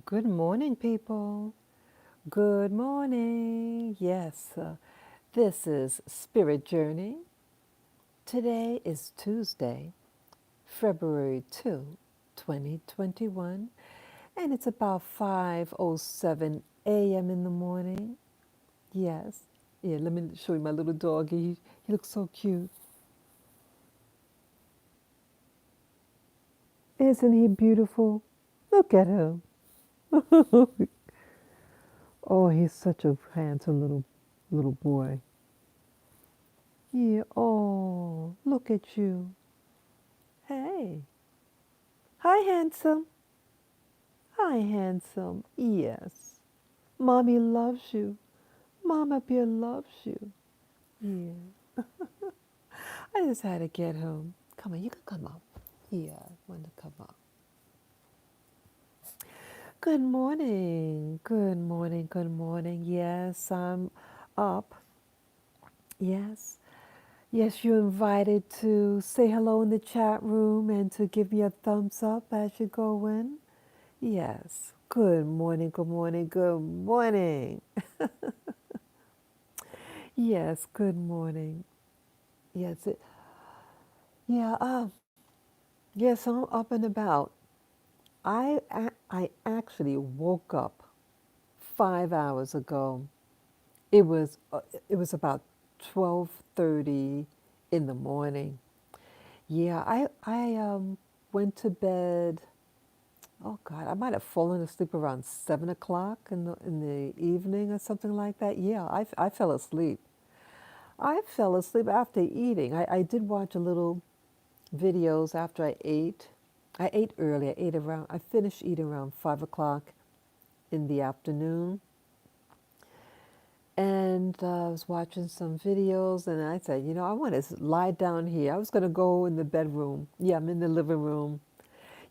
Good morning, people. Good morning. Yes, this is Spirit Journey. Today is Tuesday, February 2, 2021, and it's about 5:07 a.m. in the morning. Yes. Yeah, let me show you my little doggy. He looks so cute. Isn't he beautiful? Look at him. Oh, he's such a handsome little boy. Yeah. Oh, look at you. Hey. Hi, handsome. Hi, handsome. Yes. Mommy loves you. Mama Bear loves you. Yeah. I just had to get home. Come on, you can come up. Yeah, I want to come up. Good morning. Good morning. Good morning. Yes, I'm up. Yes. Yes, you're invited to say hello in the chat room and to give me a thumbs up as you go in. Yes. Good morning, good morning, good morning. Yes, good morning. Yes, yeah, yes, I'm up and about. I actually woke up 5 hours ago. It was about 12:30 in the morning. Yeah, I went to bed. Oh God, I might have fallen asleep around 7 o'clock in the evening or something like that. Yeah, I fell asleep. I fell asleep after eating. I did watch a little videos after I ate. I ate early. I finished eating around 5 o'clock in the afternoon. And I was watching some videos and I said, I want to lie down here. I was going to go in the bedroom. Yeah, I'm in the living room.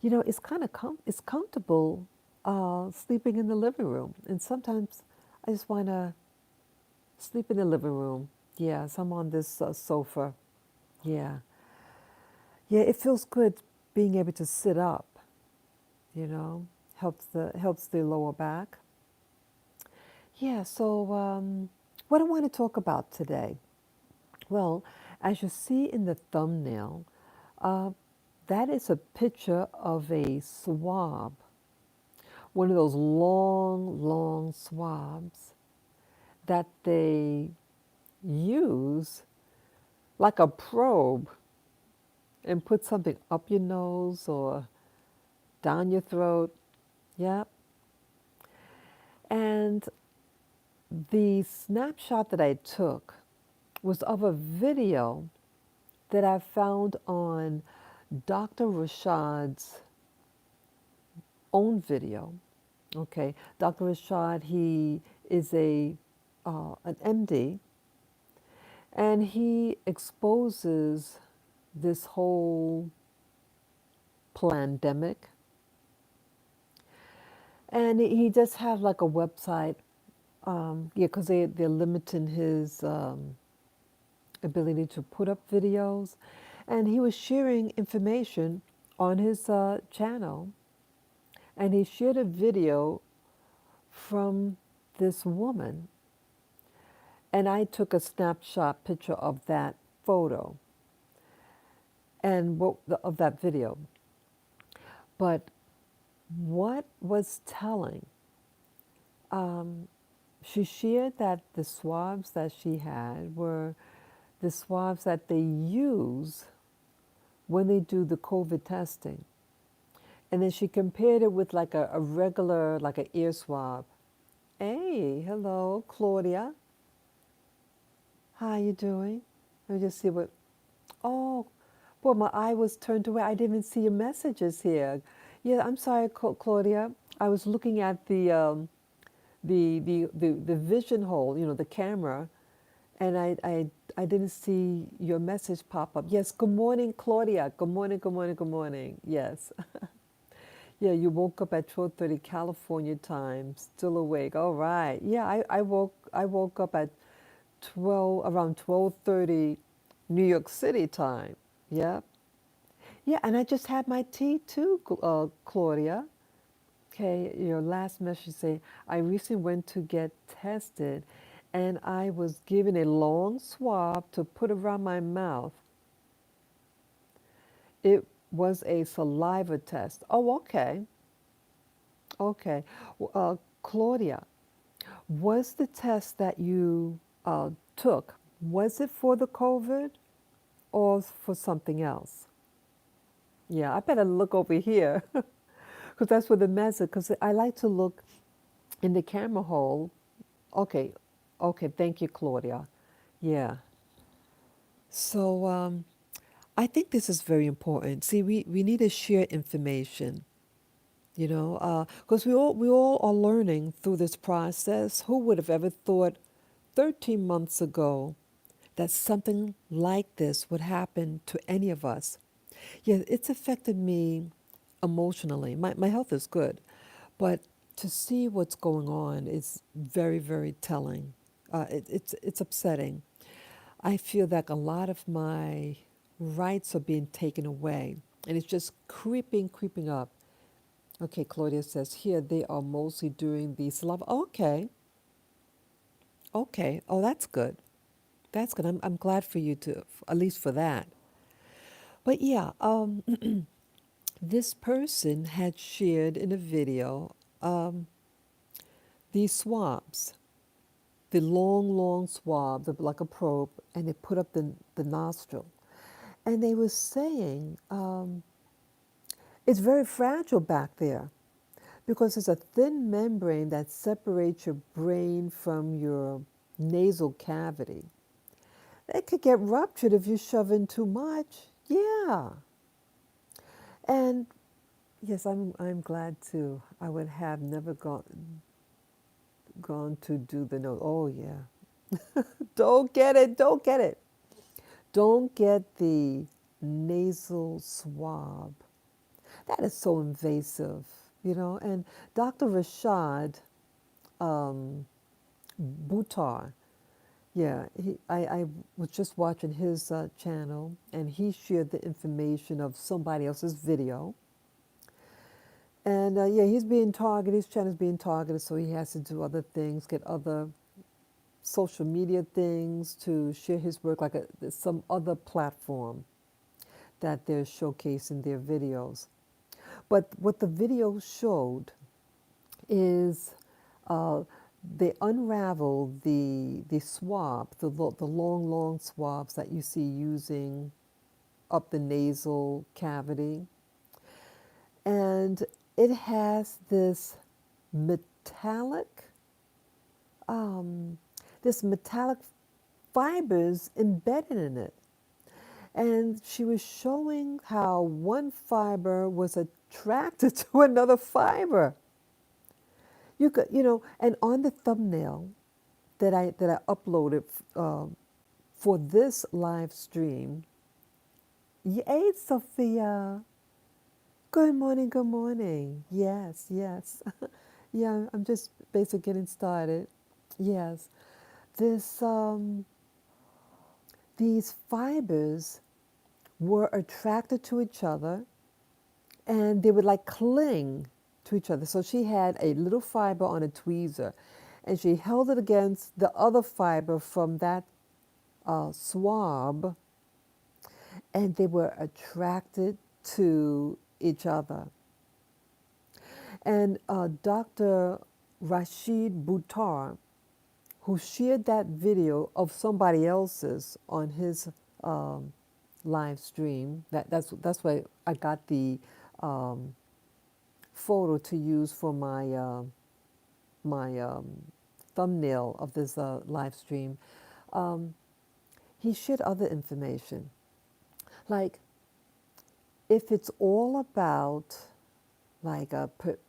It's kind of it's comfortable sleeping in the living room. And sometimes I just want to sleep in the living room. Yeah, so I'm on this sofa. Yeah. Yeah, it feels good being able to sit up, you know, helps the lower back. Yeah, so what I want to talk about today. Well, as you see in the thumbnail, uh, that is a picture of a swab, one of those long, long swabs that they use like a probe and put something up your nose or down your throat. Yeah. And the snapshot that I took was of a video that I found on Dr. Rashad's own video. Okay, Dr. Rashad, he is an MD, and he exposes this whole pandemic, and he just have like a website. Yeah, because they're limiting his ability to put up videos, and he was sharing information on his channel, and he shared a video from this woman, and I took a snapshot picture of that photo and of that video. But what was telling, she shared that the swabs that she had were the swabs that they use when they do the COVID testing. And then she compared it with like a regular, like an ear swab. Hey, hello, Claudia. How you doing? Let me just see what. Oh, boy, my eye was turned away. I didn't even see your messages here. Yeah, I'm sorry, Claudia. I was looking at the vision hole, the camera, and I didn't see your message pop up. Yes, good morning, Claudia. Good morning, good morning, good morning. Yes. Yeah, you woke up at 12:30 California time, still awake. All right. Yeah, I woke up at around 12:30 New York City time. Yeah. Yeah, and I just had my tea too, Claudia. Okay, your last message say, I recently went to get tested and I was given a long swab to put around my mouth. It was a saliva test. Oh, okay. Okay. Claudia, was the test that you took, was it for the COVID or for something else? Yeah, I better look over here because that's where the message, because I like to look in the camera hole. Okay, okay, thank you, Claudia. Yeah. So I think this is very important. See, we need to share information, you know, because we all are learning through this process. Who would have ever thought 13 months ago that something like this would happen to any of us? Yeah, it's affected me emotionally. My health is good, but to see what's going on is very, very telling. It's upsetting. I feel that a lot of my rights are being taken away, and it's just creeping up. Okay, Claudia says here they are mostly doing the saliva. Okay, okay. Oh, that's good. That's good. I'm glad for you to, at least for that. But yeah, this person had shared in a video these swabs, the long swab, like a probe, and they put up the nostril. And they were saying it's very fragile back there because it's a thin membrane that separates your brain from your nasal cavity. It could get ruptured if you shove in too much. Yeah. And yes, I'm glad too. I would have never gone to do the nose. Oh yeah. Don't get it. Don't get it. Don't get the nasal swab. That is so invasive, you know. And Dr. Rashad um, Buttar, yeah, I was just watching his channel, and he shared the information of somebody else's video. And yeah, he's being targeted. His channel's being targeted, so he has to do other things, get other social media things to share his work, like some other platform that they're showcasing their videos. But what the video showed is uh, they unravel the swab, the long swabs that you see using up the nasal cavity, and it has metallic, um, this metallic fibers embedded in it. And she was showing how one fiber was attracted to another fiber. You could, you know, and on the thumbnail that I uploaded for this live stream, hey Sophia, good morning, good morning. Yes, yes, yeah. I'm just basically getting started. Yes, this these fibers were attracted to each other, and they would like cling to each other. So she had a little fiber on a tweezer, and she held it against the other fiber from that swab, and they were attracted to each other. And Dr. Rashid Buttar, who shared that video of somebody else's on his um, live stream, that's why I got the um, photo to use for my thumbnail of this live stream. Um, he shared other information, like if it's all about like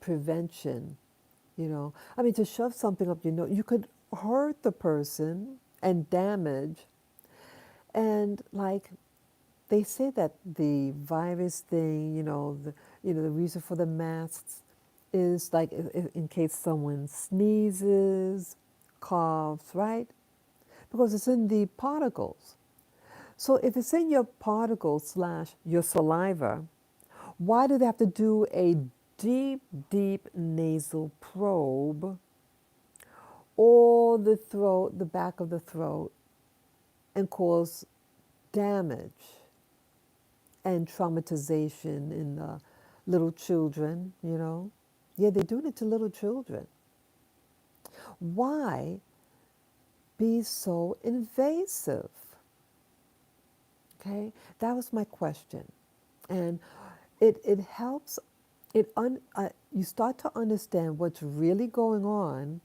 prevention, you know, I mean, to shove something up your nose, you could hurt the person and damage. And like they say that the virus thing, the reason for the masks is like in case someone sneezes, coughs, right? Because it's in the particles. So if it's in your particles slash your saliva, why do they have to do a deep, deep nasal probe all the throat, the back of the throat, and cause damage and traumatization in little children, you know. Yeah, they're doing it to little children. Why be so invasive? Okay, that was my question. And it helps, you start to understand what's really going on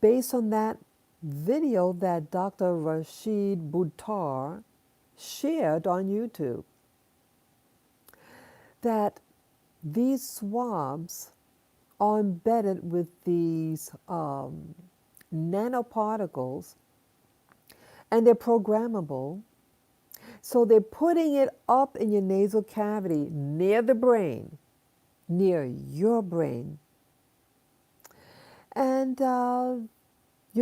based on that video that Dr. Rashid Buttar shared on YouTube. That these swabs are embedded with these nanoparticles and they're programmable. So they're putting it up in your nasal cavity near the brain, near your brain. And you'll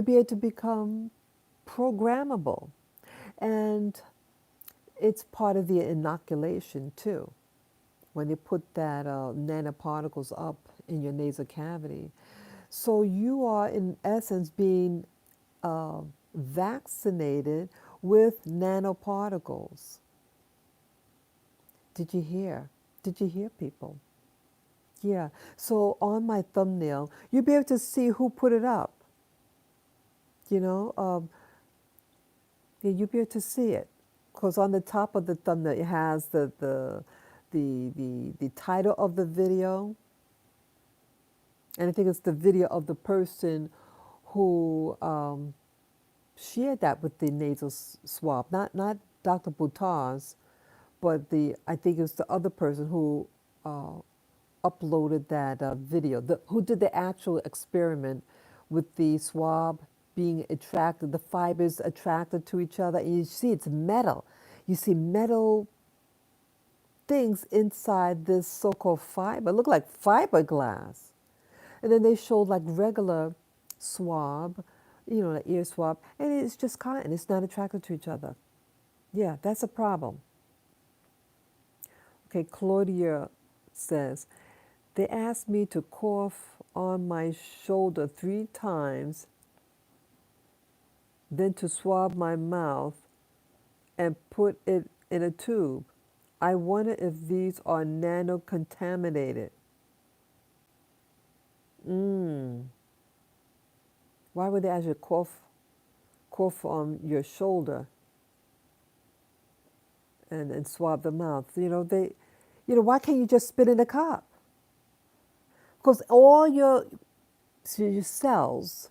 be able to become programmable. And it's part of the inoculation too. When they put that nanoparticles up in your nasal cavity. So you are, in essence, being vaccinated with nanoparticles. Did you hear? Did you hear, people? Yeah. So on my thumbnail, you'll be able to see who put it up. You know, yeah, you'll be able to see it, because on the top of the thumbnail it has the title of the video, and I think it's the video of the person who shared that with the nasal swab, not Dr. Buttar's, but I think it was the other person who uploaded that video, who did the actual experiment with the swab being attracted, the fibers attracted to each other, and you see it's metal. You see metal things inside this so-called fiber, look like fiberglass. And then they showed like regular swab, you know, the ear swab, and it's just cotton. It's not attracted to each other. Yeah, that's a problem. Okay, Claudia says, they asked me to cough on my shoulder 3 times, then to swab my mouth and put it in a tube. I wonder if these are nano-contaminated. Why would they ask you to cough on your shoulder and swab the mouth? Why can't you just spit in a cup? Because all your cells,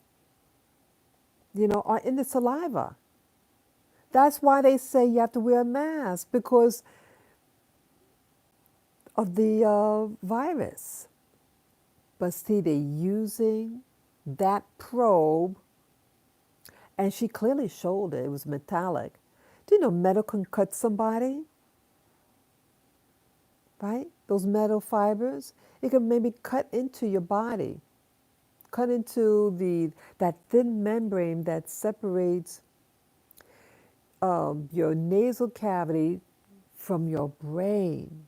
are in the saliva. That's why they say you have to wear a mask, because of the virus. But see, they're using that probe, and she clearly showed it. It was metallic. Do you know metal can cut somebody? Right? Those metal fibers, it can maybe cut into your body, cut into that thin membrane that separates your nasal cavity from your brain.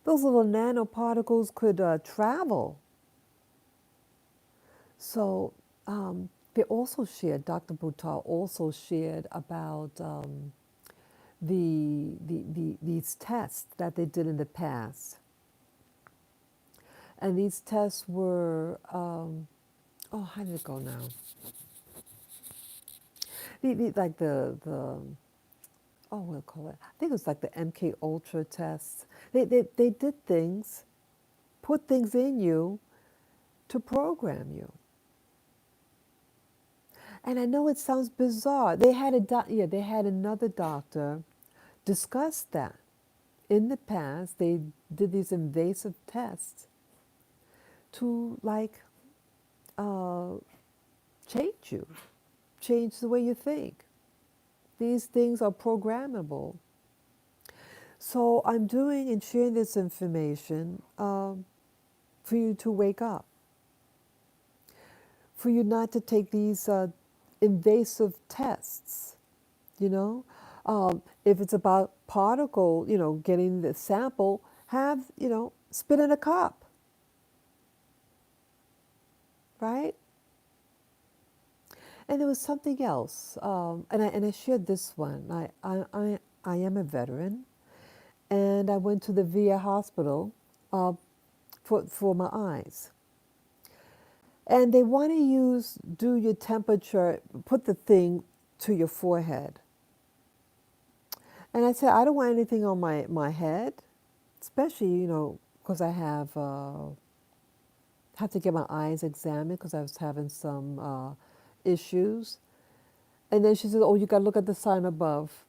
Those little nanoparticles could travel. So they also shared, Dr. Buttar also shared about these tests that they did in the past. And these tests were, how did it go now? Like we'll call it, I think it was like the MK Ultra tests. They did things, put things in you to program you. And I know it sounds bizarre. They had another doctor discuss that. In the past, they did these invasive tests to change you, change the way you think. These things are programmable. So I'm doing and sharing this information for you to wake up, for you not to take these invasive tests, If it's about particle, getting the sample have, spit in a cup, right? And there was something else, and I shared this one. I am a veteran, and I went to the VA hospital uh, for my eyes. And they want to do your temperature, put the thing to your forehead. And I said, I don't want anything on my head, especially, because I had to get my eyes examined because I was having some issues. And then she said, oh, you got to look at the sign above.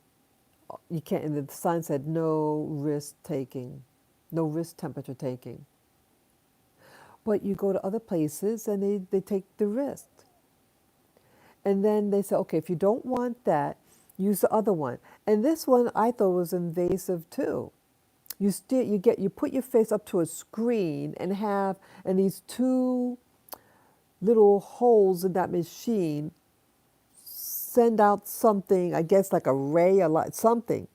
You can't, and the sign said no risk taking, no risk temperature taking. But you go to other places and they take the risk. And then they say, okay, if you don't want that, use the other one. And this one I thought was invasive too. You put your face up to a screen and these two little holes in that machine send out something, I guess like a ray or light, something.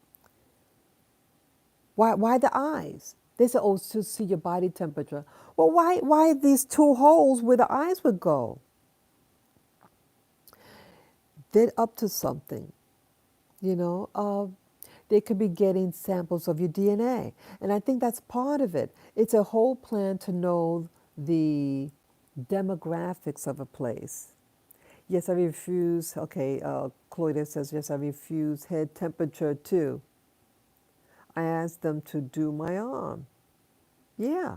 Why the eyes? They said, oh, to see your body temperature. Well, why these two holes where the eyes would go? They're up to something, you know. They could be getting samples of your DNA. And I think that's part of it. It's a whole plan to know the demographics of a place. Yes, I refuse. Okay, Claudia says, yes, I refuse head temperature too. I asked them to do my arm. Yeah.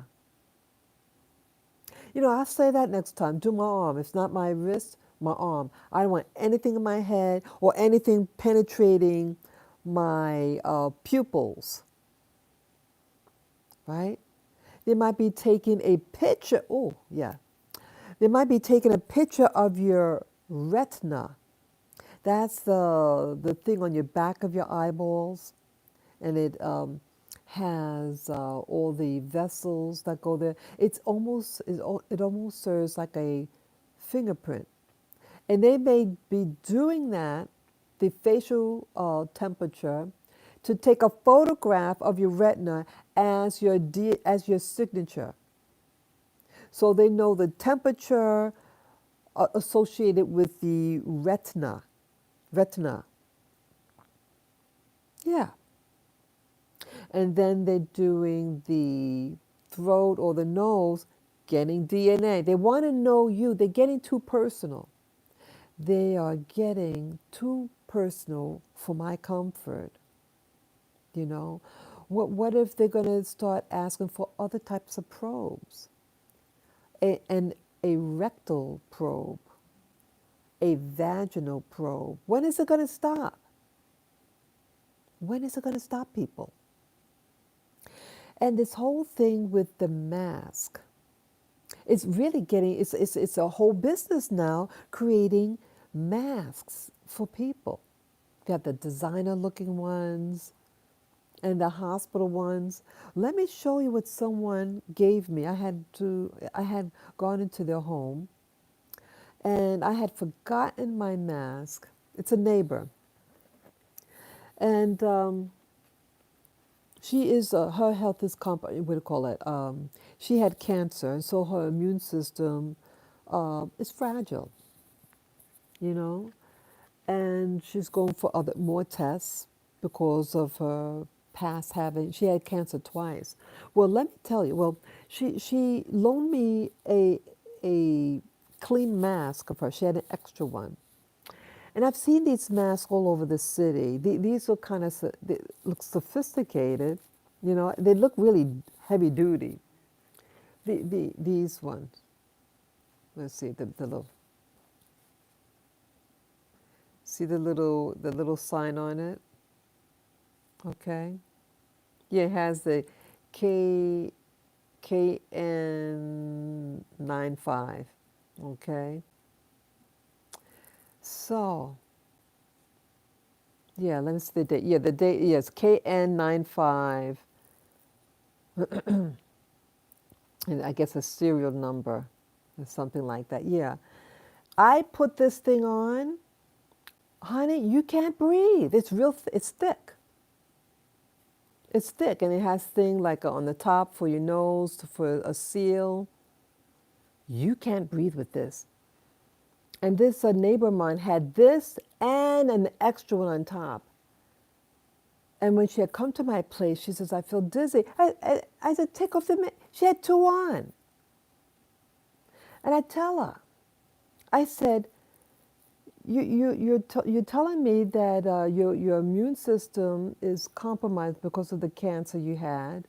I'll say that next time. Do my arm. It's not my wrist, my arm. I don't want anything in my head or anything penetrating my pupils, right? They might be taking a picture. Oh, yeah. They might be taking a picture of your retina. That's the thing on your back of your eyeballs. And it has all the vessels that go there. It almost serves like a fingerprint. And they may be doing that, the facial temperature, to take a photograph of your retina as your signature. So they know the temperature associated with the retina. Retina. Yeah. And then they're doing the throat or the nose, getting DNA. They want to know you. They're getting too personal. They are getting too personal for my comfort. You know, what if they're going to start asking for other types of probes? A rectal probe, a vaginal probe. When is it going to stop? When is it going to stop, people? And this whole thing with the mask, it's really it's a whole business now creating masks for people. You have the designer looking ones and the hospital ones. Let me show you what someone gave me. I had gone into their home and I had forgotten my mask. It's a neighbor. And she is her health is what do you call it? She had cancer, and so her immune system is fragile, you know, and she's going for more tests because of her past having. She had cancer twice. Well, let me tell you. Well, she loaned me a clean mask of her. She had an extra one. And I've seen these masks all over the city. These look they look sophisticated, you know. They look really heavy duty. These ones. Let's see the little. See the little sign on it. Okay. Yeah, it has the KN95. Okay. So. Yeah, let me see the date. Yeah, the date, yes, KN95. And I guess a serial number or something like that. Yeah. I put this thing on. Honey, you can't breathe. It's real, it's thick. It's thick and it has thing like on the top for your nose, for a seal. You can't breathe with this. And this neighbor of mine had this and an extra one on top. And when she had come to my place, she says, I feel dizzy. I said, take off the mask. She had two on. And I tell her, I said, you're telling me that your immune system is compromised because of the cancer you had,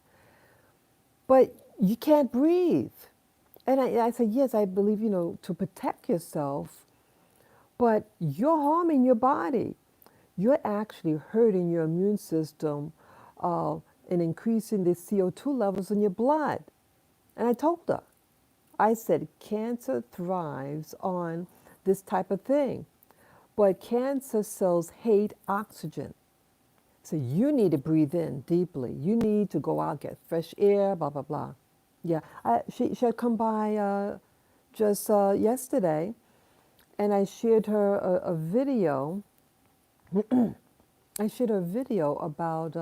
but you can't breathe. And I said, yes, I believe, to protect yourself, but you're harming your body. You're actually hurting your immune system uh, and increasing the CO2 levels in your blood. And I told her, I said, cancer thrives on this type of thing, but cancer cells hate oxygen. So you need to breathe in deeply. You need to go out, get fresh air, blah, blah, blah. Yeah, she had come by just yesterday, and I shared her a video. I shared her a video about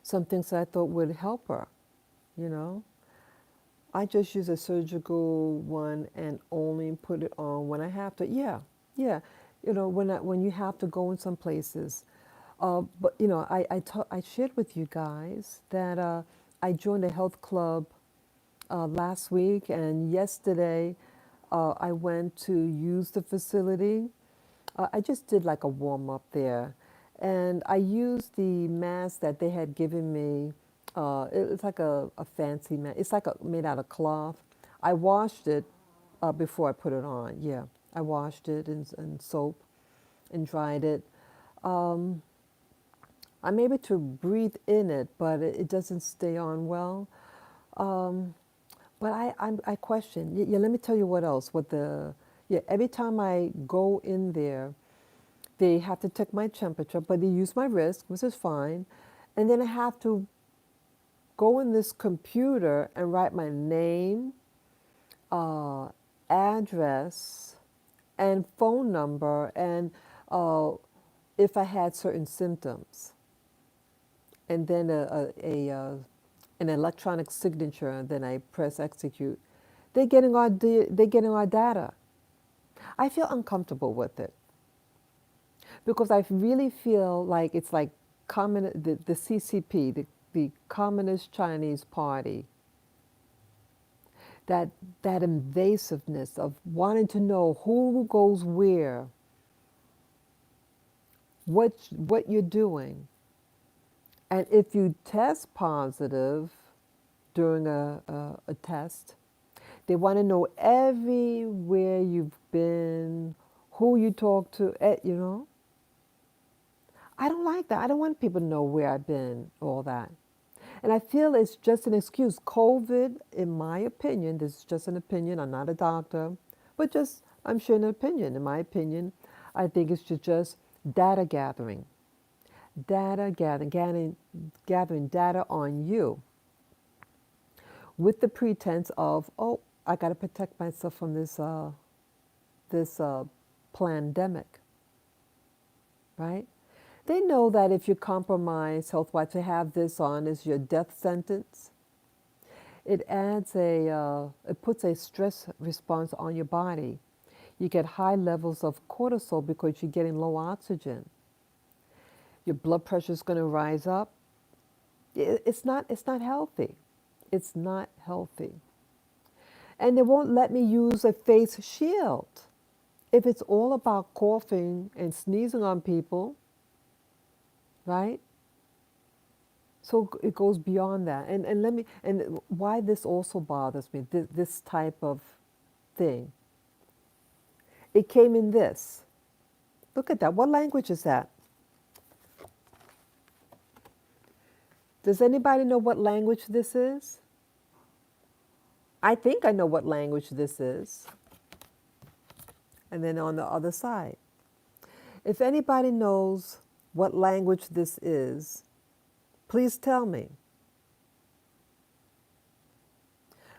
some things that I thought would help her, you know. I just use a surgical one and only put it on when I have to. Yeah, yeah. When you have to go in some places. But I shared with you guys that I joined a health club last week, and yesterday I went to use the facility. I just did like a warm up there, and I used the mask that they had given me. It's like a fancy mask. It's like made out of cloth. I washed it before I put it on. Yeah, I washed it in soap and dried it. Um, I'm able to breathe in it, but it doesn't stay on well. Um, but I question. Yeah, let me tell you what else. Yeah, every time I go in there, they have to take my temperature, but they use my wrist, which is fine. And then I have to go in this computer and write my name, uh, address, and phone number, and uh, if I had certain symptoms, and then an electronic signature, and then I press execute. They're getting our data. I feel uncomfortable with it because I really feel like it's like the CCP, the Communist Chinese Party, that invasiveness of wanting to know who goes where, what you're doing, and if you test positive during a test, they want to know everywhere you've been, who you talk to, I don't like that. I don't want people to know where I've been, all that. And I feel it's just an excuse. COVID, in my opinion, this is just an opinion, I'm not a doctor, but just, I'm sharing an opinion. In my opinion, I think it's just data gathering. Gathering data on you with the pretense of, oh, I got to protect myself from this pandemic, right? They know that if you're compromised health-wise, to have this on is your death sentence. It puts a stress response on your body. You get high levels of cortisol because you're getting low oxygen. Your blood pressure is going to rise up. It's not healthy. It's not healthy. And they won't let me use a face shield. If it's all about coughing and sneezing on people, right? So it goes beyond that. And why this also bothers me, this type of thing. It came in this. Look at that. What language is that? Does anybody know what language this is? I think I know what language this is. And then on the other side. If anybody knows what language this is, please tell me.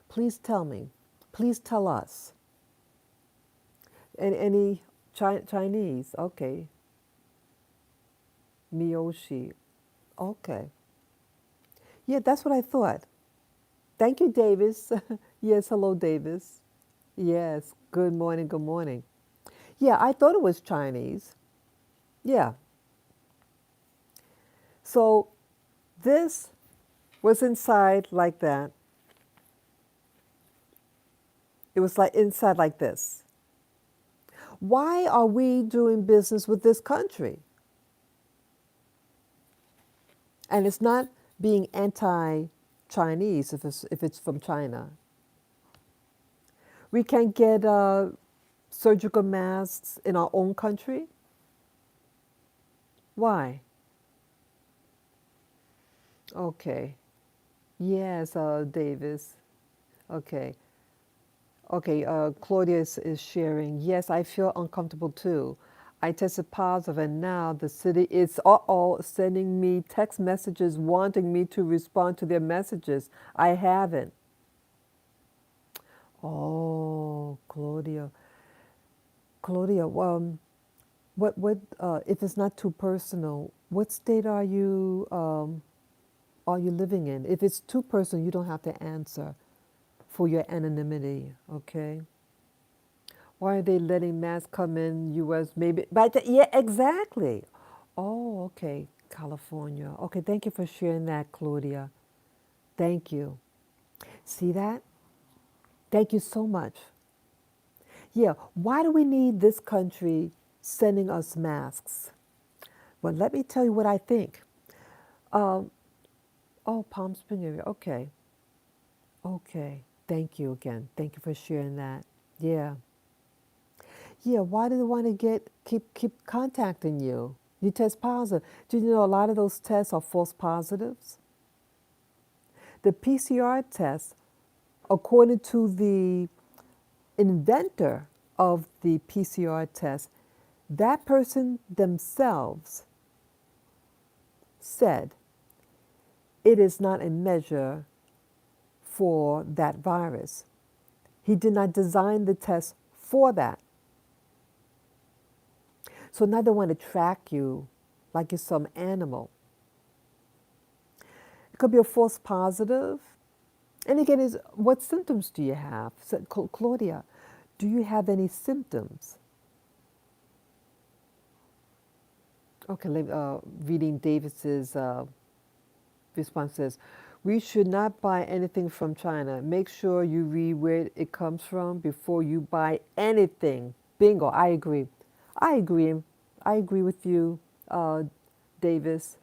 Please tell me. Please tell us. And any Chinese? Okay. Miyoshi. Okay. Yeah, that's what I thought. Thank you, Davis. Yes, hello, Davis. Yes, good morning, good morning. Yeah, I thought it was Chinese. Yeah. So this was inside like that. It was like inside like this. Why are we doing business with this country? And it's not being anti-Chinese if it's from China. We can't get surgical masks in our own country. Why? Okay. Yes, Davis. Okay. Okay, Claudia is sharing. Yes, I feel uncomfortable too. I tested positive, and now the city is sending me text messages wanting me to respond to their messages. I haven't. Oh, Claudia. Claudia, what if it's not too personal, what state are you living in? If it's too personal, you don't have to answer for your anonymity, okay? Why are they letting masks come in U.S. maybe? But yeah, exactly. Oh, okay, California. Okay, thank you for sharing that, Claudia. Thank you. See that? Thank you so much. Yeah, why do we need this country sending us masks? Well, let me tell you what I think. Um, oh, Palm Spring area. Okay, okay. Thank you again. Thank you for sharing that. Yeah. Yeah, why do they want to keep contacting you? You test positive. Do you know a lot of those tests are false positives? The PCR test, according to the inventor of the PCR test, that person themselves said it is not a measure for that virus. He did not design the test for that. So now they want to track you like you're some animal. It could be a false positive. And again, is what symptoms do you have? So, Claudia, do you have any symptoms? Okay, reading Davis's response says, we should not buy anything from China. Make sure you read where it comes from before you buy anything. Bingo, I agree. I agree. I agree with you, Davis.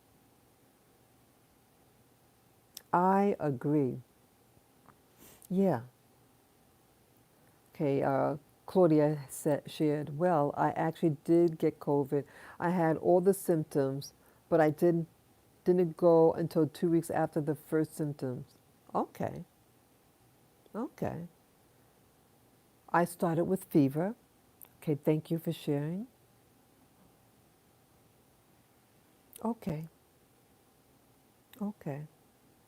I agree. Yeah. Okay, Claudia shared, well, I actually did get COVID. I had all the symptoms, but I didn't go until 2 weeks after the first symptoms. Okay, okay. I started with fever. Okay, thank you for sharing. Okay, okay.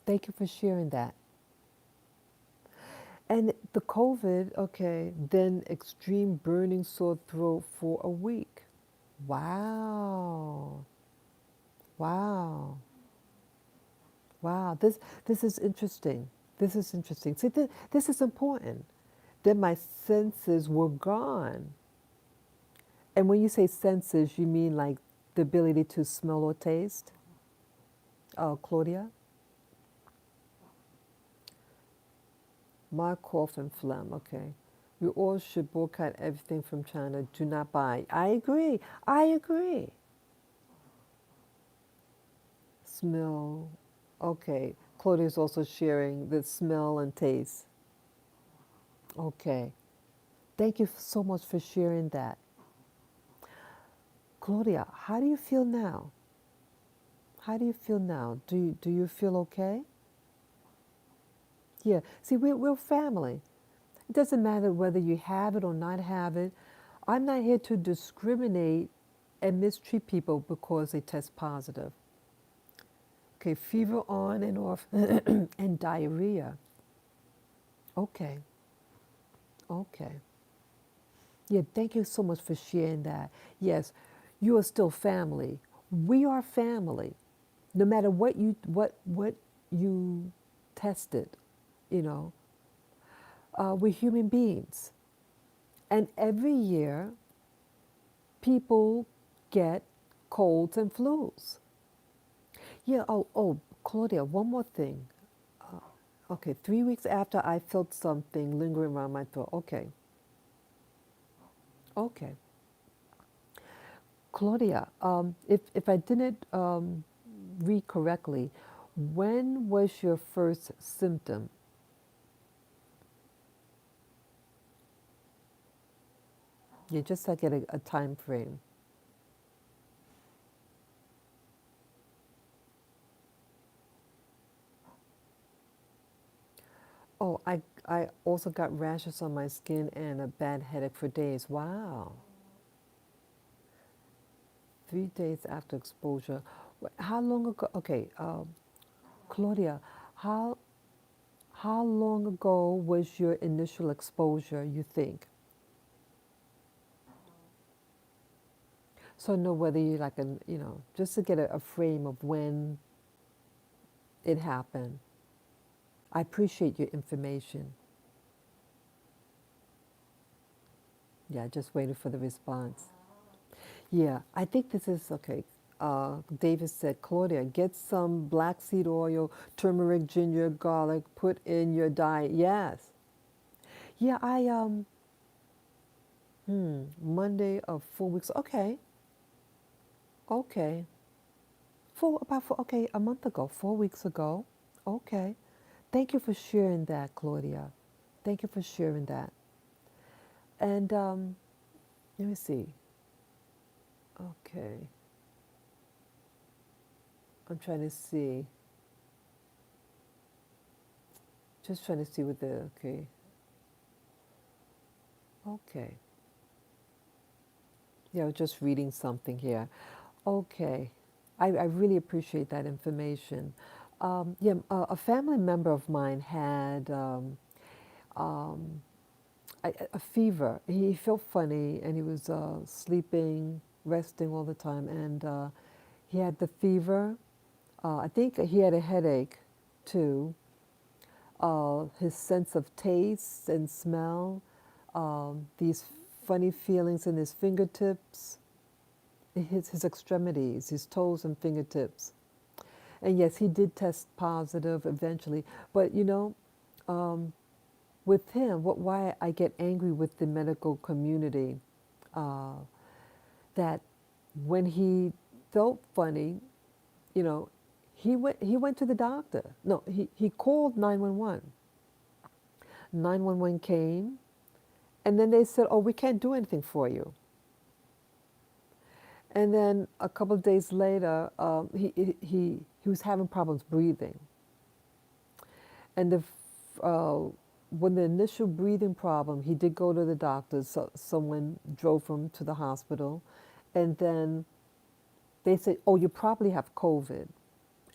Thank you for sharing that. And the COVID, okay, then extreme burning sore throat for a week. Wow. Wow. Wow, this is interesting. This is interesting. See, this is important. Then my senses were gone. And when you say senses, you mean like the ability to smell or taste? Oh, Claudia? My cough and phlegm, okay. We all should boycott everything from China. Do not buy. I agree. I agree. Smell. Okay. Claudia's also sharing the smell and taste. Okay. Thank you so much for sharing that. Claudia, how do you feel now? How do you feel now? Do you feel okay? Yeah. See, we're family. It doesn't matter whether you have it or not have it. I'm not here to discriminate and mistreat people because they test positive. Okay, fever on and off and diarrhea. Okay, okay. Yeah, thank you so much for sharing that. Yes, you are still family. We are family. No matter what you test it, you know. We're human beings. And every year, people get colds and flus. Yeah, Claudia, one more thing. Okay, 3 weeks after I felt something lingering around my throat. Okay, okay. Claudia, if I didn't read correctly, when was your first symptom? Yeah, just to get a time frame. Oh, I also got rashes on my skin and a bad headache for days. Wow. 3 days after exposure. How long ago? Okay, Claudia, how how long ago was your initial exposure, you think? So know whether you like an, just to get a frame of when it happened. I appreciate your information. Yeah, just waiting for the response. Yeah, I think this is okay. David said, Claudia, get some black seed oil, turmeric, ginger, garlic, put in your diet. Yes. Yeah, Monday of 4 weeks. Okay. Okay. Okay, a month ago, 4 weeks ago. Okay. Thank you for sharing that, Claudia. Thank you for sharing that. And let me see. Okay. I'm trying to see. Just trying to see what the, okay. Okay. Yeah, I was just reading something here. Okay. I really appreciate that information. Yeah, a family member of mine had um, a fever. He felt funny and he was sleeping, resting all the time, and he had the fever. I think he had a headache too. His sense of taste and smell, these funny feelings in his fingertips, his extremities, his toes and fingertips. And yes, he did test positive eventually. But um, with him, why I get angry with the medical community, uh, that when he felt funny, you know, he went to the doctor. No, he called 911. 911 came, and then they said, "Oh, we can't do anything for you." And then a couple of days later, he was having problems breathing. And when the initial breathing problem, he did go to the doctor. So someone drove him to the hospital, and then they said, "Oh, you probably have COVID,"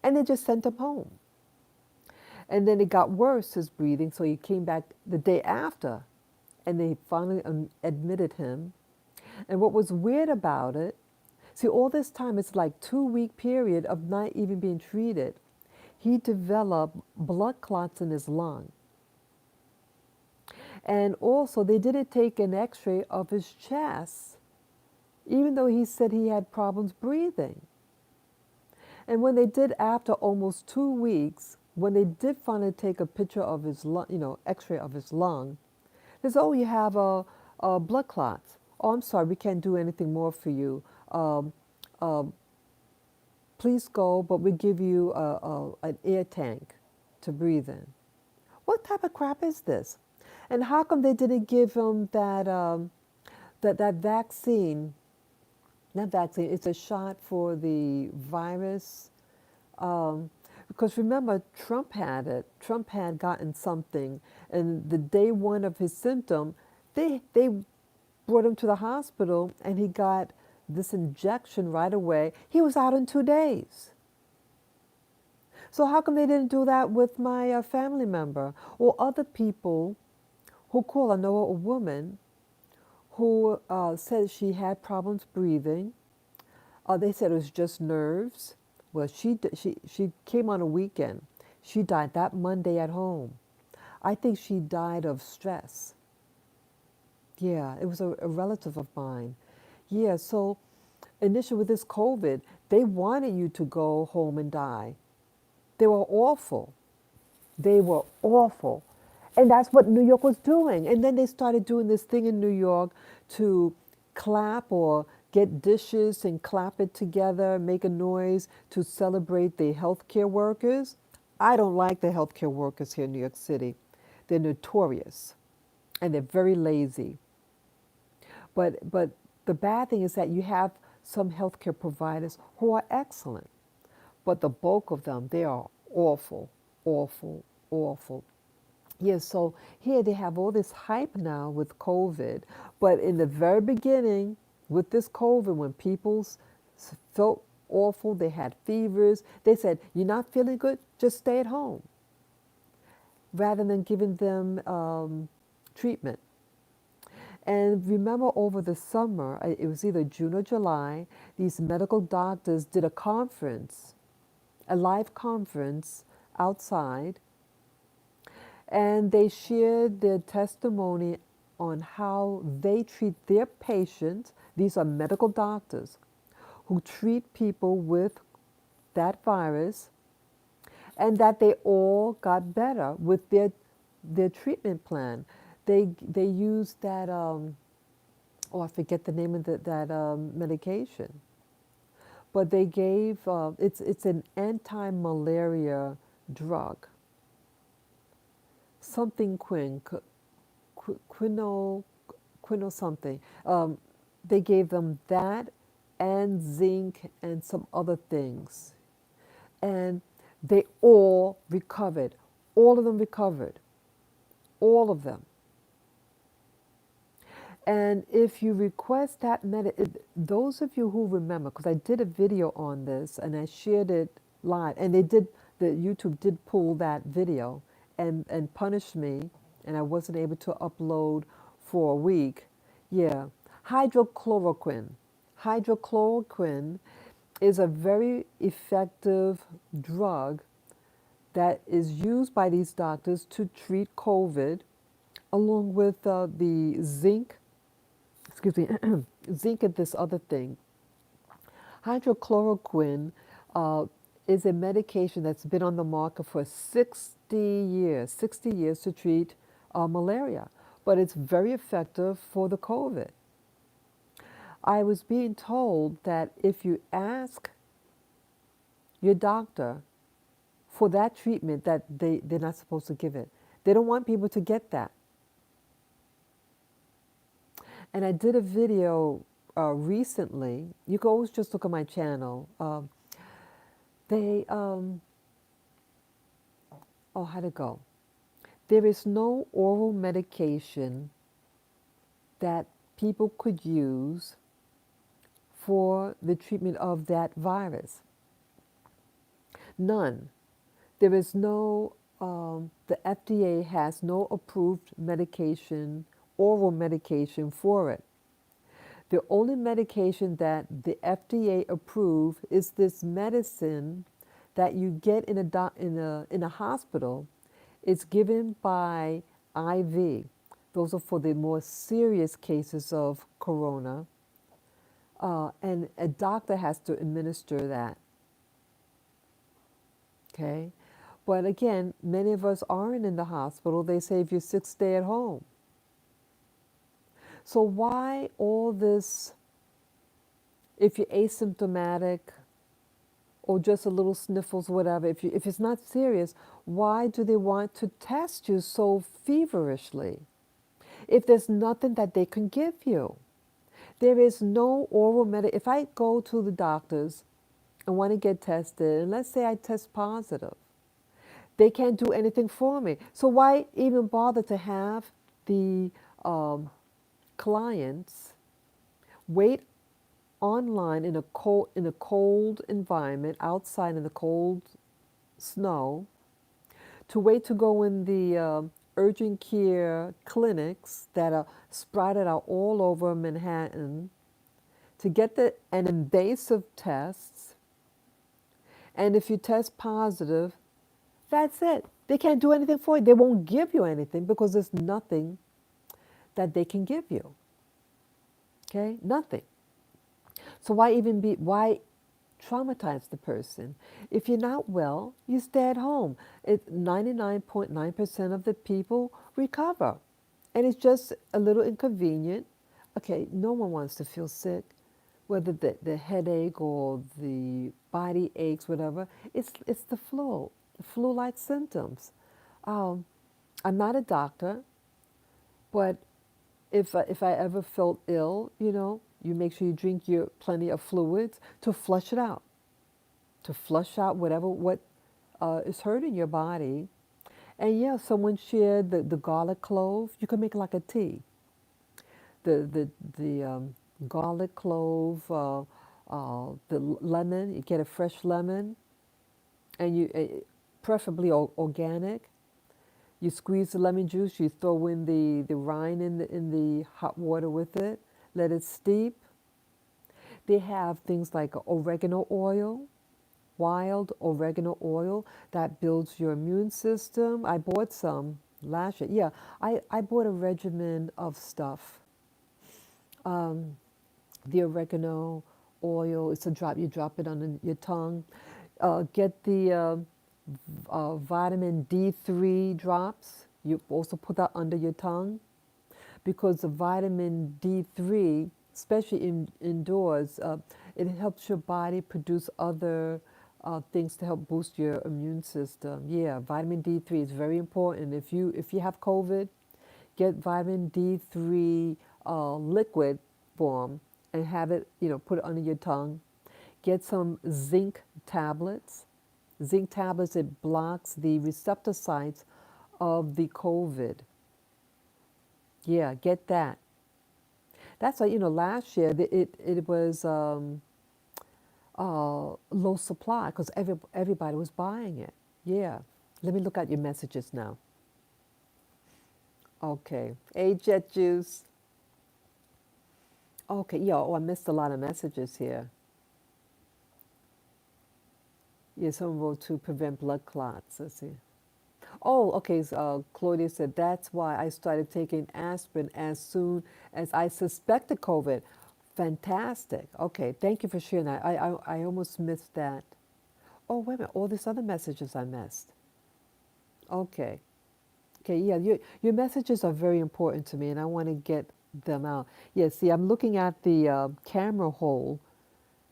and they just sent him home. And then it got worse, his breathing, so he came back the day after, and they finally admitted him. And what was weird about it, see, all this time, it's like 2 week period of not even being treated. He developed blood clots in his lung. And also, they didn't take an x-ray of his chest, even though he said he had problems breathing. And when they did after almost 2 weeks, when they did finally take a picture of his lung, x-ray of his lung, they said, "Oh, you have a blood clots. Oh, I'm sorry, we can't do anything more for you. Um, um, please go, but we give you an air tank to breathe in." What type of crap is this? And how come they didn't give him that vaccine? Not vaccine. It's a shot for the virus. Um, because remember, Trump had it. Trump had gotten something, and the day one of his symptom, they brought him to the hospital, and he got this injection right away. He was out in 2 days. So how come they didn't do that with my family member or other people who call? I know a woman who said she had problems breathing. They said it was just nerves. Well, she came on a weekend. She died that Monday at home. I think she died of stress. Yeah, it was a relative of mine. Yeah, so initially with this COVID, they wanted you to go home and die. They were awful. They were awful. And that's what New York was doing. And then they started doing this thing in New York to clap or get dishes and clap it together, make a noise to celebrate the healthcare workers. I don't like the healthcare workers here in New York City. They're notorious and they're very lazy. But the bad thing is that you have some healthcare providers who are excellent, but the bulk of them, they are awful, awful, awful. Yes, so here they have all this hype now with COVID, but in the very beginning, with this COVID, when people felt awful, they had fevers, they said, "You're not feeling good? Just stay at home," rather than giving them treatment. And remember, over the summer, it was either June or July, these medical doctors did a conference, a live conference outside, and they shared their testimony on how they treat their patients. These are medical doctors who treat people with that virus, and that they all got better with their treatment plan. They used that oh, I forget the name of that medication, but they gave it's an anti-malaria drug, something quino quino something. They gave them that and zinc and some other things, and they all recovered. All of them recovered. All of them. And if you request that those of you who remember, because I did a video on this and I shared it live, and the YouTube did pull that video and punish me, and I wasn't able to upload for a week. Yeah, hydrochloroquine. Hydrochloroquine is a very effective drug that is used by these doctors to treat COVID, along with the zinc, excuse me, zinc and this other thing. Hydrochloroquine uh, is a medication that's been on the market for 60 years to treat malaria, but it's very effective for the COVID. I was being told that if you ask your doctor for that treatment, that they're not supposed to give it. They don't want people to get that. And I did a video recently. You can always just look at my channel. They, oh, how'd it go? There is no oral medication that people could use for the treatment of that virus. None. There is no, the FDA has no approved medication, oral medication for it. The only medication that the FDA approved is this medicine that you get in a hospital. It's given by IV. Those are for the more serious cases of corona. And a doctor has to administer that. Okay? But again, many of us aren't in the hospital. They say if you're sick, stay at home. So why all this, if you're asymptomatic or just a little sniffles, whatever, if it's not serious, why do they want to test you so feverishly if there's nothing that they can give you? There is no oral medicine. If I go to the doctors and want to get tested, and let's say I test positive, they can't do anything for me. So why even bother to have the clients wait online in a cold environment, outside in the cold snow, to wait to go in the urgent care clinics that are sprouted out all over Manhattan to get an invasive tests. And if you test positive, That's it. They can't do anything for you. They won't give you anything because there's nothing that they can give you. Okay? Nothing. So why traumatize the person? If you're not well, you stay at home. 99.9% of the people recover. And it's just a little inconvenient. Okay, no one wants to feel sick, whether the headache or the body aches, whatever. It's the flu-like symptoms. Um, I'm not a doctor, but if I ever felt ill, you make sure you drink your plenty of fluids to flush it out, to flush out what is hurting your body. And yeah, someone shared the garlic clove. You can make like a tea. The garlic clove, the lemon. You get a fresh lemon, and preferably organic. You squeeze the lemon juice. You throw in the rind in the hot water with it. Let it steep. They have things like oregano oil, wild oregano oil that builds your immune system. I bought some last year. Yeah, I bought a regimen of stuff. Um, the oregano oil, it's a drop, you drop it on your tongue. Get the vitamin D3 drops. You also put that under your tongue because the vitamin D3, especially indoors, it helps your body produce other things to help boost your immune system. Yeah, vitamin D3 is very important. If you have COVID, get vitamin D3 liquid form and have it, put it under your tongue. Get some zinc tablets. Zinc tablets, it blocks the receptor sites of the COVID. Yeah, get that. That's why, last year it was low supply because everybody was buying it. Yeah. Let me look at your messages now. Okay. Hey, Jet Juice. Okay, yeah, I missed a lot of messages here. Yeah, someone wrote to prevent blood clots. Let's see. Oh, okay. So, Claudia said that's why I started taking aspirin as soon as I suspected COVID. Fantastic. Okay, thank you for sharing that. I almost missed that. Oh, wait a minute. All these other messages I missed. Okay. Okay, yeah, your messages are very important to me, and I want to get them out. Yeah, see, I'm looking at the camera hole,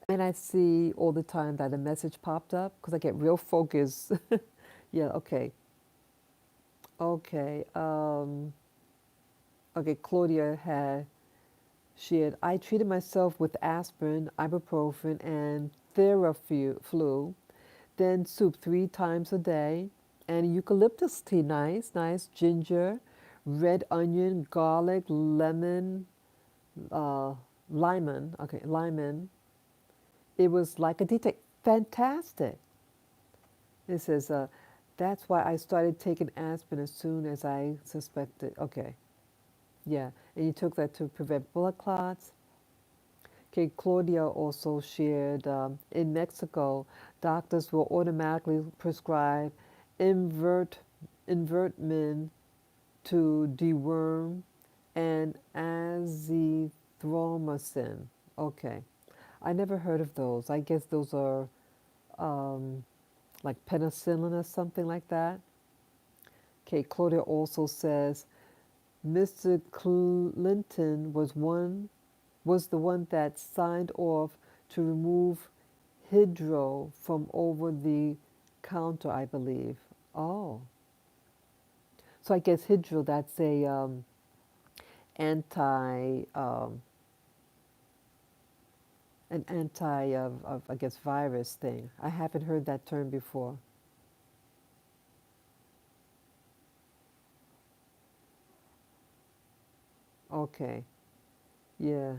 and I see all the time that a message popped up because I get real focused. Yeah, okay. Okay. Okay, Claudia had shared, I treated myself with aspirin, ibuprofen, and Theraflu, then soup 3 times a day, and eucalyptus tea, nice, ginger, red onion, garlic, lemon, uh, lemon. It was like a detox. Fantastic. It says, that's why I started taking aspirin as soon as I suspected. Okay, yeah. And you took that to prevent blood clots. Okay, Claudia also shared in Mexico, doctors will automatically prescribe invert, invertmin to deworm and azithromycin. Okay, I never heard of those. I guess those are um, like penicillin or something like that. Okay, Claudia also says Mr. Clinton was the one that signed off to remove Hydro from over the counter, I believe. Oh, so I guess Hydro, that's a anti an anti of I guess virus thing. I haven't heard that term before. Okay, yeah.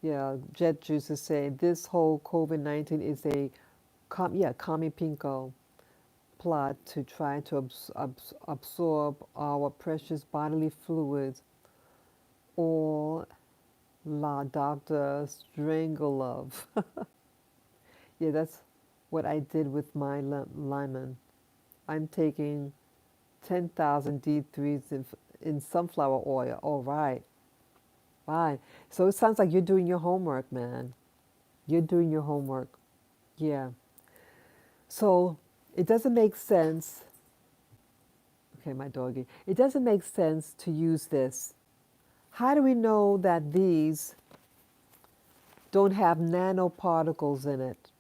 Yeah, Jet Juice is saying this whole COVID-19 is a Kami Pinko plot to try to absorb our precious bodily fluids or la Dr. Strangelove. Yeah, that's what I did with my lemon. I'm taking 10,000 D3s in sunflower oil. All right, fine. So it sounds like you're doing your homework, man. You're doing your homework. Yeah. So it doesn't make sense. Okay, my doggy. It doesn't make sense to use this. How do we know that these don't have nanoparticles in it?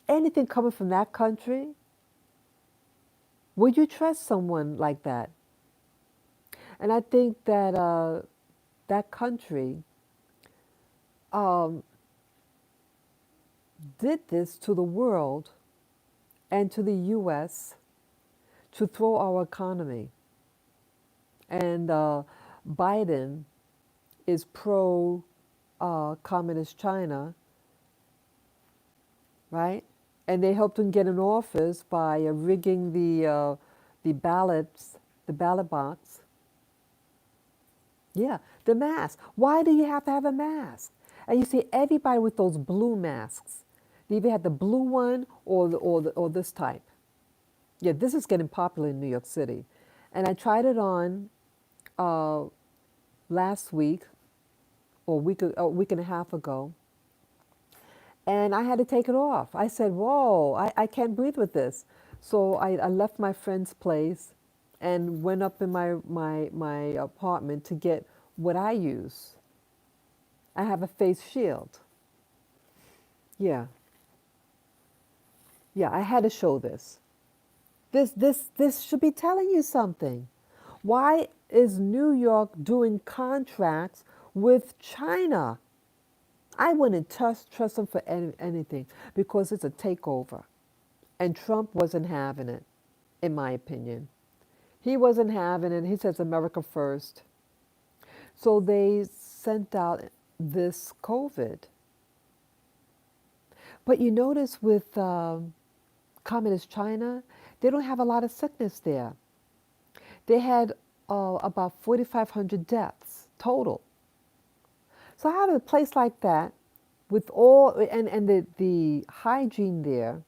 Anything coming from that country? Would you trust someone like that? And I think that that country um, did this to the world and to the U.S. to throw our economy. And Biden is pro communist China, right? And they helped him get in office by rigging the ballots, the ballot box. Yeah, the mask. Why do you have to have a mask? And you see everybody with those blue masks. They either had the blue one or this type. Yeah, this is getting popular in New York City. And I tried it on uh, last week or a week and a half ago, and I had to take it off. I said, whoa, I can't breathe with this. So I left my friend's place and went up in my apartment to get what I use. I have a face shield. Yeah, yeah, I had to show this. This should be telling you something. Why is New York doing contracts with China? I wouldn't trust them for anything because it's a takeover. And Trump wasn't having it, in my opinion. He wasn't having it. He says America first. So they sent out this COVID. But you notice with communist China, they don't have a lot of sickness there. They had about 4,500 deaths total. So how did a place like that, with all and the hygiene there,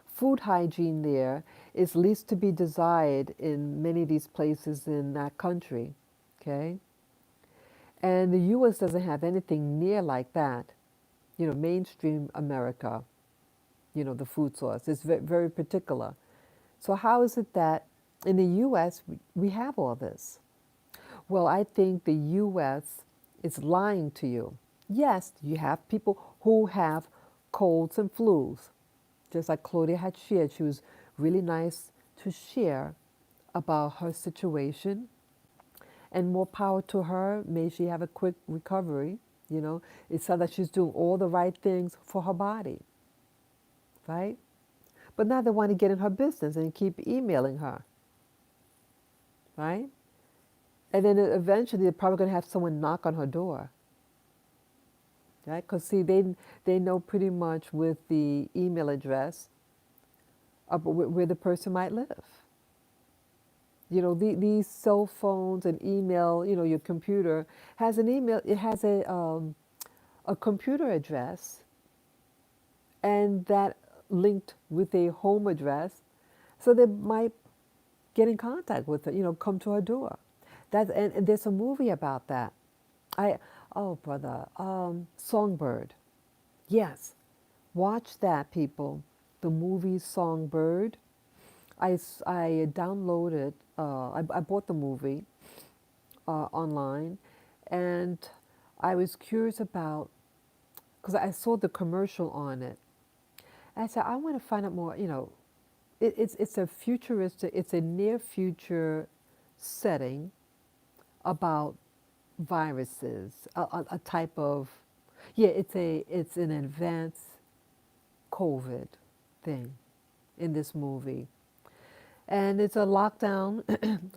food hygiene there, is least to be desired in many of these places in that country, okay? And the U.S. doesn't have anything near like that. You know, mainstream America, you know, the food source is very particular. So how is it that in the U.S. we have all this? Well, I think the U.S. is lying to you. Yes, you have people who have colds and flus, just like Claudia had shared. She was really nice to share about her situation, and more power to her. May she have a quick recovery. You know, it sounds like she's doing all the right things for her body, right? But now they want to get in her business and keep emailing her, right? And then eventually they're probably going to have someone knock on her door, right? Because see, they know pretty much with the email address where the person might live. You know, these cell phones and email, you know, your computer has an email, it has a computer address and that linked with a home address. So they might get in contact with her, you know, come to her door. And there's a movie about that. Oh, brother, Songbird. Yes, watch that, people. The movie Songbird. I downloaded, I bought the movie online, and I was curious about, because I saw the commercial on it. I said, I want to find out more, you know, it's a futuristic, it's a near future setting about viruses, a type of, yeah, it's an advanced COVID thing in this movie. And it's a lockdown,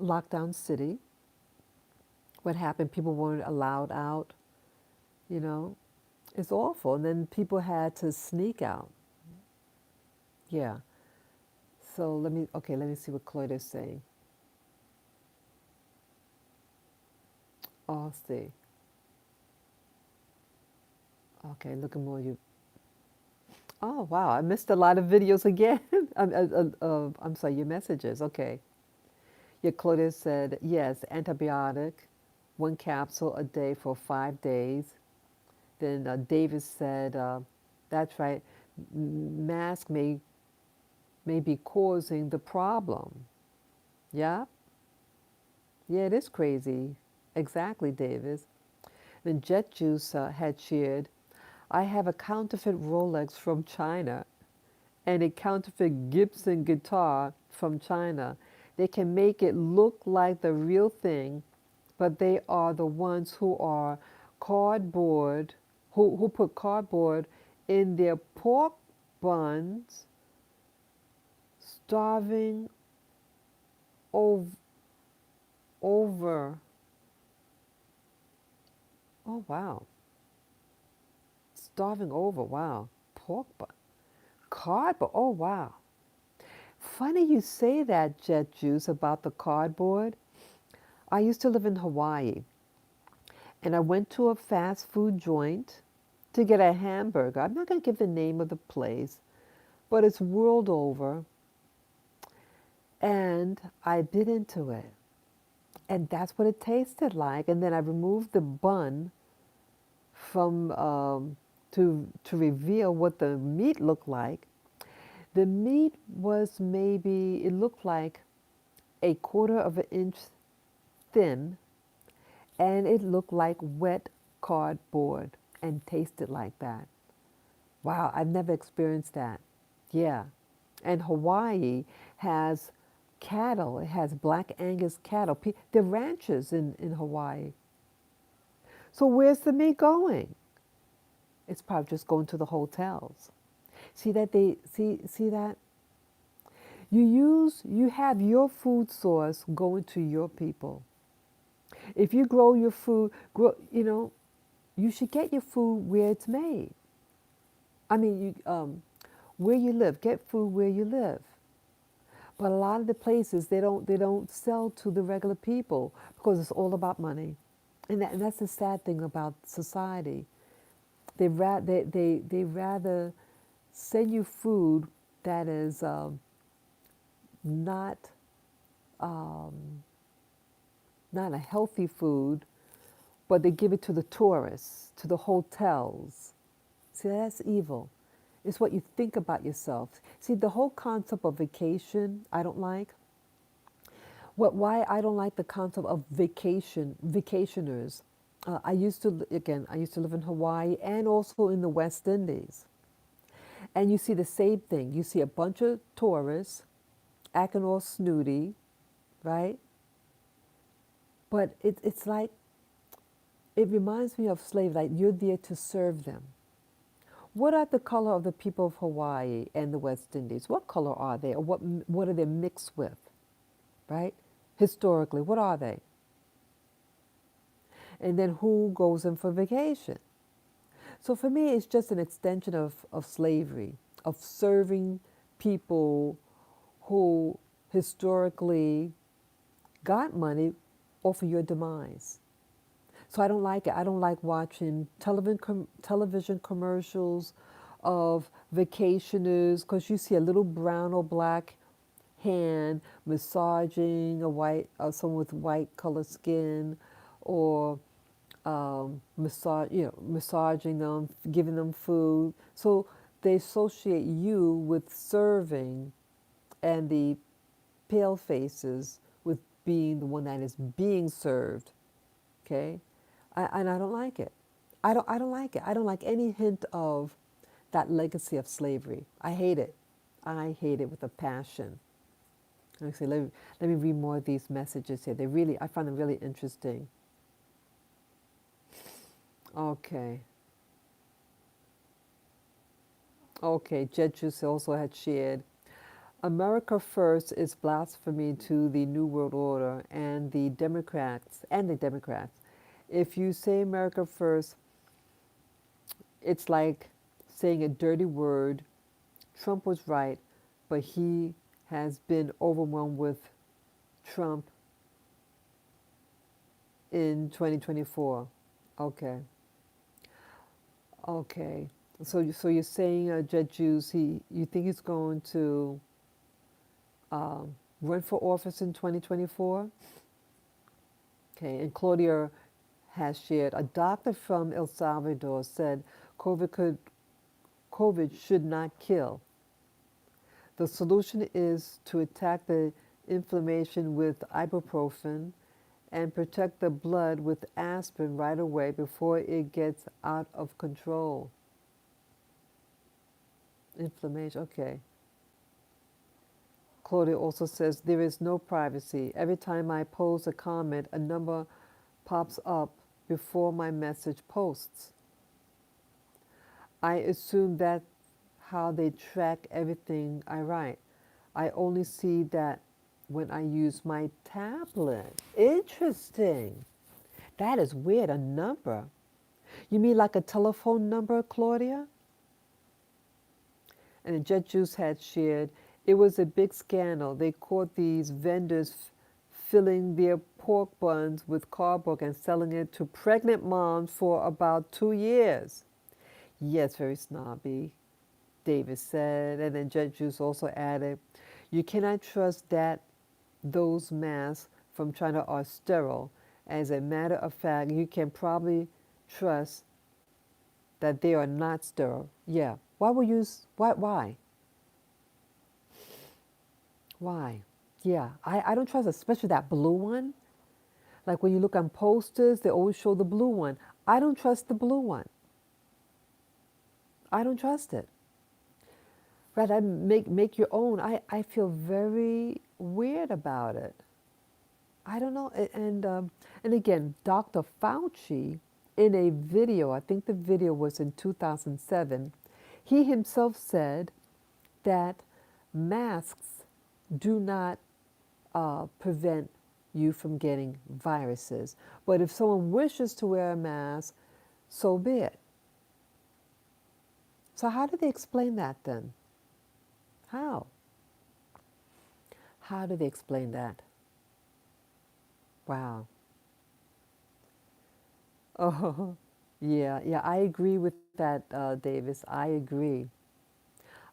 lockdown city. What happened? People weren't allowed out, you know. It's awful. And then people had to sneak out. Yeah. So let me see what Claude is saying. Oh, see. Okay, look at more you. Oh, wow. I missed a lot of videos again. I'm sorry, your messages. Okay. Your Claudia said, yes, antibiotic, one capsule a day for 5 days. Then Davis said, that's right, mask may be causing the problem. Yeah? Yeah, it is crazy. Exactly, Davis. Then Jet Juice had shared, I have a counterfeit Rolex from China and a counterfeit Gibson guitar from China. They can make it look like the real thing, but they are the ones who are cardboard, who put cardboard in their pork buns, starving ov- over. Oh, wow. Starving over, wow. Pork bun. Cardboard, oh, wow. Funny you say that, Jet Juice, about the cardboard. I used to live in Hawaii, and I went to a fast food joint to get a hamburger. I'm not going to give the name of the place, but it's world over. And I bit into it. And that's what it tasted like. And then I removed the bun from to reveal what the meat looked like. The meat was maybe, it looked like a quarter of an inch thin, and it looked like wet cardboard and tasted like that. Wow, I've never experienced that. Yeah. And Hawaii has cattle. It has black Angus cattle. There are ranches in Hawaii. So where's the meat going? It's probably just going to the hotels. See that you have your food source going to your people. If you grow your food, you should get your food where it's made. I mean, where you live, get food where you live. But a lot of the places they don't sell to the regular people because it's all about money, and that's the sad thing about society. They rather send you food that is not um, not a healthy food, but they give it to the tourists, to the hotels. See, that's evil. It's what you think about yourself. See, the whole concept of vacation, I don't like. Why I don't like the concept of vacationers. I used to live in Hawaii and also in the West Indies. And you see the same thing. You see a bunch of tourists acting all snooty, right? But it's like, it reminds me of slavery, like you're there to serve them. What are the color of the people of Hawaii and the West Indies? What color are they? Or what are they mixed with, right? Historically, what are they? And then who goes in for vacation? So for me, it's just an extension of slavery, of serving people who historically got money off of your demise. So I don't like it. I don't like watching television commercials of vacationers because you see a little brown or black hand massaging a someone with white colored skin, or massaging them, giving them food. So they associate you with serving, and the pale faces with being the one that is being served. Okay, and I don't like it. I don't like it. I don't like any hint of that legacy of slavery. I hate it. I hate it with a passion. Actually, let me read more of these messages here. I find them really interesting. Okay. Okay, Jed Juice also had shared, America first is blasphemy to the New World Order and the Democrats. If you say America first, it's like saying a dirty word. Trump was right, but he has been overwhelmed with Trump in 2024. Okay. Okay. So you're saying Jet Juice, you think he's going to run for office in 2024? Okay, and Claudia has shared a doctor from El Salvador said COVID could COVID should not kill. The solution is to attack the inflammation with ibuprofen and protect the blood with aspirin right away before it gets out of control. Inflammation, okay. Claudia also says there is no privacy. Every time I post a comment, a number pops up before my message posts. I assume that's how they track everything I write. I only see that when I use my tablet. Interesting. That is weird. A number. You mean like a telephone number, Claudia? And the Jet Juice had shared, it was a big scandal. They caught these vendors filling their pork buns with cardboard and selling it to pregnant moms for about 2 years. Yes, very snobby, Davis said. And then Jet Juice also added, you cannot trust that those masks from China are sterile. As a matter of fact, you can probably trust that they are not sterile. Yeah. Why would you? Why? Why? Why? Yeah. I don't trust, especially that blue one. Like when you look on posters, they always show the blue one. I don't trust the blue one. I don't trust it. Rather make your own. I feel very weird about it. I don't know. And again, Dr. Fauci, in a video, I think the video was in 2007, he himself said that masks do not prevent you from getting viruses. But if someone wishes to wear a mask, so be it. So how do they explain that then? How? How do they explain that? Wow. Oh, yeah, I agree with that, Davis. I agree.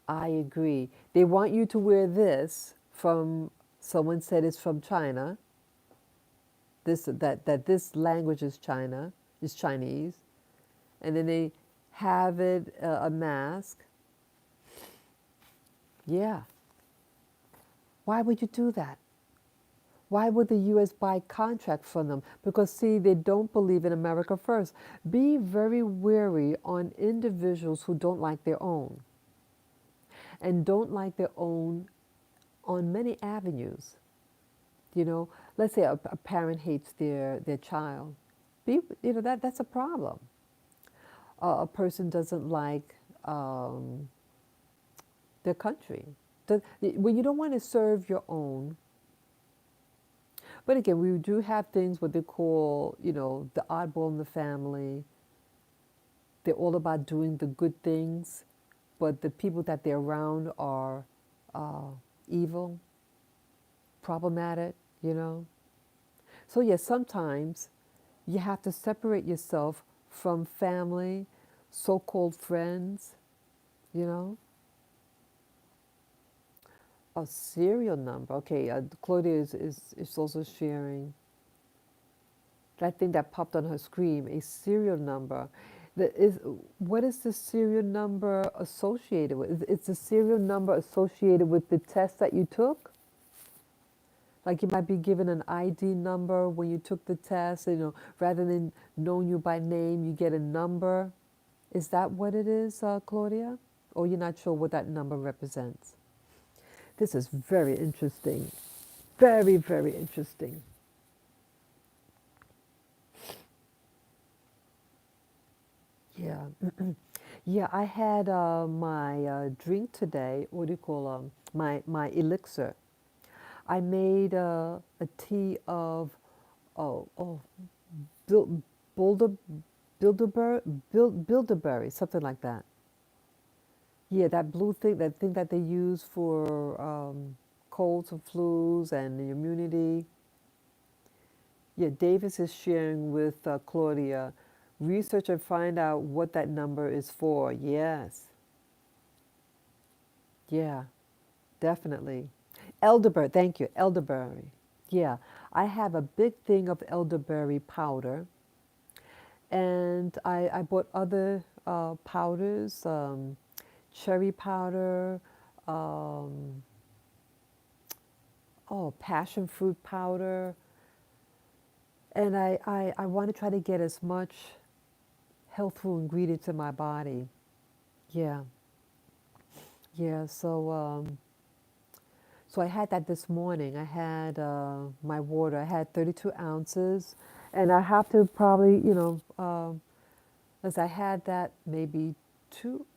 I agree. They want you to wear this from, someone said it's from China. That this language is Chinese, and then they have it a mask. Yeah. Why would you do that? Why would the U.S. buy contract from them? Because, see, they don't believe in America first. Be very wary on individuals who don't like their own and don't like their own on many avenues. You know, let's say a parent hates their child. That's a problem. A person doesn't like their country. When you don't want to serve your own, but again, we do have things what they call, the oddball in the family. They're all about doing the good things, but the people that they're around are uh, evil, problematic, you know. So, yes, sometimes you have to separate yourself from family, so called friends, you know. A serial number. Okay, Claudia is also sharing that thing that popped on her screen, a serial number. What is the serial number associated with? It's the serial number associated with the test that you took? Like you might be given an ID number when you took the test, rather than knowing you by name, you get a number. Is that what it is, Claudia? Or you're not sure what that number represents? This is very interesting. Very, very interesting. Yeah. Yeah, I had my drink today. What do you call my elixir? I made a tea of oh bil- boulder bilderberry, something like that. Yeah, that blue thing, that thing that they use for colds and flus and the immunity. Yeah, Davis is sharing with Claudia. Research and find out what that number is for. Yes. Yeah, definitely. Elderberry, thank you. Elderberry. Yeah, I have a big thing of elderberry powder, and I bought other powders, cherry powder, um, oh, passion fruit powder, and I want to try to get as much healthful ingredients in my body. Yeah, yeah. So I had that this morning. I had my water. I had 32 ounces, and I have to probably, as I had that maybe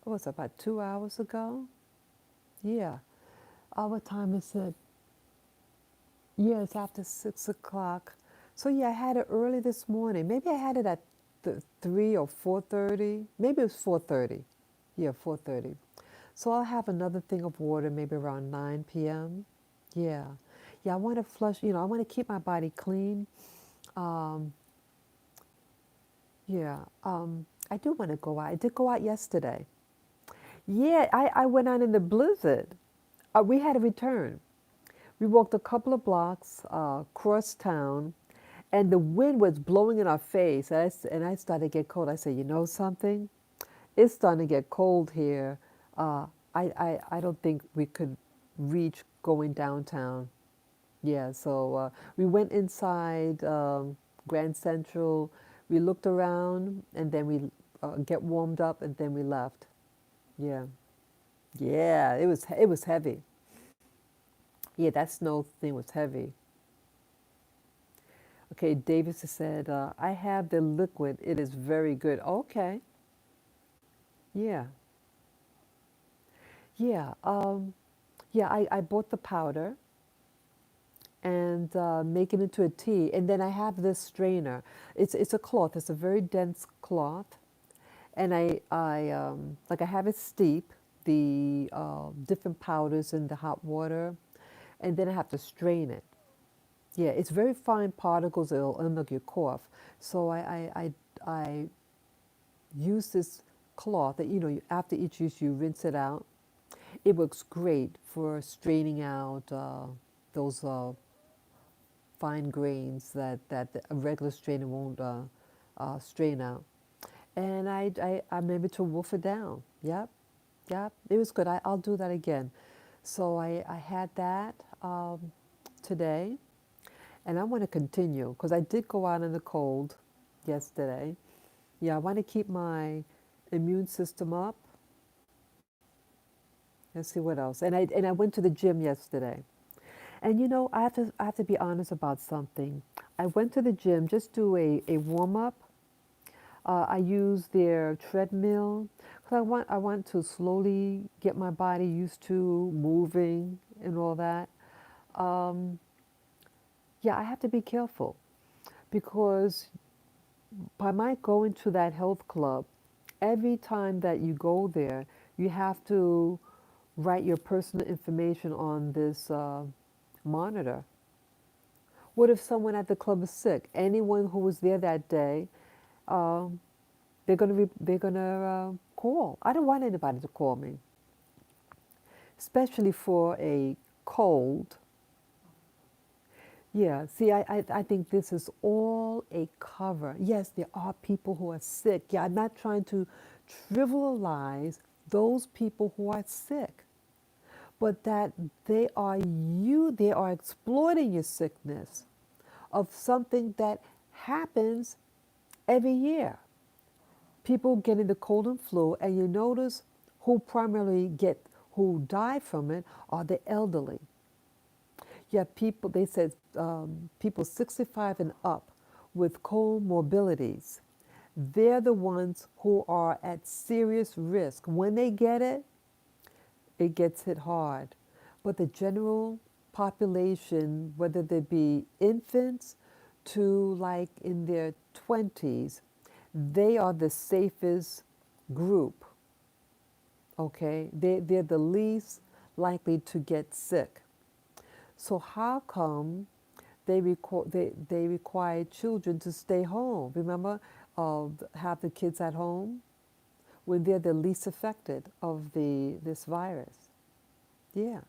what was it, about 2 hours ago? Yeah. What time is it? Yeah, it's after 6 o'clock. So yeah, I had it early this morning. Maybe I had it at 3 or 4:30. Maybe it was 4:30. Yeah, 4:30. So I'll have another thing of water maybe around 9 p.m. Yeah. Yeah, I want to flush, I want to keep my body clean. Um, yeah. I do want to go out. I did go out yesterday. Yeah, I went out in the blizzard. We had a return. We walked a couple of blocks across town, and the wind was blowing in our face. And I started to get cold. I said, you know something? It's starting to get cold here. Uh, I don't think we could reach going downtown. Yeah, so we went inside Grand Central. We looked around, and then we get warmed up, and then we left. Yeah, yeah, it was heavy. Yeah, that snow thing was heavy. Okay, Davis has said, I have the liquid. It is very good. Okay, yeah, yeah, yeah. I bought the powder and make it into a tea, and then I have this strainer. It's a cloth. It's a very dense cloth, and I have it steep the different powders in the hot water, and then I have to strain it. Yeah, it's very fine particles. It'll mimic your cough. So I use this cloth that after each use you rinse it out. It works great for straining out those fine grains that a regular strainer won't strain out. And I'm able to wolf it down. Yep, yep. It was good. I'll do that again. So I had that today, and I want to continue because I did go out in the cold yesterday. Yeah, I want to keep my immune system up. Let's see what else. And I went to the gym yesterday. And I have to be honest about something. I went to the gym just do a warm up. I use their treadmill because I want to slowly get my body used to moving and all that. Um, yeah, I have to be careful because by my going to that health club, every time that you go there, you have to write your personal information on this monitor. What if someone at the club is sick? Anyone who was there that day, um, they're gonna call. I don't want anybody to call me, especially for a cold. Yeah, see, I think this is all a cover. Yes, there are people who are sick. Yeah, I'm not trying to trivialize those people who are sick, but that they are exploiting your sickness of something that happens every year. People getting the cold and flu, and you notice who die from it are the elderly. Yeah, they said people 65 and up with comorbidities, they're the ones who are at serious risk. When they get it, it gets hit hard. But the general population, whether they be infants to like in their 20s, they are the safest group, okay? They're the least likely to get sick. So how come they require children to stay home? Remember, have the kids at home when they're the least affected of this virus. Yeah,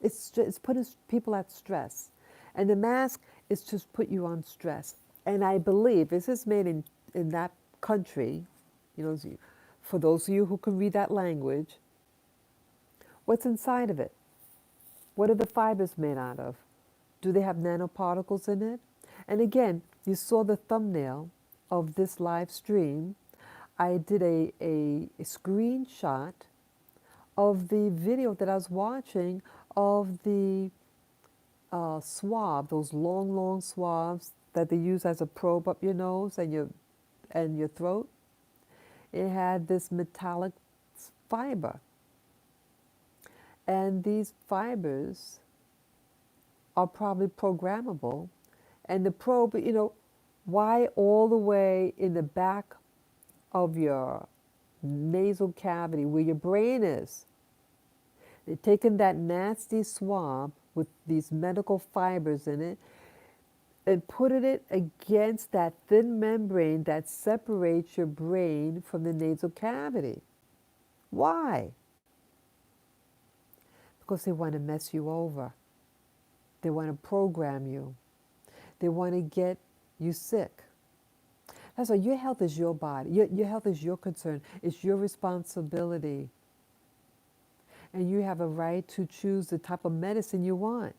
it's putting people at stress, and the mask is just put you on stress. And I believe this is made in that country. You know, for those of you who can read that language, what's inside of it? What are the fibers made out of? Do they have nanoparticles in it? And again, you saw the thumbnail of this live stream. I did a screenshot of the video that I was watching of the swab, those long, long swabs that they use as a probe up your nose and your throat. It had this metallic fiber. And these fibers are probably programmable. And the probe, why all the way in the back of your nasal cavity where your brain is? They're taking that nasty swab with these medical fibers in it and putting it against that thin membrane that separates your brain from the nasal cavity. Why? Because they want to mess you over. They want to program you. They want to get you sick. That's why your health is your body. Your health is your concern. It's your responsibility. And you have a right to choose the type of medicine you want.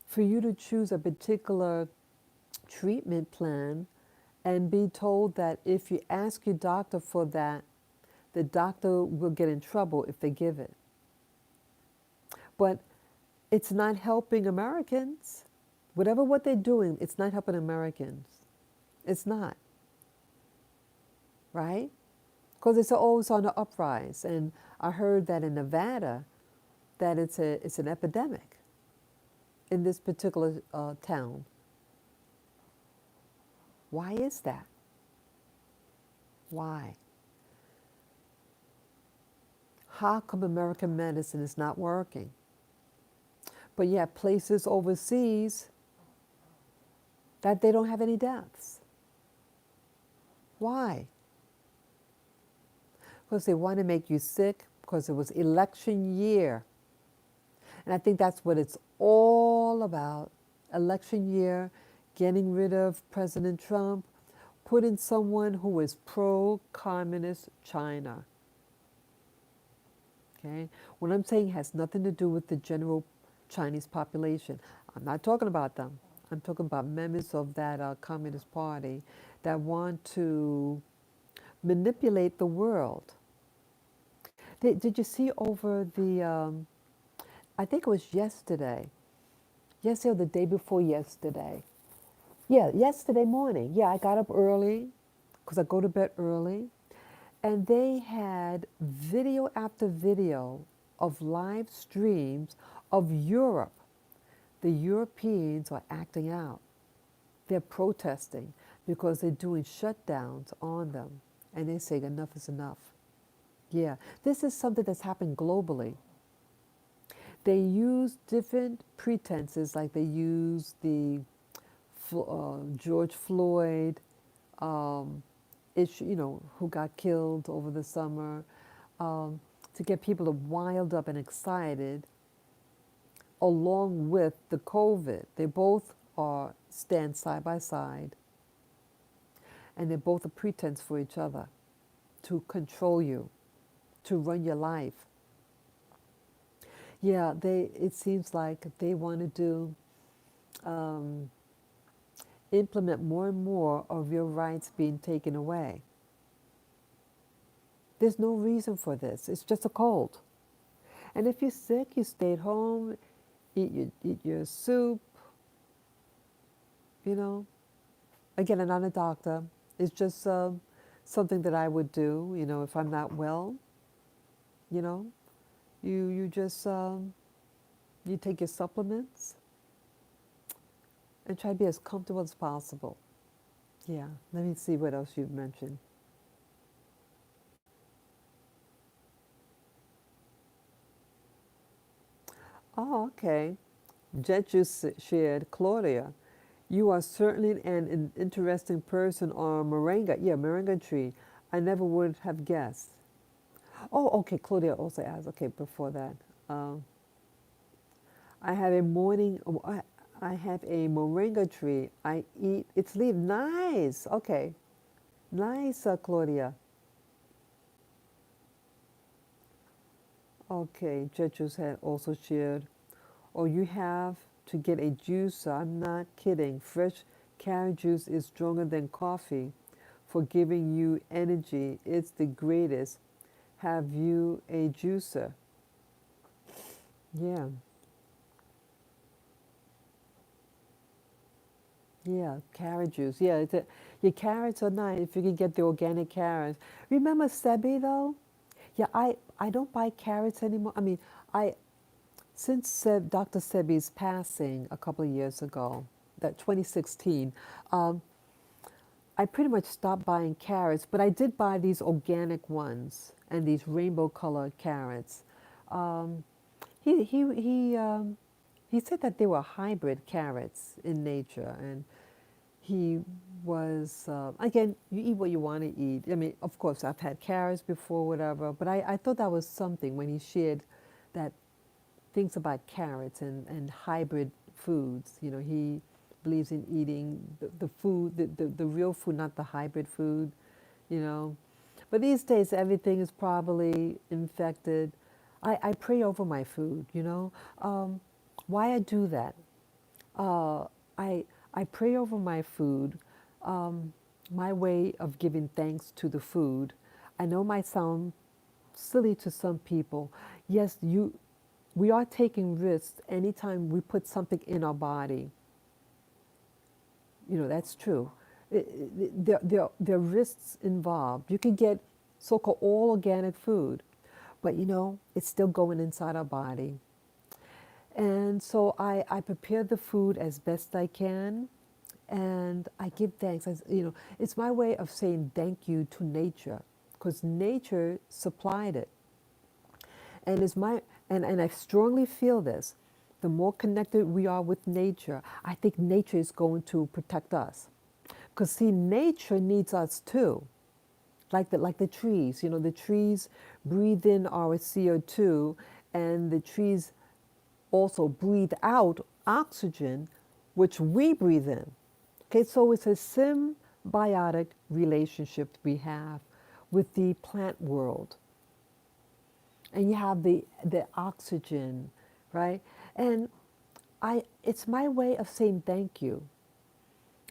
For you to choose a particular treatment plan and be told that if you ask your doctor for that, the doctor will get in trouble if they give it. But it's not helping Americans. Whatever what they're doing, it's not helping Americans. It's not. Right? Because it's always on the uprise. And I heard that in Nevada, that it's an epidemic in this particular town. Why is that? Why? How come American medicine is not working? But you have places overseas that they don't have any deaths. Why? Because they want to make you sick, because it was election year. And I think that's what it's all about. Election year, getting rid of President Trump, putting someone who is pro-communist China. Okay? What I'm saying has nothing to do with the general Chinese population. I'm not talking about them. I'm talking about members of that Communist Party that want to manipulate the world. Did you see over I think it was yesterday or the day before yesterday. Yeah, yesterday morning. Yeah, I got up early because I go to bed early. And they had video after video of live streams of Europe. The Europeans are acting out. They're protesting because they're doing shutdowns on them. And they say enough is enough. Yeah, this is something that's happened globally. They use different pretenses, like they use the George Floyd issue, who got killed over the summer, to get people wild up and excited, along with the COVID. They both stand side by side, and they're both a pretense for each other to control you, to run your life. Yeah, it seems like they want to do implement more and more of your rights being taken away. There's no reason for this. It's just a cold. And if you're sick, you stay at home, eat your soup, Again, I'm not a doctor. It's just something that I would do, if I'm not well, You just, you take your supplements and try to be as comfortable as possible. Yeah, let me see what else you've mentioned. Oh, okay. Jet just shared, Claudia, You are certainly an interesting person on moringa. Yeah, moringa tree. I never would have guessed. Oh, okay. Claudia also asked. Okay, before that, um, I have a morning. I have a moringa tree. I eat its leaf. Nice. Okay, nice, Claudia. Okay, Judges had also shared. Oh, you have to get a juicer. I'm not kidding. Fresh carrot juice is stronger than coffee for giving you energy. It's the greatest. Have you a juicer? Yeah, yeah, carrot juice. Yeah, your carrots are nice if you can get the organic carrots. Remember Sebi though? Yeah, I don't buy carrots anymore. I mean, I since Dr. Sebi's passing a couple of years ago, that 2016, um, I pretty much stopped buying carrots, but I did buy these organic ones and these rainbow colored carrots. Um, he he he um, he said that they were hybrid carrots in nature, and he was again. You eat what you want to eat. I mean, of course, I've had carrots before, whatever. But I thought that was something when he shared that things about carrots and hybrid foods. You know, he believes in eating the food, the real food, not the hybrid food, you know. But these days, everything is probably infected. I pray over my food, you know. Why I do that? Uh, I, I pray over my food, um, my way of giving thanks to the food. I know it might sound silly to some people. Yes, we are taking risks anytime we put something in our body. You know, that's true. There are risks involved. You can get so-called all organic food, but you know, it's still going inside our body. And so I prepare the food as best I can, and I give thanks. As, you know, it's my way of saying thank you to nature, because nature supplied it. And it's my and I strongly feel this. The more connected we are with nature, I think nature is going to protect us. Because see, nature needs us too. Like the trees, you know, the trees breathe in our CO2, and the trees also breathe out oxygen, which we breathe in. Okay, so it's a symbiotic relationship we have with the plant world. And you have the oxygen, right? And it's my way of saying thank you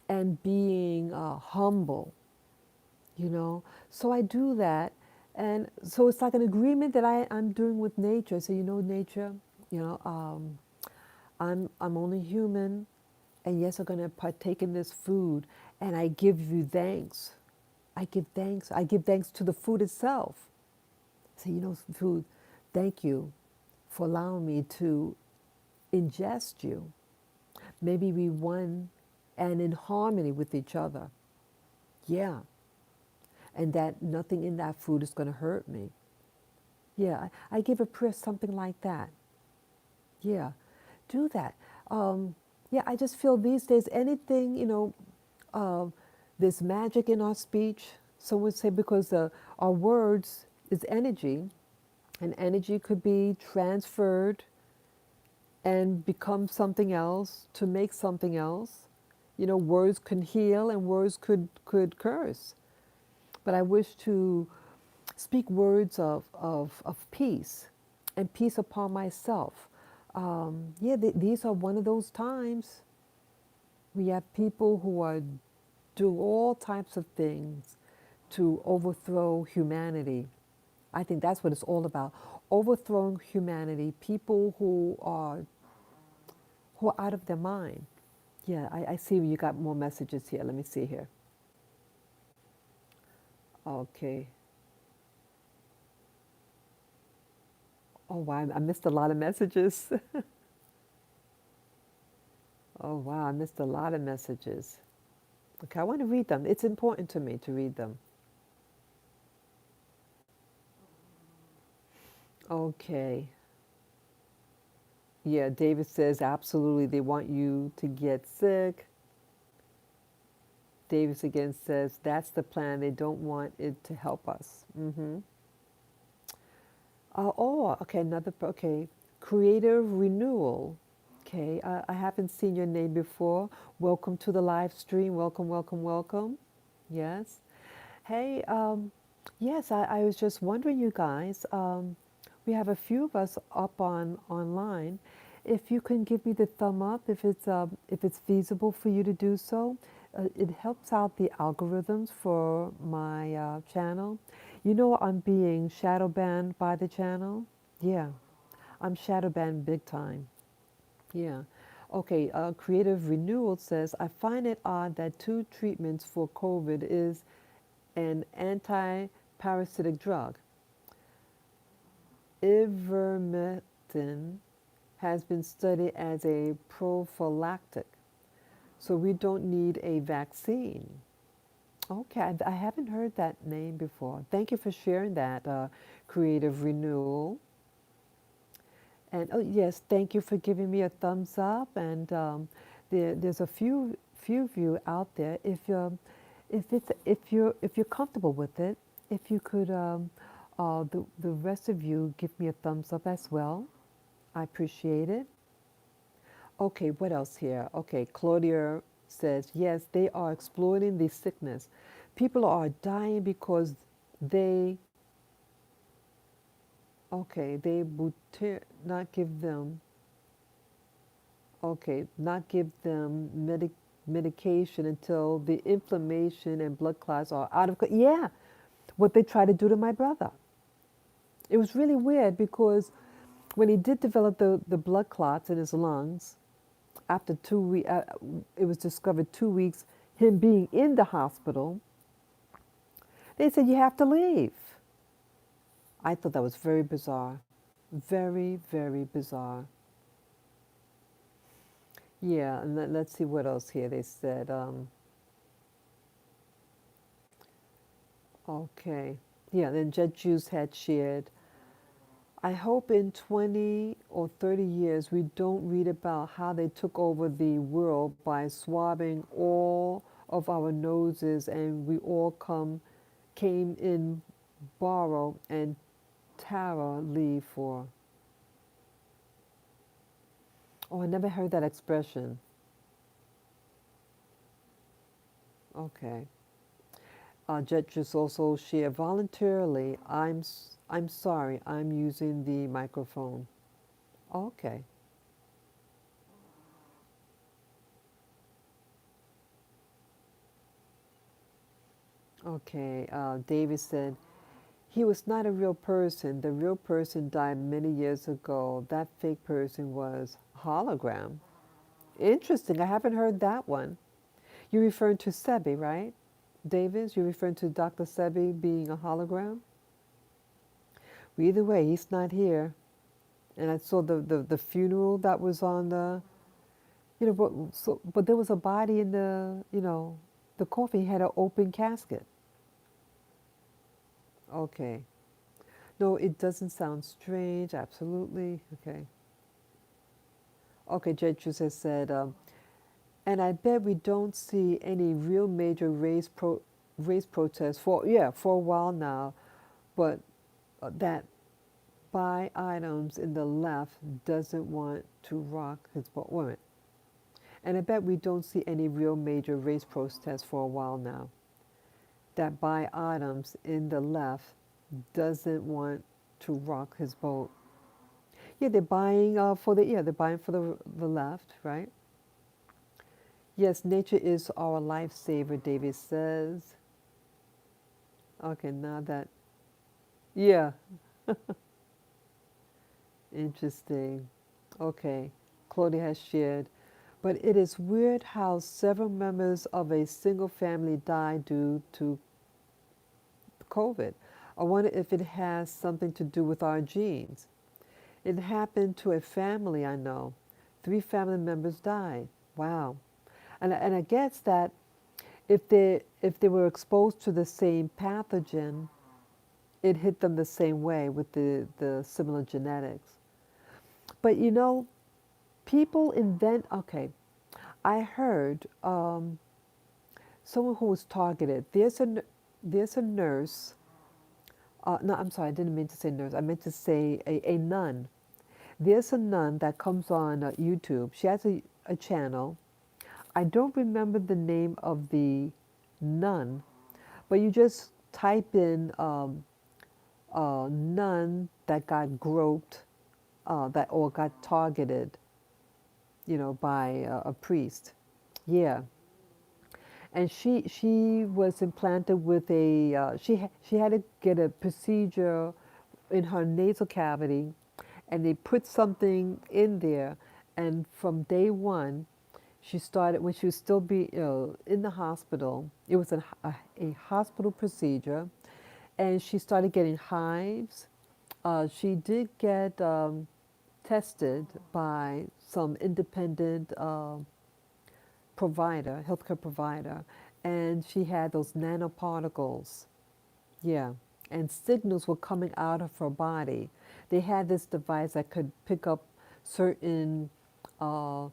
and being humble, you know. So I do that, and so it's like an agreement that I'm doing with nature. So you know, nature, you know, I'm only human, and yes, I'm going to partake in this food, and I give you thanks. I give thanks. I give thanks to the food itself. So you know, food. Thank you for allowing me to ingest you. Maybe we one and in harmony with each other. Yeah. And that nothing in that food is going to hurt me. Yeah. I give a prayer, something like that. Yeah. Do that. Yeah. I just feel these days anything, you know, uh, there's magic in our speech. Some would say because our words is energy, and energy could be transferred and become something else to make something else. You know, words can heal and words could curse. But I wish to speak words of peace and peace upon myself. Yeah, these are one of those times we have people who are doing all types of things to overthrow humanity. I think that's what it's all about. Overthrowing humanity, people who are out of their mind. Yeah, I see you got more messages here. Let me see here. Okay. Oh, wow. I missed a lot of messages. Oh, wow. I missed a lot of messages. Okay, I want to read them. It's important to me to read them. Okay. Yeah, David says absolutely they want you to get sick. Davis again says that's the plan. They don't want it to help us. Oh, okay, okay. Creative renewal. Okay, I haven't seen your name before. Welcome to the live stream. Welcome, welcome, welcome. Yes. Hey, yes, I was just wondering, you guys. We have a few of us up on online. If you can give me the thumb up, if it's feasible for you to do so, it helps out the algorithms for my channel. You know, I'm being shadow banned by the channel. Yeah, I'm shadow banned big time. Yeah. Okay, Creative Renewal says, I find it odd that two treatments for COVID is an anti-parasitic drug. Ivermectin has been studied as a prophylactic, so we don't need a vaccine. Okay, I haven't heard that name before. Thank you for sharing that, Creative Renewal. And oh yes, thank you for giving me a thumbs up. And there's a few of you out there. If you're comfortable with it, if you could the rest of you give me a thumbs up as well. I appreciate it. Okay, what else here? Okay, Claudia says yes, they are exploiting the sickness. People are dying because they they would not give them not give them medication until the inflammation and blood clots are out of yeah, what they tried to do to my brother. It was really weird because when he did develop the blood clots in his lungs, after 2 weeks, it was discovered 2 weeks, him being in the hospital, they said, you have to leave. I thought that was very bizarre. Very, very bizarre. Yeah, and let's see what else here. They said, okay. Yeah, then Jet Juice had shared, I hope in 20 or 30 years we don't read about how they took over the world by swabbing all of our noses and we all came in borrow and Tara leave for. Oh, I never heard that expression. Okay. Jet just also share voluntarily. I'm sorry. I'm using the microphone. Okay. Okay. David said he was not a real person. The real person died many years ago. That fake person was hologram. Interesting. I haven't heard that one. You're referring to Sebi, right? Davis, you're referring to Dr. Sebi being a hologram? Well, either way, he's not here. And I saw the funeral that was on the, but there was a body in the coffin. He had an open casket. Okay. No, it doesn't sound strange. Absolutely. Okay. Okay, Jedrus has said, and I bet we don't see any real major race protests for a while now, but that buy items in the left doesn't want to rock his boat. Wait a minute. And I bet we don't see any real major race protests for a while now. That buy items in the left doesn't want to rock his boat. Yeah, they're buying they're buying for the left, right? Yes, nature is our lifesaver, David says. Okay, now that yeah, interesting. Okay, Claudia has shared. But it is weird how several members of a single family died due to COVID. I wonder if it has something to do with our genes. It happened to a family I know. 3 family members died. Wow. And I guess that if they were exposed to the same pathogen, it hit them the same way with the similar genetics. But people invent, okay, I heard someone who was targeted. There's a nurse. No, I'm sorry, I didn't mean to say nurse. I meant to say a nun. There's a nun that comes on YouTube. She has a channel. I don't remember the name of the nun, but you just type in nun that got groped, that or got targeted, by a priest. Yeah, and she was implanted with she had to get a procedure in her nasal cavity, and they put something in there, and from day one, she started when she was still in the hospital. It was a hospital procedure, and she started getting hives. She did get tested by some independent healthcare provider, and she had those nanoparticles. Yeah, and signals were coming out of her body. They had this device that could pick up certain uh,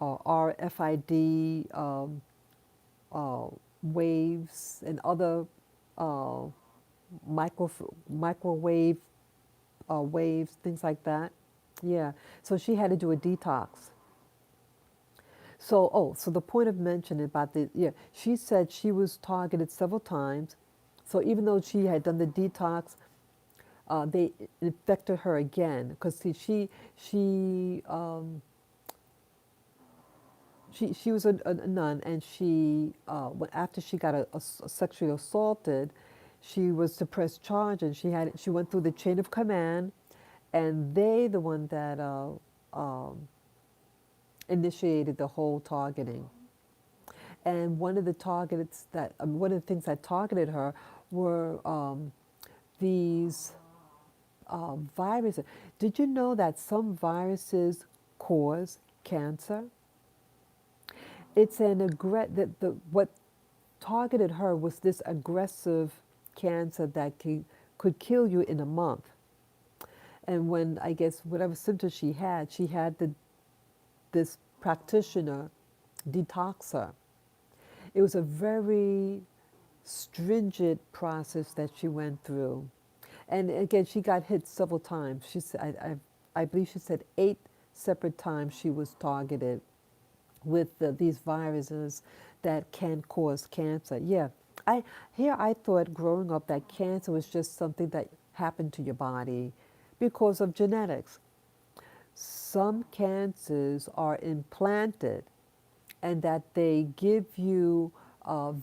RFID uh, waves and other uh, micro, microwave waves, things like that. Yeah, so she had to do a detox. So the point of mentioning about she said she was targeted several times. So even though she had done the detox, they infected her again because she was a nun, and after she got sexually assaulted, she was to press charge, and she went through the chain of command, and they the one that initiated the whole targeting. And one of the things that targeted her were these viruses. Did you know that some viruses cause cancer? It's what targeted her was this aggressive cancer that could kill you in a month. And when I guess whatever symptoms she had this practitioner detox her. It was a very stringent process that she went through. And again, she got hit several times. She said, I believe she said 8 separate times she was targeted with these viruses that can cause cancer. Yeah, I thought growing up that cancer was just something that happened to your body because of genetics. Some cancers are implanted, and that they give you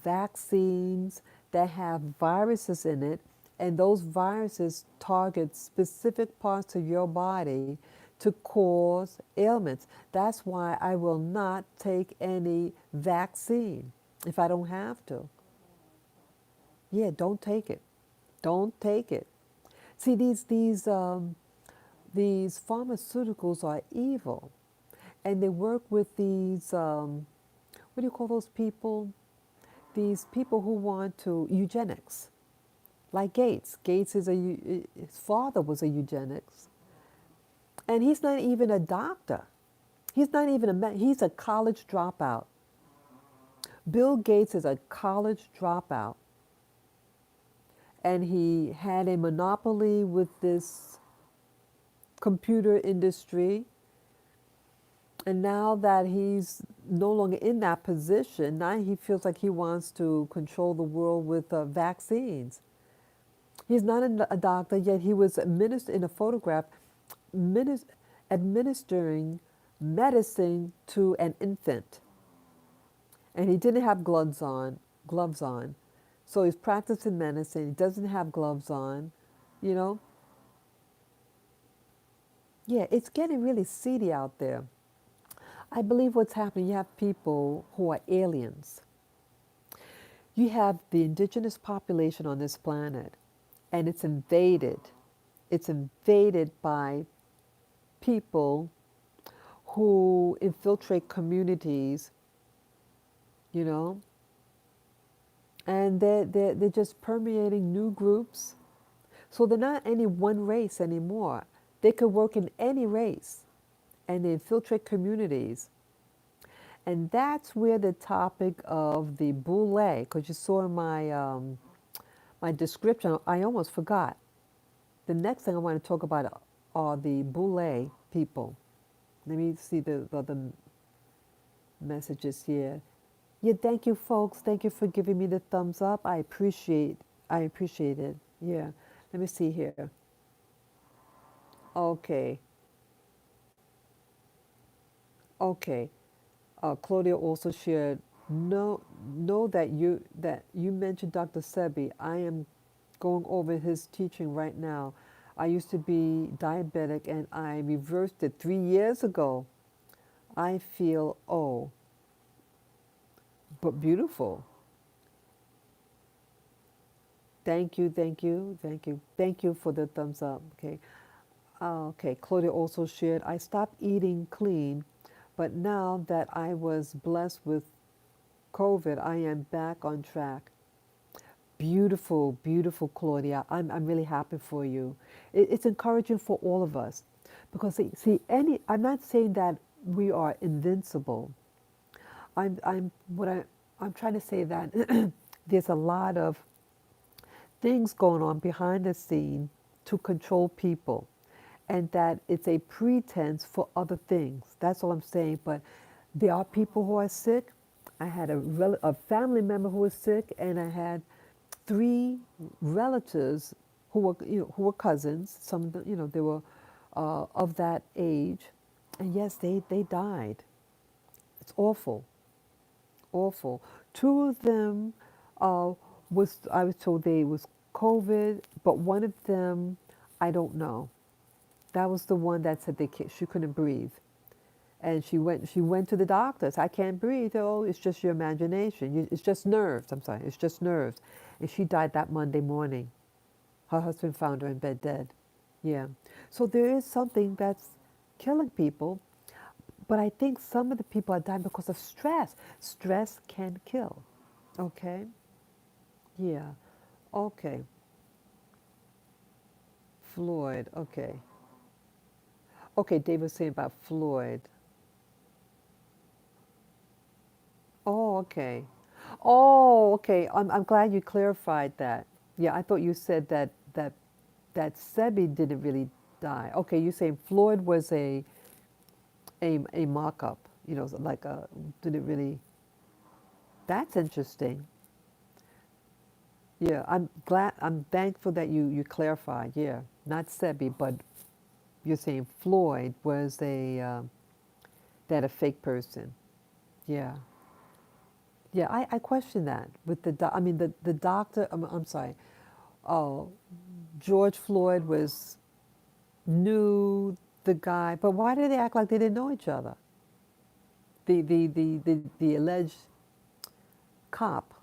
vaccines that have viruses in it, and those viruses target specific parts of your body to cause ailments. That's why I will not take any vaccine if I don't have to. Yeah, don't take it. Don't take it. See, these pharmaceuticals are evil, and they work with these what do you call those people? These people who want to eugenics, like Gates. His father was a eugenics, and he's not even a doctor. He's not even he's a college dropout. Bill Gates is a college dropout, and he had a monopoly with this computer industry. And now that he's no longer in that position, now he feels like he wants to control the world with vaccines. He's not a doctor, yet he was in a photograph administering medicine to an infant. And he didn't have gloves on. So he's practicing medicine. He doesn't have gloves on, you know. Yeah, it's getting really seedy out there. I believe what's happening, you have people who are aliens. You have the indigenous population on this planet, and it's invaded. It's invaded by people who infiltrate communities, you know, and they're just permeating new groups. So they're not any one race anymore. They could work in any race, and they infiltrate communities. And that's where the topic of the Boule, because you saw in my description, I almost forgot. The next thing I want to talk about are the Boule people. Let me see the other messages here. Yeah, thank you, folks. Thank you for giving me the thumbs up. I appreciate it. Yeah. Let me see here. Okay. Okay. Claudia also shared. Know that you mentioned Dr. Sebi. I am going over his teaching right now. I used to be diabetic and I reversed it 3 years ago. I feel but beautiful. Thank you, thank you, thank you, thank you for the thumbs up. Okay. Okay, Claudia also shared, I stopped eating clean, but now that I was blessed with COVID, I am back on track. Beautiful, beautiful, Claudia. I'm really happy for you. It's encouraging for all of us because I'm not saying that we are invincible. I'm trying to say that there's a lot of things going on behind the scene to control people and that it's a pretense for other things. That's all I'm saying. But there are people who are sick. I had a family member who was sick, and I had three relatives who were cousins. Some of them, they were of that age, and yes, they died. It's awful, awful. Two of them uh, I was told they was COVID, but one of them I don't know. That was the one that said she couldn't breathe. And she went to the doctors. I can't breathe. Oh, it's just your imagination. It's just nerves. I'm sorry, it's just nerves. And she died that Monday morning. Her husband found her in bed dead. Yeah. So there is something that's killing people. But I think some of the people are dying because of stress. Stress can kill. Okay? Yeah. Okay. Floyd. Okay. Okay, Dave was saying about Floyd. Oh, okay. Oh, okay. I'm glad you clarified that. Yeah, I thought you said that Sebi didn't really die. Okay, you're saying Floyd was a mock-up. Like didn't really. That's interesting. Yeah, I'm glad. I'm thankful that you clarified. Yeah, not Sebi, but you're saying Floyd was a fake person. Yeah. Yeah, I question that with I mean the doctor. I'm sorry. Oh, George Floyd knew the guy, but why did they act like they didn't know each other? The alleged cop.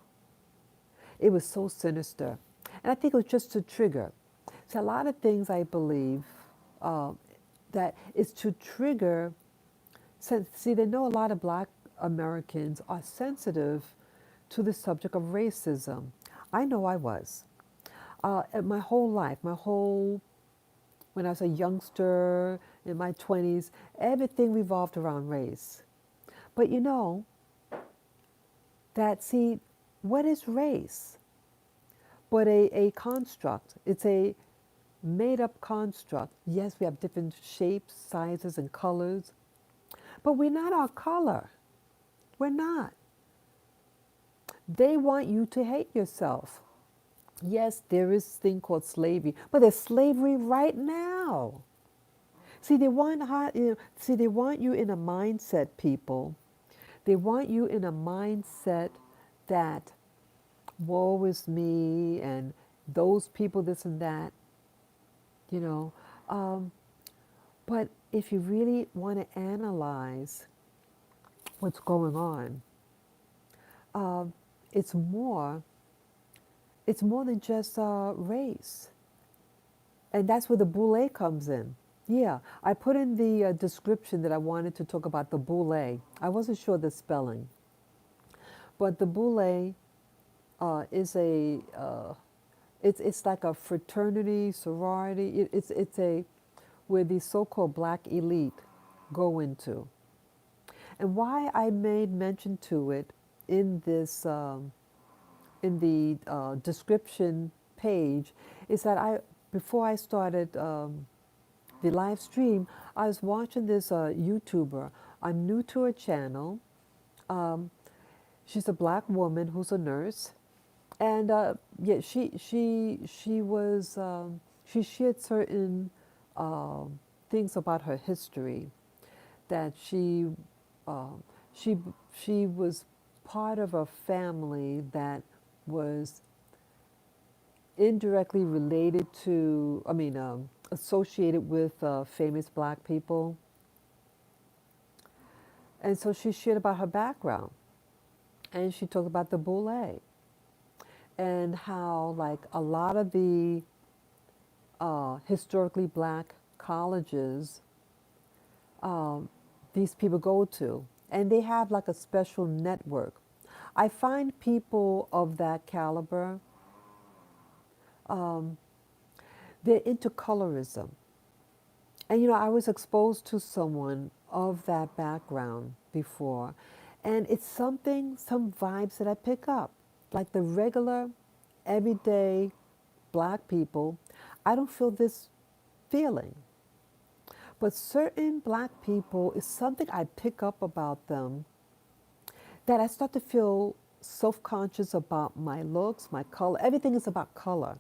It was so sinister, and I think it was just to trigger. So a lot of things I believe uh, that is to trigger. See, they know a lot of Black Americans are sensitive to the subject of racism. I know I was. My whole life, when I was a youngster in my 20s, everything revolved around race. But see, what is race? But a construct. It's a made up construct. Yes, we have different shapes, sizes, and colors, but we're not our color. We're not. They want you to hate yourself. Yes, there is this thing called slavery, but there's slavery right now. See, they want you in a mindset, people. They want you in a mindset that woe is me and those people, this and that, you know. Um, but if you really want to analyze what's going on, uh, it's more. It's more than just race, and that's where the Boule comes in. Yeah, I put in the description that I wanted to talk about the Boule. I wasn't sure the spelling, but the Boule is it's like a fraternity, sorority. It's a where the so-called black elite go into. And why I made mention to it in this in the description page is that I before I started the live stream, I was watching this YouTuber. I'm new to her channel. Um, she's a black woman who's a nurse, and yeah, she was she shared certain things about her history that um, she she was part of a family that was indirectly related to, I mean, associated with famous black people. And so she shared about her background. And she talked about the Boule and how, like, a lot of the historically black colleges um, these people go to. And they have, like, a special network. I find people of that caliber, um, they're into colorism. And I was exposed to someone of that background before, and it's something, some vibes that I pick up. Like the regular, everyday black people, I don't feel this feeling. But certain black people is something I pick up about them that I start to feel self conscious about my looks, my color. Everything is about color.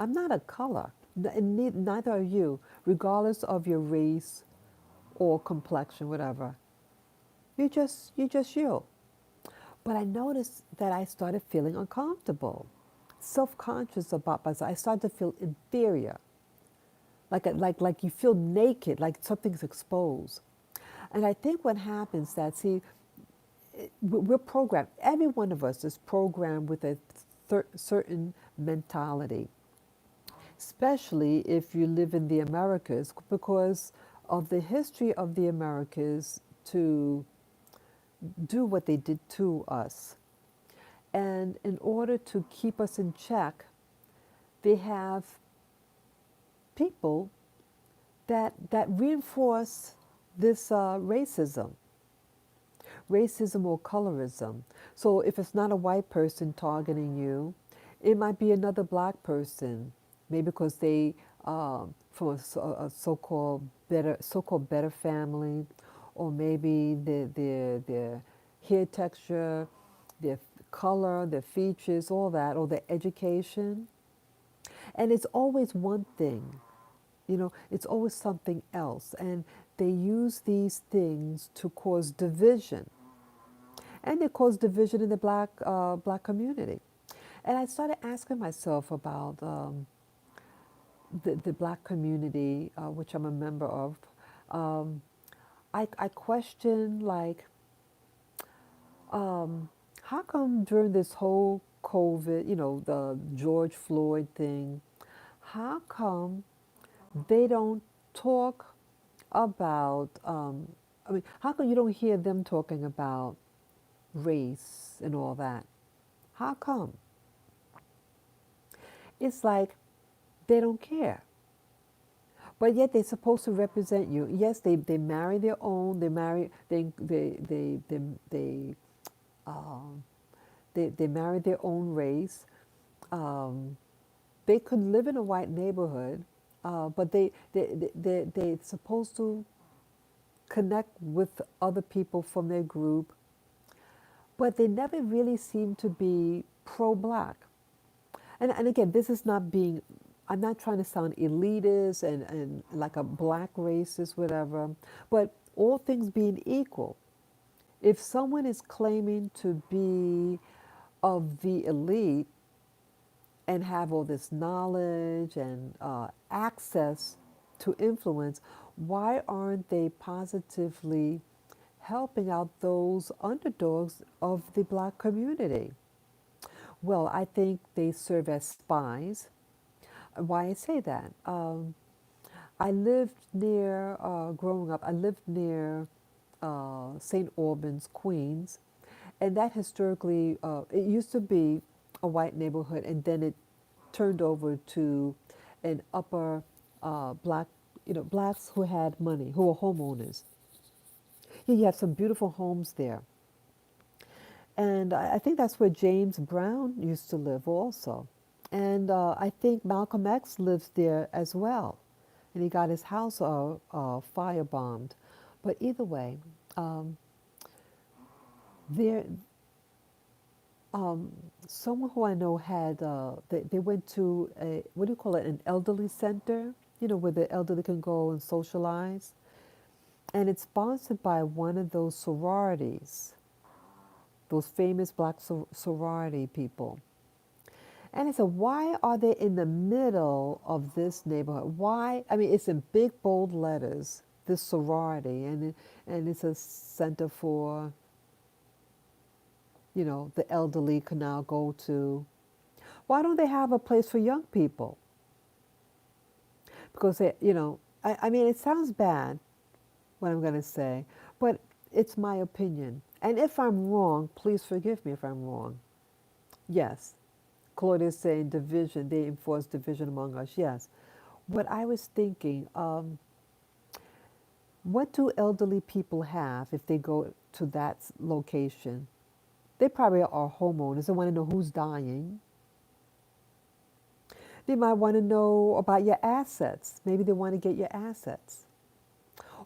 I'm not a color, and neither are you, regardless of your race or complexion, whatever. You just you. But I noticed that I started feeling uncomfortable, self-conscious about myself. I started to feel inferior, like you feel naked, like something's exposed. And I think what happens that see, we're programmed. Every one of us is programmed with a certain mentality, especially if you live in the Americas, because of the history of the Americas to do what they did to us. And in order to keep us in check, they have people that reinforce this racism or colorism. So if it's not a white person targeting you, it might be another black person, maybe because they from a so-called better family, or maybe their hair texture, their color, their features, all that, or their education. And it's always one thing, it's always something else. And they use these things to cause division. And they cause division in the black community. And I started asking myself about the black community, which I'm a member of. Um, I question, like, how come during this whole COVID, the George Floyd thing, how come they don't talk about, I mean, how come you don't hear them talking about race and all that? How come? It's like they don't care. But yet they're supposed to represent you. Yes, they marry their own. Um, they marry their own race. Um, they could live in a white neighborhood, but they're supposed to connect with other people from their group. But they never really seem to be pro-black. And again, this is not being, I'm not trying to sound elitist and like a black racist, whatever, but all things being equal, if someone is claiming to be of the elite and have all this knowledge and access to influence, why aren't they positively helping out those underdogs of the black community? Well, I think they serve as spies. Why I say that? I lived near, growing up, I lived near St. Albans, Queens, and that historically, it used to be a white neighborhood, and then it turned over to an upper black, blacks who had money, who were homeowners. Yeah, you have some beautiful homes there. And I think that's where James Brown used to live also. And I think Malcolm X lives there as well. And he got his house firebombed. But either way, um, there, um, someone who I know had, they went to a, what do you call it, an elderly center, where the elderly can go and socialize. And it's sponsored by one of those sororities, those famous black sorority people. And I said, why are they in the middle of this neighborhood? Why? I mean, it's in big, bold letters, this sorority, and it's a center for, the elderly can now go to. Why don't they have a place for young people? Because I mean, it sounds bad, what I'm going to say, but it's my opinion. And if I'm wrong, please forgive me if I'm wrong. Yes, Claudia is saying division, they enforce division among us. Yes. What I was thinking, what do elderly people have if they go to that location? They probably are homeowners. They want to know who's dying. They might want to know about your assets. Maybe they want to get your assets.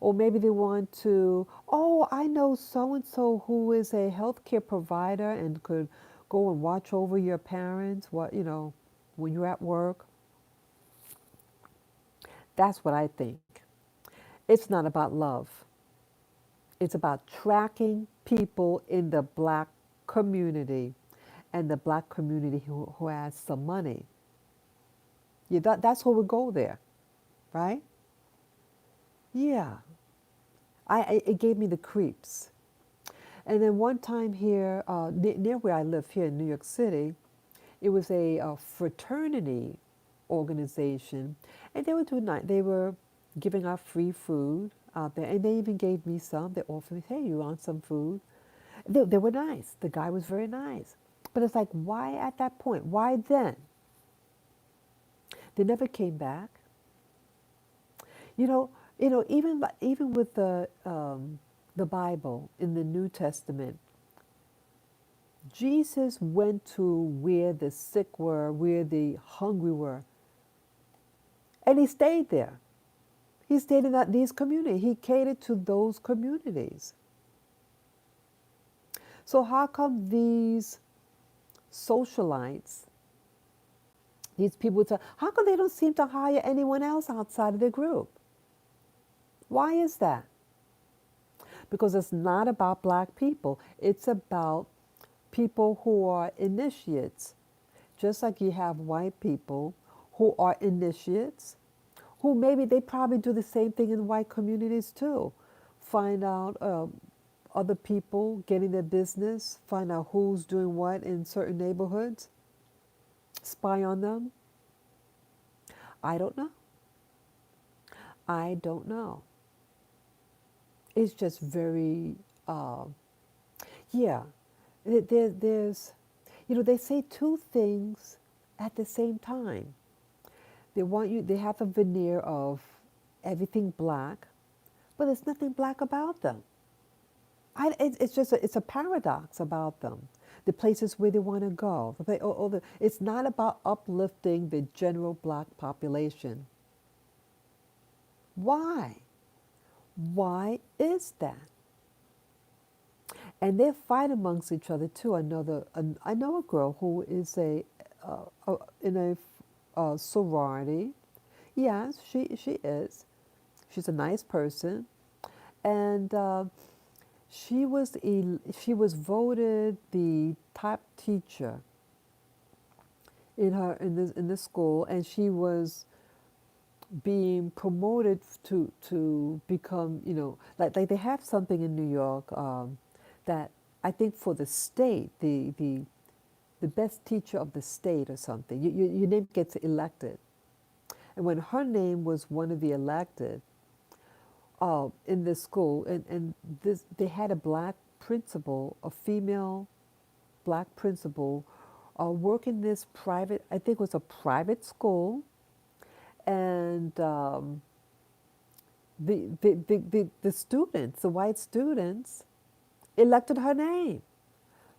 Or maybe they want to, oh, I know so and so who is a healthcare provider and could go and watch over your parents, when you're at work. That's what I think. It's not about love. It's about tracking people in the black community and the black community who has some money. Yeah, that's where we go there, right? Yeah. It gave me the creeps. And then one time here, near where I live here in New York City, it was a fraternity organization, and they were doing they were giving out free food out there, and they even gave me some. They offered me, hey, you want some food? They were nice. The guy was very nice, but it's like, why at that point? Why then? They never came back. You know, even with the Bible in the New Testament, Jesus went to where the sick were, where the hungry were, and he stayed there. He stayed in these communities. He catered to those communities. So how come these socialites, these people, how come they don't seem to hire anyone else outside of their group? Why is that? Because it's not about black people. It's about people who are initiates. Just like you have white people who are initiates, who maybe they probably do the same thing in white communities too. Find out other people getting their business, find out who's doing what in certain neighborhoods, spy on them. I don't know. I don't know. It's just very, uh, yeah. There's, they say two things at the same time. They have a veneer of everything black, but there's nothing black about them. It's a paradox about them. The places where they want to go. It's not about uplifting the general black population. Why? Why is that? And they fight amongst each other too. I know a girl who is in a sorority. Yes, she is. She's a nice person, and she was voted the top teacher in this school, and she was being promoted to become, like they have something in New York, that I think for the state, the best teacher of the state or something, your name gets elected. And when her name was one of the elected in this school, and they had a black principal, a female black principal, work in this private, I think it was a private school, and the students, the white students, elected her name.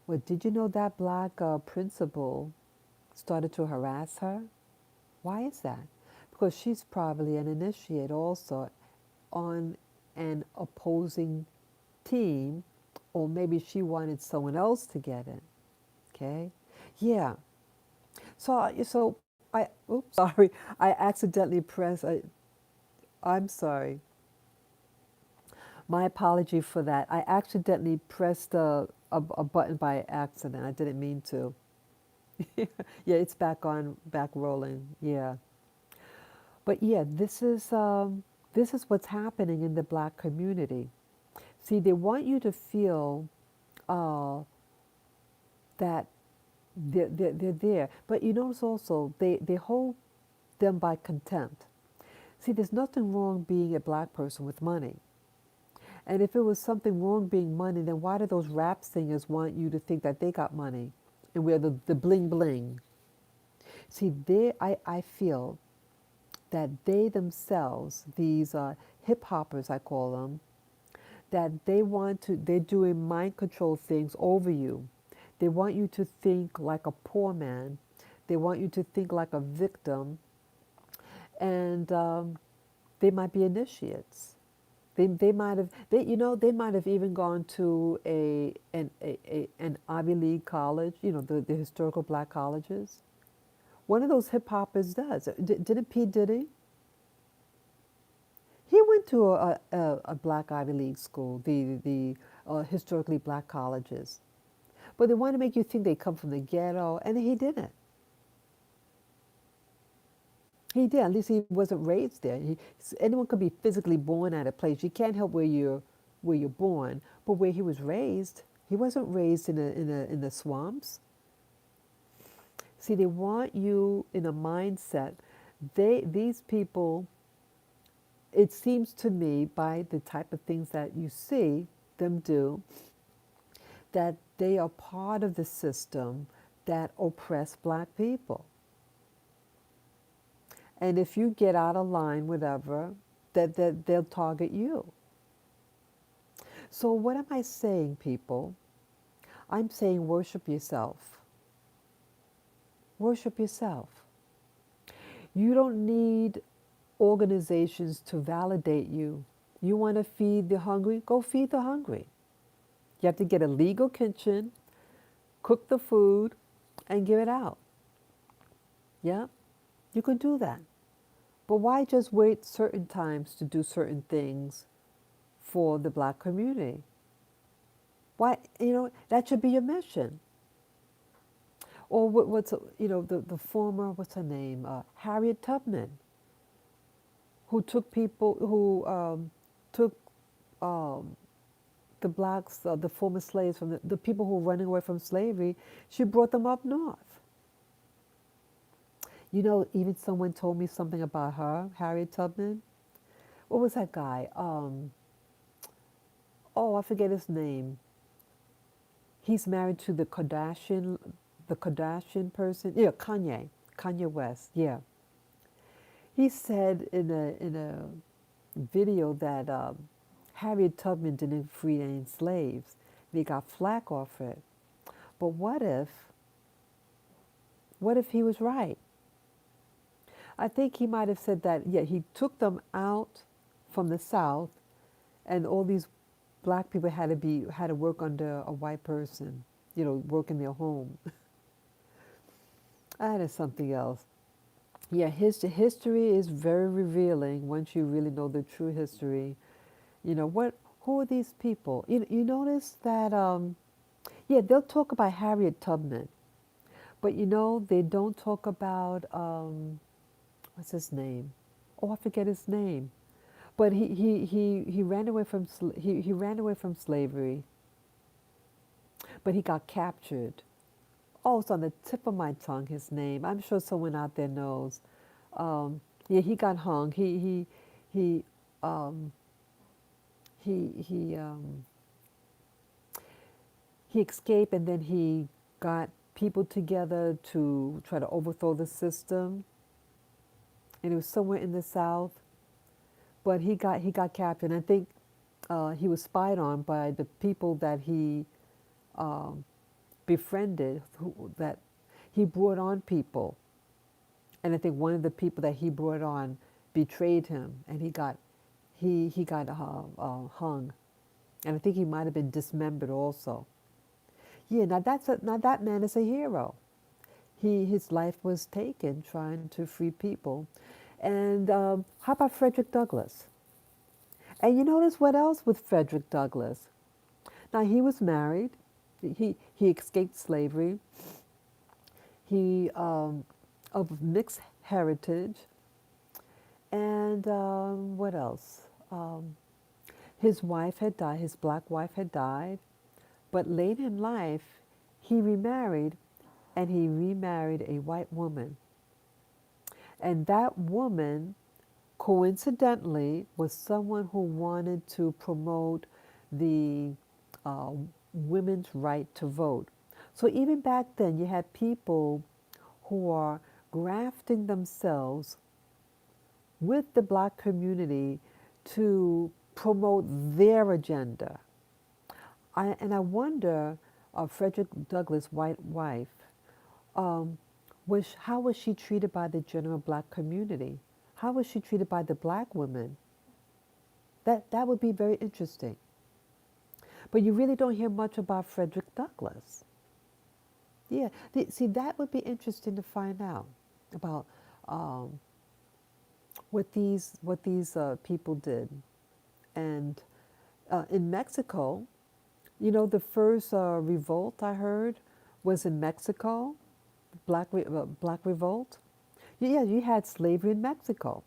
Well, did you know that black principal started to harass her? Why is that? Because she's probably an initiate also on an opposing team, or maybe she wanted someone else to get in. Okay, yeah. So I, oops, sorry, I accidentally pressed. I'm sorry. My apology for that. I accidentally pressed a button by accident. I didn't mean to. Yeah, it's back on, back rolling. Yeah, but yeah, this is what's happening in the black community. See, they want you to feel uh, that they're there, but you notice also they hold them by contempt. See, there's nothing wrong being a black person with money. And if it was something wrong being money, then why do those rap singers want you to think that they got money and wear the bling bling? See, I feel that they themselves, these hip hoppers, I call them, that they're doing mind control things over you. They want you to think like a poor man. They want you to think like a victim. And they might be initiates. They might have they might have even gone to an Ivy League college, the historical black colleges. One of those hip hoppers does. Didn't P Diddy? He went to a black Ivy League school, the historically black colleges. But they want to make you think they come from the ghetto, and he didn't. He did. At least he wasn't raised there. Anyone could be physically born at a place. You can't help where you're born, but where he was raised, he wasn't raised in the swamps. See, they want you in a mindset. These people. It seems to me, by the type of things that you see them do, that they are part of the system that oppress black people. And if you get out of line, whatever, that they'll target you. So what am I saying, people? I'm saying worship yourself. Worship yourself. You don't need organizations to validate you. You want to feed the hungry? Go feed the hungry. You have to get a legal kitchen, cook the food, and give it out. Yeah, you can do that. But why just wait certain times to do certain things for the black community? Why, that should be your mission. Or the former, what's her name? Harriet Tubman, who took people, who took um, the blacks, the former slaves, from the people who were running away from slavery, she brought them up north. Even someone told me something about her, Harriet Tubman. What was that guy? I forget his name. He's married to the Kardashian person. Yeah, Kanye West. Yeah, he said in a video that Harriet Tubman didn't free any slaves. They got flack off it. But what if he was right? I think he might have said that, yeah, he took them out from the South, and all these black people had to work under a white person, work in their home. That is something else. Yeah, history is very revealing once you really know the true history. Who are these people? You notice that, yeah, they'll talk about Harriet Tubman, but they don't talk about, what's his name? Oh, I forget his name. But he ran away from he ran away from slavery, but he got captured. Oh, it's on the tip of my tongue. His name. I'm sure someone out there knows. Yeah, he got hung. He um, he he escaped, and then he got people together to try to overthrow the system. And it was somewhere in the South. but he got captured. And I think he was spied on by the people that he um, befriended, that he brought on people. And I think one of the people that he brought on betrayed him, and he got hung. And I think he might have been dismembered also. Yeah, now that man is a hero. His life was taken trying to free people. And how about Frederick Douglass? And you notice what else with Frederick Douglass? Now he was married. He escaped slavery. He of mixed heritage. And what else? Um, his wife had died. His black wife had died. But late in life, he remarried, and he remarried a white woman. And that woman, coincidentally, was someone who wanted to promote the uh, women's right to vote. So even back then, you had people who are grafting themselves with the black community to promote their agenda. And I wonder, Frederick Douglass' white wife, um, how was she treated by the general black community? How was she treated by the black women? That would be very interesting. But you really don't hear much about Frederick Douglass. Yeah, see, that would be interesting to find out about um, what these people did. And in Mexico, the first revolt I heard was in Mexico, Black Revolt. Yeah, you had slavery in Mexico.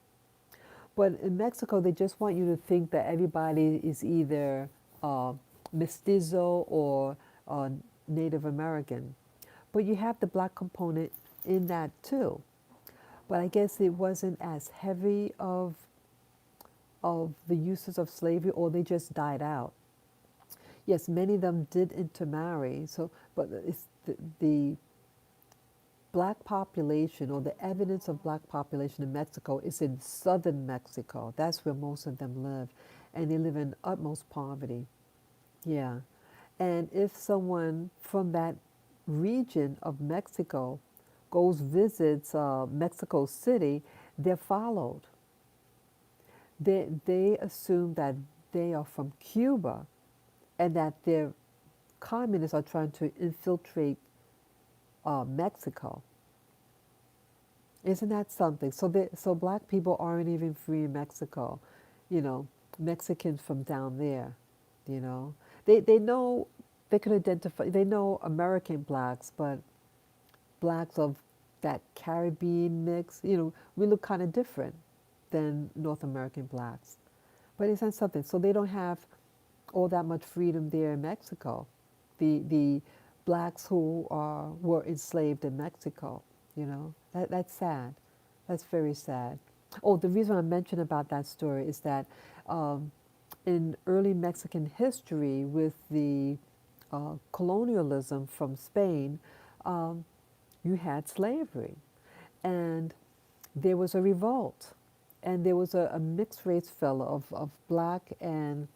But in Mexico, they just want you to think that everybody is either uh, mestizo or uh, Native American. But you have the black component in that too. But I guess it wasn't as heavy of the uses of slavery, or they just died out. Yes, many of them did intermarry. So, but it's the black population, or the evidence of black population in Mexico, is in southern Mexico. That's where most of them live, and they live in utmost poverty. Yeah, and if someone from that region of Mexico goes visits Mexico City, they're followed. They assume that they are from Cuba, and that their communists are trying to infiltrate Mexico. Isn't that something? So black people aren't even free in Mexico. You know, Mexicans from down there. You know, they know, they can identify. They know American blacks, but blacks of that Caribbean mix. We look kind of different than North American blacks. But isn't something? So they don't have all that much freedom there in Mexico. The blacks who were enslaved in Mexico. That's sad. That's very sad. Oh, the reason I mentioned about that story is that um, in early Mexican history, with the colonialism from Spain, um, you had slavery, and there was a revolt, and there was a mixed race fellow of black and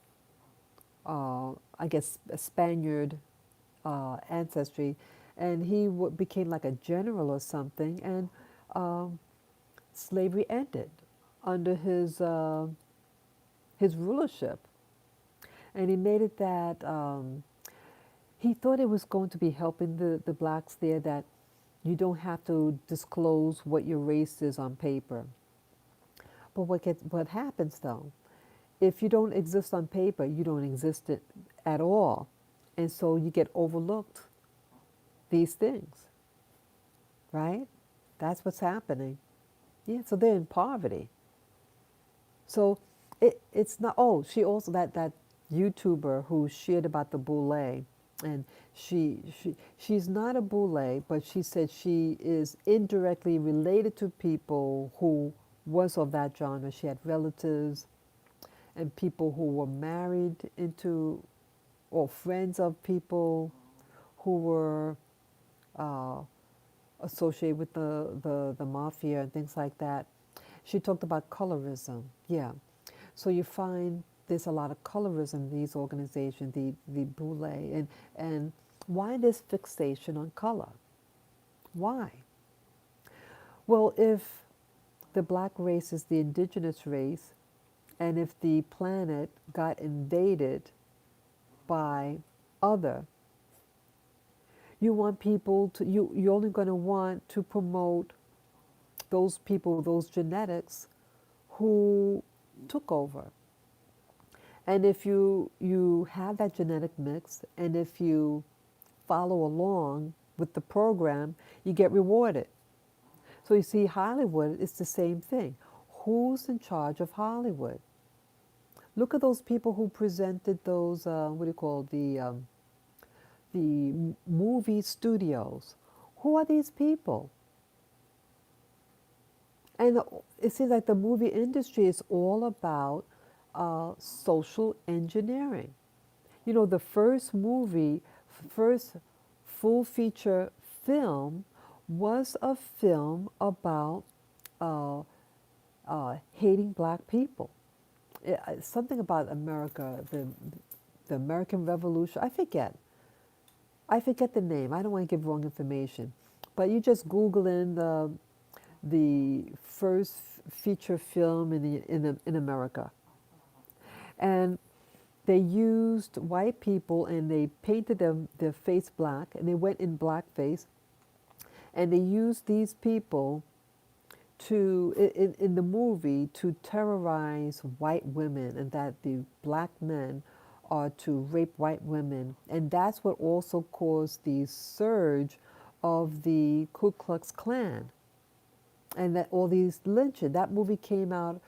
I guess a Spaniard ancestry, and he became like a general or something, and um, slavery ended under his rulership, and he made it that he thought it was going to be helping the blacks there, that you don't have to disclose what your race is on paper. But what happens though? If you don't exist on paper, you don't exist at all, and so you get overlooked. These things, right? That's what's happening. Yeah, so they're in poverty. So it's not. Oh, she also, that YouTuber who shared about the Boule, and she's not a Boule, but she said she is indirectly related to people who was of that genre. She had relatives and people who were married into, or friends of people who were uh, associated with the mafia and things like that. She talked about colorism. Yeah. So you find there's a lot of colorism in these organizations, the Boule, and why this fixation on color? Why? Well, if the black race is the indigenous race, and if the planet got invaded by other, you want people to, you're only going to want to promote those people, those genetics who took over. And if you have that genetic mix, and if you follow along with the program, you get rewarded. So you see, Hollywood is the same thing. Who's in charge of Hollywood? Look at those people who presented those, what do you call the movie studios. Who are these people? And it seems like the movie industry is all about social engineering. You know, the first movie, first full feature film was a film about uh, hating black people. Something about America, the American Revolution. I forget the name. I don't want to give wrong information. But you just Google in the first feature film in America, and they used white people and they painted their face black, and they went in blackface, and they used these people to in the movie to terrorize white women, and that the black men are to rape white women, and that's what also caused the surge of the Ku Klux Klan, and that all these lynching. That movie came out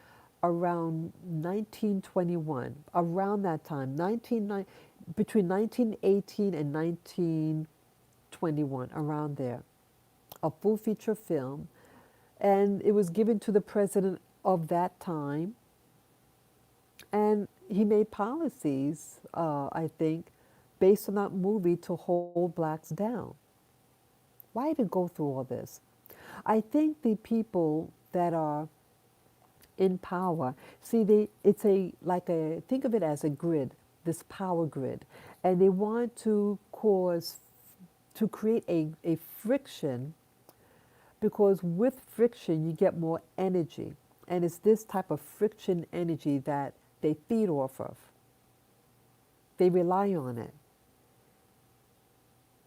around 1921, around that time, between 1918 and 1921, around there, a full feature film, and it was given to the president of that time, and he made policies, I think, based on that movie to hold blacks down. Why even go through all this? I think the people that are in power, see, it's think of it as a grid, this power grid, and they want to create a friction, because with friction you get more energy, and it's this type of friction energy that they feed off of. They rely on it.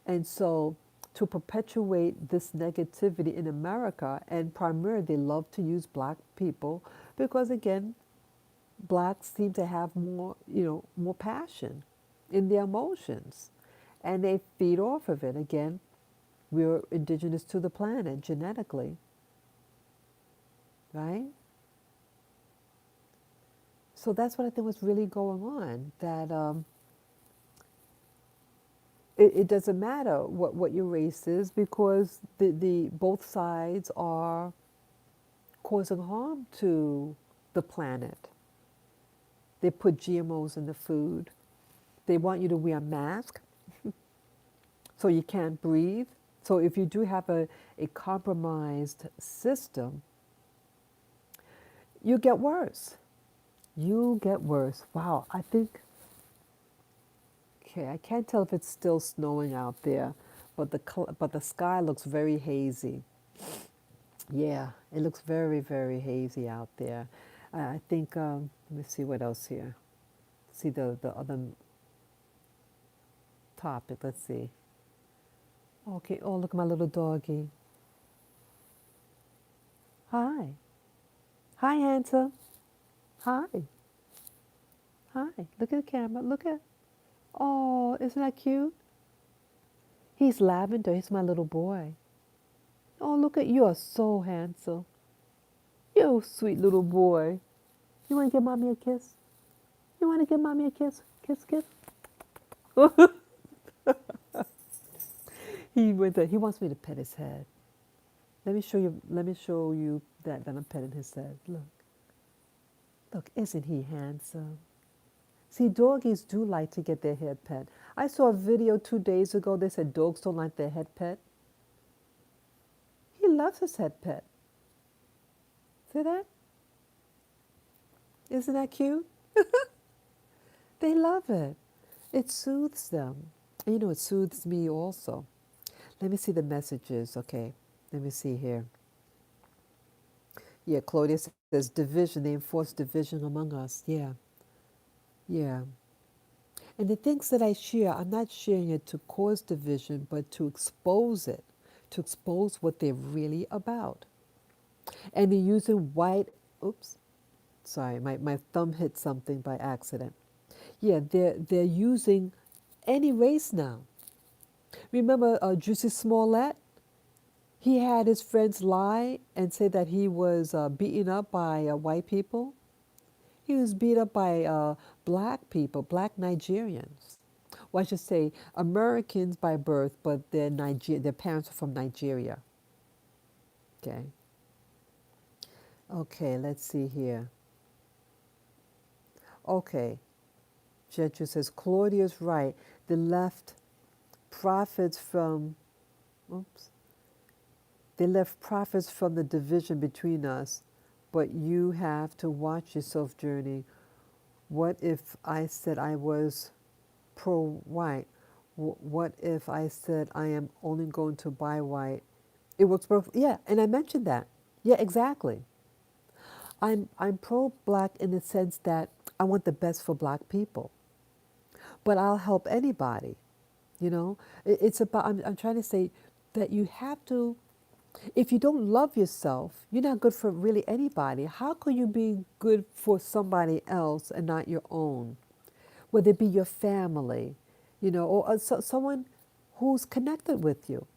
And so to perpetuate this negativity in America, and primarily they love to use black people because, again, blacks seem to have more passion in their emotions, and they feed off of it. Again, we're indigenous to the planet genetically, right? So that's what I think was really going on, that it doesn't matter what your race is, because the both sides are causing harm to the planet. They put GMOs in the food. They want you to wear a mask so you can't breathe. So if you do have a compromised system, you get worse. You get worse. Wow, I think, okay, I can't tell if it's still snowing out there, but the sky looks very hazy. Yeah, it looks very, very hazy out there. I think, let me see what else here. See the other topic. Let's see. Okay, oh, look at my little doggy. Hi. Hi, handsome. Hi. Hi. Look at the camera. Look at, oh, isn't that cute? He's Lavender. He's my little boy. Oh, look at you. Are so handsome. You sweet little boy. You want to give mommy a kiss? You want to give mommy a kiss? Kiss, kiss. He wants me to pet his head. Let me show you. Let me show you that I'm petting his head. Look, look, isn't he handsome? See, doggies do like to get their head pet. I saw a video 2 days ago. They said dogs don't like their head pet. He loves his head pet. See that? Isn't that cute? They love it. It soothes them. You know, it soothes me also. Let me see the messages. Okay, let me see here. Yeah, Claudia says division. They enforce division among us. Yeah, yeah. And the things that I share, I'm not sharing it to cause division, but to expose it, to expose what they're really about. And they're using white, oops, sorry, my thumb hit something by accident. Yeah, they're using any race now. Remember Juicy Smollett? He had his friends lie and say that he was beaten up by white people. He was beat up by black people, black Nigerians. Well, I should say Americans by birth, but their parents are from Nigeria. Okay. Okay, let's see here. Okay. Jetru says Claudia's right. The left profits from oops. They left profits from the division between us, but you have to watch yourself, Journey. What if I said I was pro white? What if I said I am only going to buy white? It works both. Yeah, and I mentioned that. Yeah, exactly. I'm pro black in the sense that I want the best for black people, but I'll help anybody. You know, it's about. I'm trying to say that you have to. If you don't love yourself, you're not good for really anybody. How can you be good for somebody else and not your own? Whether it be your family, you know, or someone who's connected with you.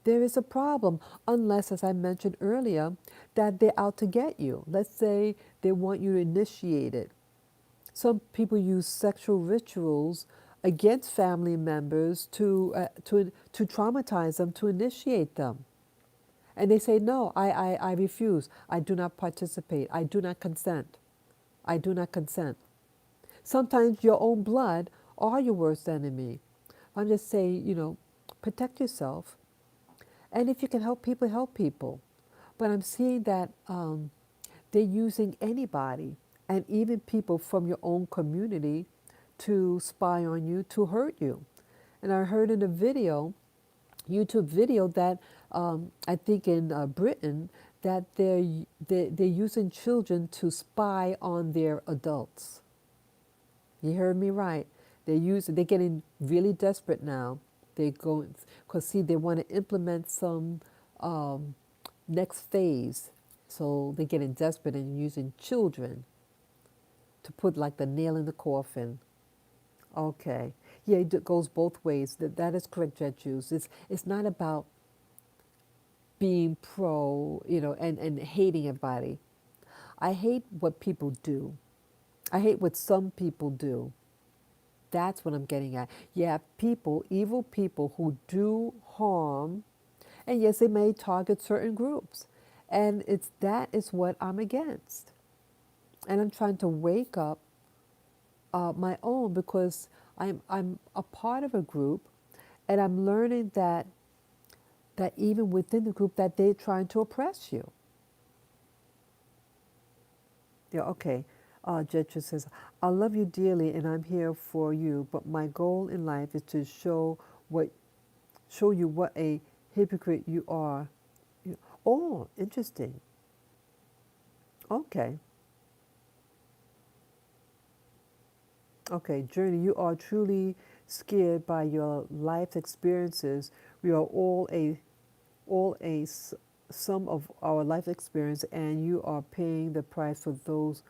There is a problem unless, as I mentioned earlier, that they're out to get you. Let's say they want you to initiate it. Some people use sexual rituals against family members to traumatize them, to initiate them. And they say, no, I refuse. I do not participate. I do not consent. I do not consent. Sometimes your own blood are your worst enemy. I'm just saying, you know, protect yourself. And if you can help people, help people. But I'm seeing that they're using anybody and even people from your own community to spy on you, to hurt you. And I heard in a video, YouTube video, that I think in Britain, that they're using children to spy on their adults. You heard me right. They're getting really desperate now. They're going, because see, they want to implement some um, next phase. So they're getting desperate and using children to put like the nail in the coffin. Okay. Yeah, it goes both ways. That is correct, Jet Juice. It's not about being pro, you know, and hating everybody. I hate what people do. I hate what some people do. That's what I'm getting at. You have people, evil people, who do harm, and yes, they may target certain groups. And that is what I'm against. And I'm trying to wake up my own, because I'm a part of a group, and I'm learning that even within the group that they're trying to oppress you. Yeah, okay. Jetra says, I love you dearly and I'm here for you, but my goal in life is to what show you what a hypocrite you are. Oh, interesting. Okay. Okay, Journey, you are truly scared by your life experiences. We are all a sum of our life experience, and you are paying the price for those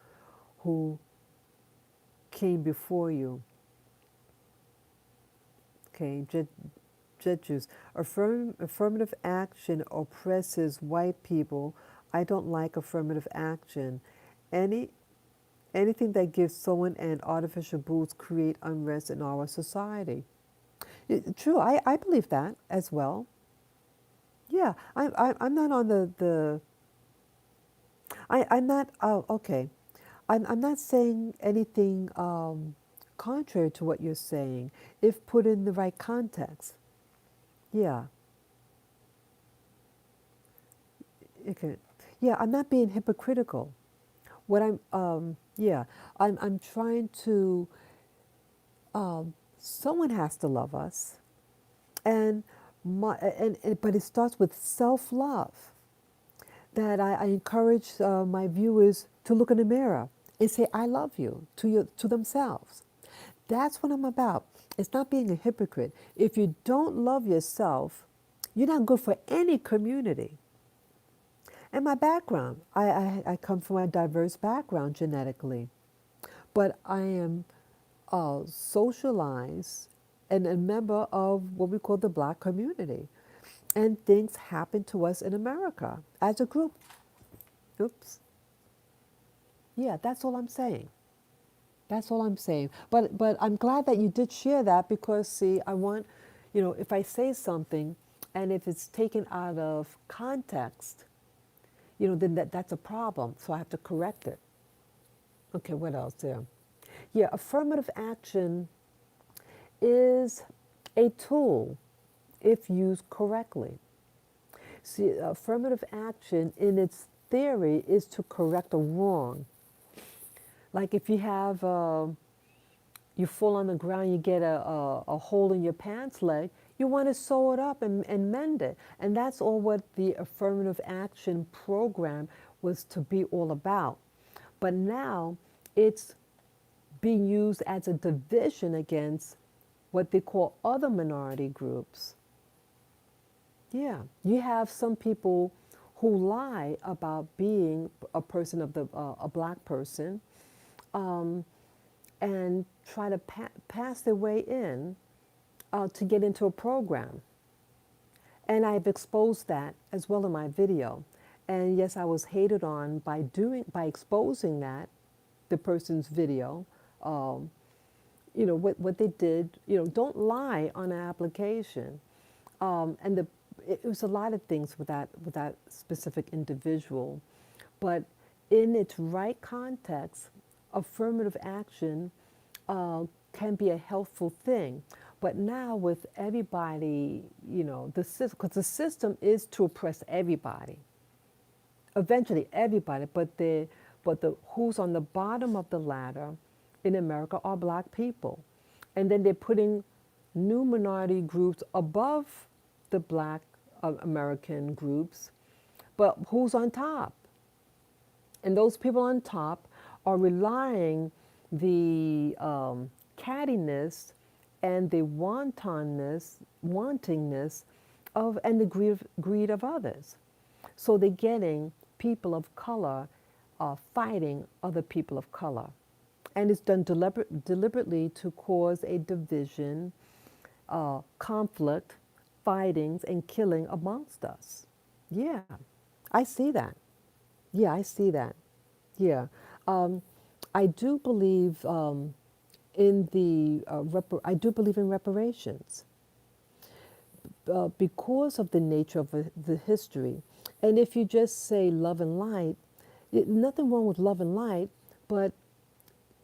who came before you. Okay, Judges. Affirmative action oppresses white people. I don't like affirmative action. Any Anything that gives someone an artificial boost create unrest in our society. True, I believe that as well. Yeah, I'm not on I'm not, oh, okay. I'm not saying anything contrary to what you're saying, if put in the right context. Yeah, okay. Yeah, I'm not being hypocritical. what yeah, I'm trying to, someone has to love us. And but it starts with self-love. That I encourage my viewers to look in the mirror and say, I love you to themselves. That's what I'm about. It's not being a hypocrite. If you don't love yourself, you're not good for any community. And my background, I come from a diverse background genetically, but I am socialized and a member of what we call the Black community. And things happen to us in America as a group. Oops. Yeah, that's all I'm saying. That's all I'm saying. But I'm glad that you did share that because see, I want, if I say something and if it's taken out of context, then that's a problem. So I have to correct it. Okay, what else there? Yeah, affirmative action is a tool if used correctly. See, affirmative action in its theory is to correct a wrong. Like if you have, you fall on the ground, you get a hole in your pants leg, you want to sew it up and mend it. And that's all what the affirmative action program was to be all about. But now it's being used as a division against what they call other minority groups. Yeah, you have some people who lie about being a person of a black person, um, and try to pass their way in to get into a program. And I've exposed that as well in my video. And yes, I was hated on by exposing that the person's video. Um, what they did. Don't lie on an application. And it was a lot of things with that specific individual, but in its right context, affirmative action can be a helpful thing. But now with everybody, the system, because the system is to oppress everybody, eventually everybody, but the who's on the bottom of the ladder in America are black people. And then they're putting new minority groups above the black American groups, but who's on top? And those people on top are relying the cattiness and the wantingness and the greed of others. So they're getting people of color fighting other people of color. And it's done deliberately to cause a division, conflict, fightings, and killing amongst us. Yeah, I see that. Yeah, I see that. Yeah. Um, I do believe I do believe in reparations because of the nature of the history. And if you just say love and light, nothing wrong with love and light, but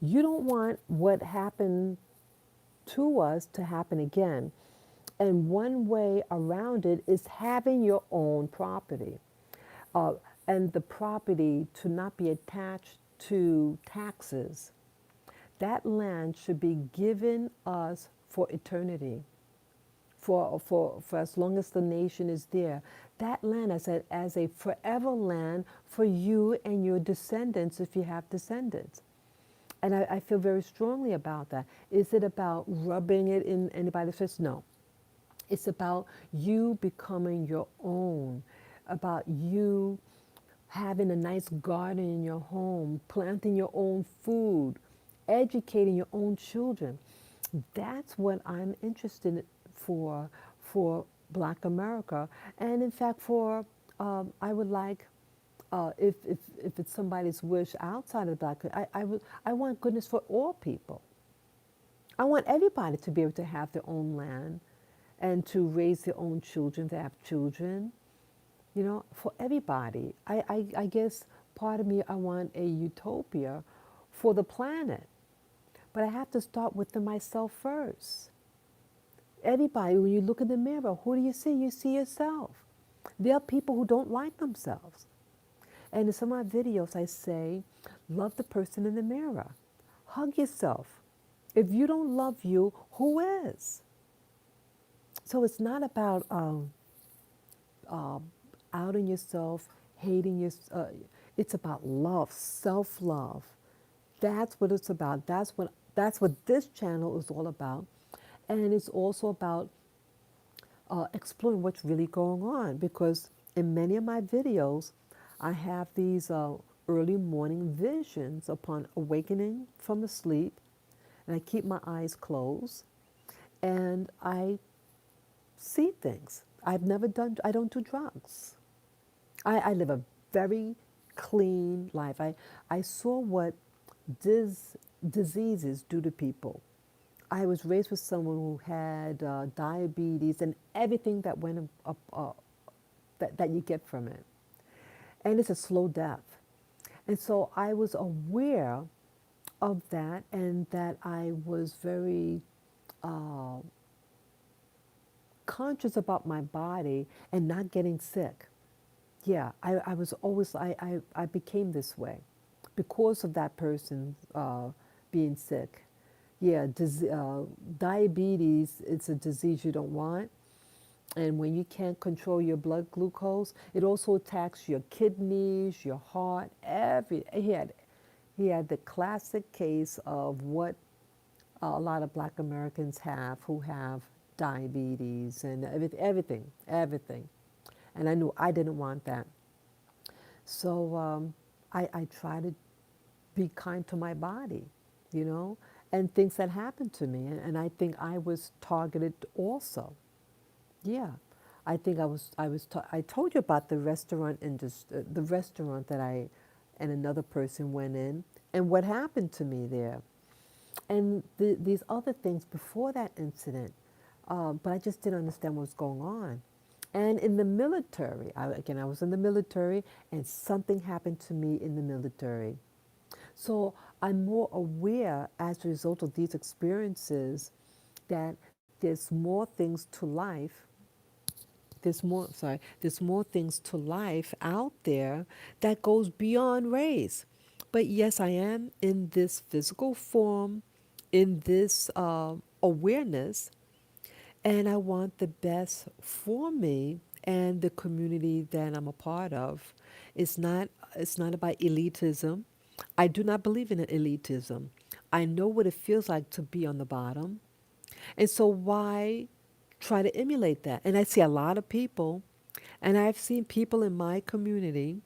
you don't want what happened to us to happen again. And one way around it is having your own property. Uh, and the property to not be attached to taxes. That land should be given us for eternity, for as long as the nation is there. That land as a forever land for you and your descendants if you have descendants. And I feel very strongly about that. Is it about rubbing it in anybody's face? No. It's about you becoming your own, about you having a nice garden in your home, planting your own food, educating your own children. That's what I'm interested in for Black America, and in fact, I would like if it's somebody's wish outside of Black, I want goodness for all people. I want everybody to be able to have their own land and to raise their own children, to have children, for everybody. I guess part of me, I want a utopia for the planet. But I have to start with myself first. Everybody, when you look in the mirror, who do you see? You see yourself. There are people who don't like themselves. And in some of my videos, I say, love the person in the mirror. Hug yourself. If you don't love you, who is? So it's not about uh, outing yourself, hating your. It's about love, self-love. That's what it's about. That's what this channel is all about, and it's also about exploring what's really going on. Because in many of my videos, I have these early morning visions upon awakening from the sleep, and I keep my eyes closed, and I see things. I don't do drugs. I live a very clean life. I saw what diseases do to people. I was raised with someone who had diabetes and everything that went that you get from it. And it's a slow death. And so I was aware of that, and that I was very uh, conscious about my body and not getting sick. Yeah, I was always, I became this way because of that person being sick. Yeah, diabetes, it's a disease you don't want. And when you can't control your blood glucose, it also attacks your kidneys, your heart, he had the classic case of what a lot of black Americans have who have diabetes and everything. And I knew I didn't want that. So I try to be kind to my body, you know, and things that happened to me. And I think I was targeted also. Yeah. I told you about the restaurant industry, the restaurant that I and another person went in, and what happened to me there. And these other things before that incident, but I just didn't understand what was going on. And in the military, again, I was in the military, and something happened to me in the military. So I'm more aware as a result of these experiences that there's more things to life. There's more things to life out there that goes beyond race. But yes, I am in this physical form, in this awareness, and I want the best for me and the community that I'm a part of. It's not about elitism. I do not believe in elitism. I know what it feels like to be on the bottom. And so why try to emulate that? And I see a lot of people, and I've seen people in my community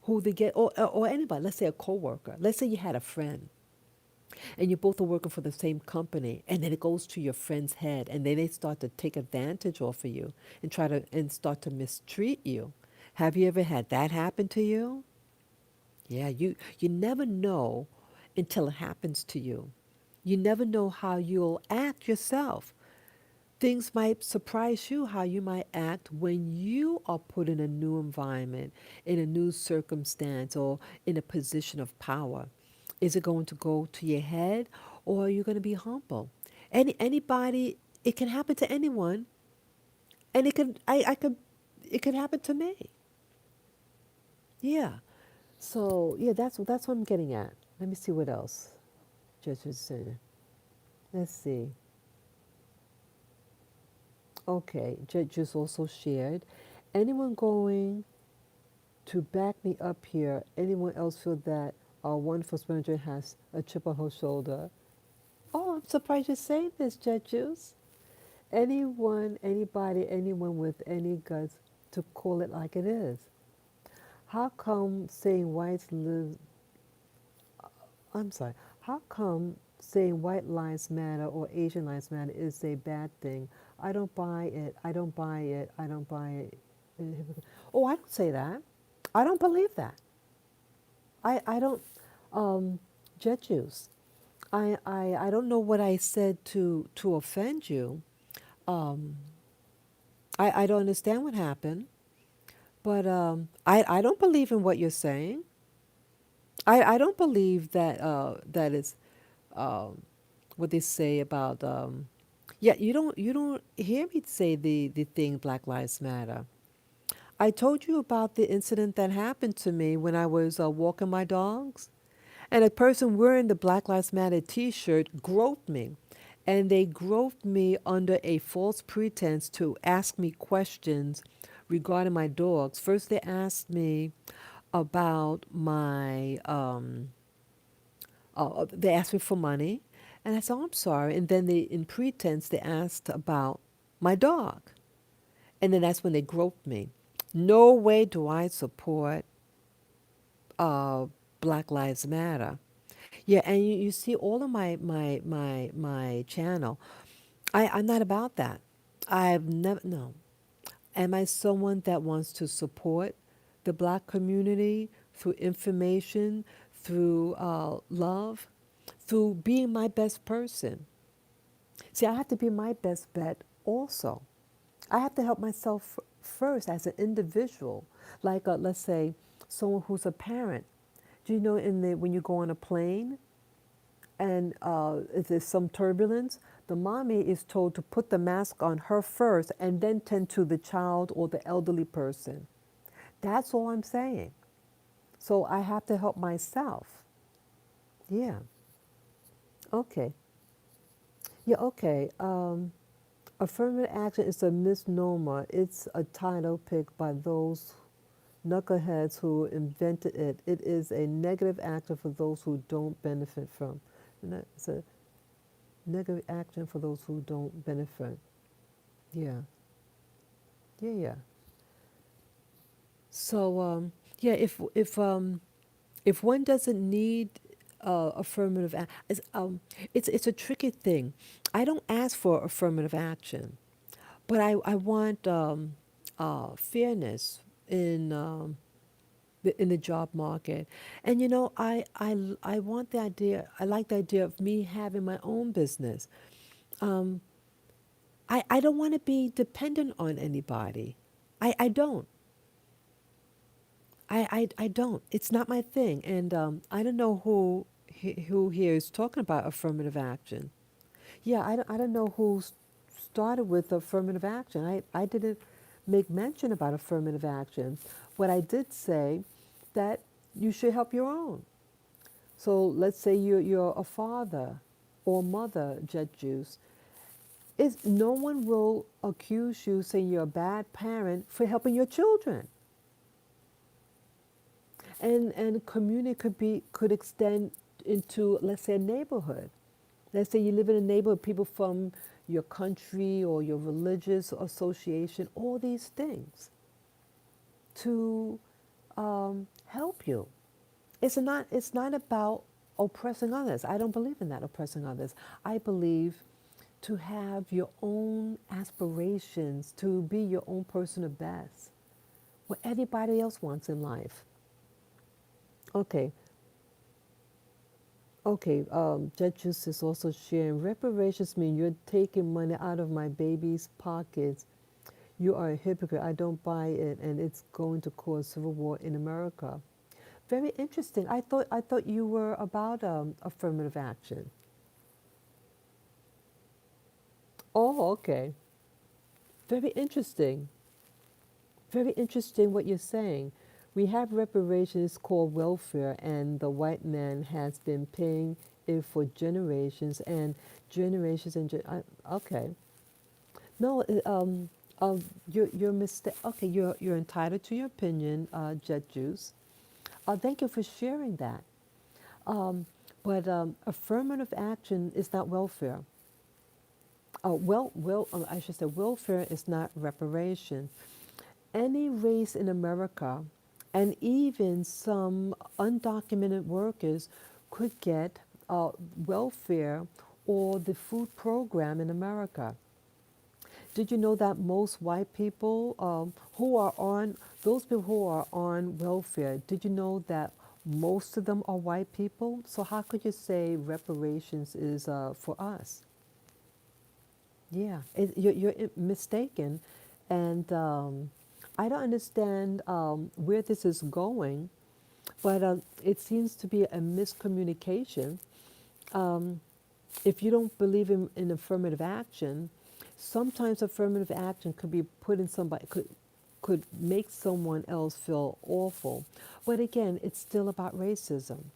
who they get, or anybody, let's say a coworker. Let's say you had a friend and you both are working for the same company, and then it goes to your friend's head, and then they start to take advantage off of you and start to mistreat you. Have you ever had that happen to you? Yeah, you never know until it happens to you. You never know how you'll act yourself. Things might surprise you how you might act when you are put in a new environment, in a new circumstance, or in a position of power. Is it going to go to your head, or are you going to be humble? Anybody, it can happen to anyone, and it could happen to me. Yeah. So yeah, that's what I'm getting at. Let me see what else. Judge was saying. Let's see. Okay, Judge just also shared. Anyone going to back me up here? Anyone else feel that our wonderful manager has a chip on her shoulder? Oh, I'm surprised you're saying this, Judge Juice. Anyone, anybody, anyone with any guts to call it like it is. How come saying whites live? I'm sorry. How come saying white lives matter or Asian lives matter is a bad thing? I don't buy it. I don't buy it. I don't buy it. Oh, I don't say that. I don't believe that. I don't. Jet juice. I don't know what I said to offend you. Um, I don't understand what happened, but I don't believe in what you're saying. I don't believe that that is um, what they say about yeah, you don't hear me say the thing Black Lives Matter. I told you about the incident that happened to me when I was walking my dogs. And a person wearing the Black Lives Matter t shirt groped me. And they groped me under a false pretense to ask me questions regarding my dogs. First, they asked me about they asked me for money. And I said, oh, I'm sorry. And then they, in pretense, they asked about my dog. And then that's when they groped me. No way do I support uh, Black Lives Matter. Yeah, and you see all of my channel. I'm not about that. I've never no. Am I someone that wants to support the black community through information, through love, through being my best person? See, I have to be my best bet also. I have to help myself first as an individual. Like, let's say, someone who's a parent. Do you know when you go on a plane and if there's some turbulence, the mommy is told to put the mask on her first and then tend to the child or the elderly person. That's all I'm saying. So I have to help myself. Yeah. Okay. Yeah. Okay. Affirmative action is a misnomer. It's a title picked by those knuckleheads who invented it. It is a negative action for those who don't benefit from. It's a negative action for those who don't benefit. Yeah, yeah, yeah. So yeah, if one doesn't need affirmative action, it's a tricky thing. I don't ask for affirmative action, but I want fairness in the job market. And you know, I want the idea. I like the idea of me having my own business. Um, I don't want to be dependent on anybody. I don't. I don't. It's not my thing. And I don't know who here is talking about affirmative action. Yeah, I don't know who started with affirmative action. I didn't make mention about affirmative action. What I did say that you should help your own. So let's say you're a father or mother, Jet Juice. Is no one will accuse you saying you're a bad parent for helping your children. And community could extend into, let's say, a neighborhood. Let's say you live in a neighborhood, people from your country or your religious association, all these things to help you. It's not about oppressing others. I don't believe in that, oppressing others. I believe to have your own aspirations, to be your own person of best, what everybody else wants in life. Okay, okay. Jet Juice is also sharing reparations mean you're taking money out of my baby's pockets. You are a hypocrite. I don't buy it, and it's going to cause civil war in America. Very interesting. I thought you were about affirmative action. Oh, okay. Very interesting. Very interesting what you're saying. We have reparations called welfare, and the white man has been paying it for generations and generations okay. No, you're mistake. Okay, you're entitled to your opinion, Jet Juice. Thank you for sharing that. Um, but affirmative action is not welfare. I should say welfare is not reparation. Any race in America, and even some undocumented workers, could get welfare or the food program in America. Did you know that most white people who are on, those people who are on welfare, did you know that most of them are white people? So how could you say reparations is for us? Yeah, you're mistaken. And I don't understand where this is going, but it seems to be a miscommunication. Um, if you don't believe in affirmative action, sometimes affirmative action could be put in somebody, could make someone else feel awful. But again, it's still about racism.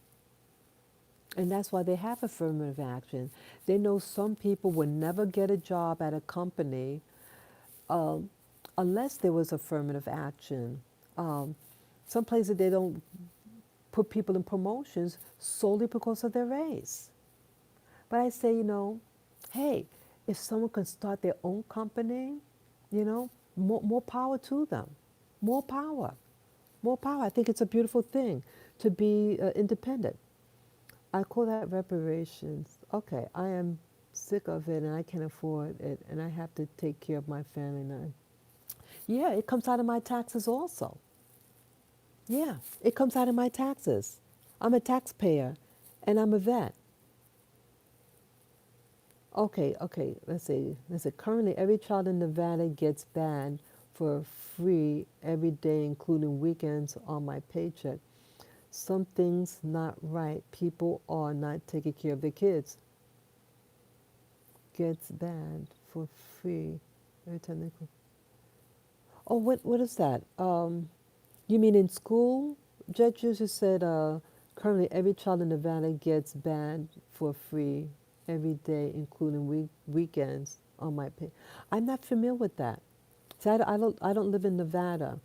And that's why they have affirmative action. They know some people will never get a job at a company um, unless there was affirmative action. Um, some places they don't put people in promotions solely because of their race. But I say, hey, if someone can start their own company, more power to them. More power. More power. I think it's a beautiful thing to be independent. I call that reparations. Okay, I am sick of it and I can't afford it and I have to take care of my family now. Yeah, it comes out of my taxes also. Yeah, it comes out of my taxes. I'm a taxpayer and I'm a vet. Okay, let's see. Currently, every child in Nevada gets banned for free every day, including weekends on my paycheck. Something's not right. People are not taking care of their kids. Gets banned for free every time they go. Oh, what is that? You mean in school? Judge usually said currently every child in Nevada gets banned for free every day, including weekends on my pay. I'm not familiar with that. See, I don't live in Nevada.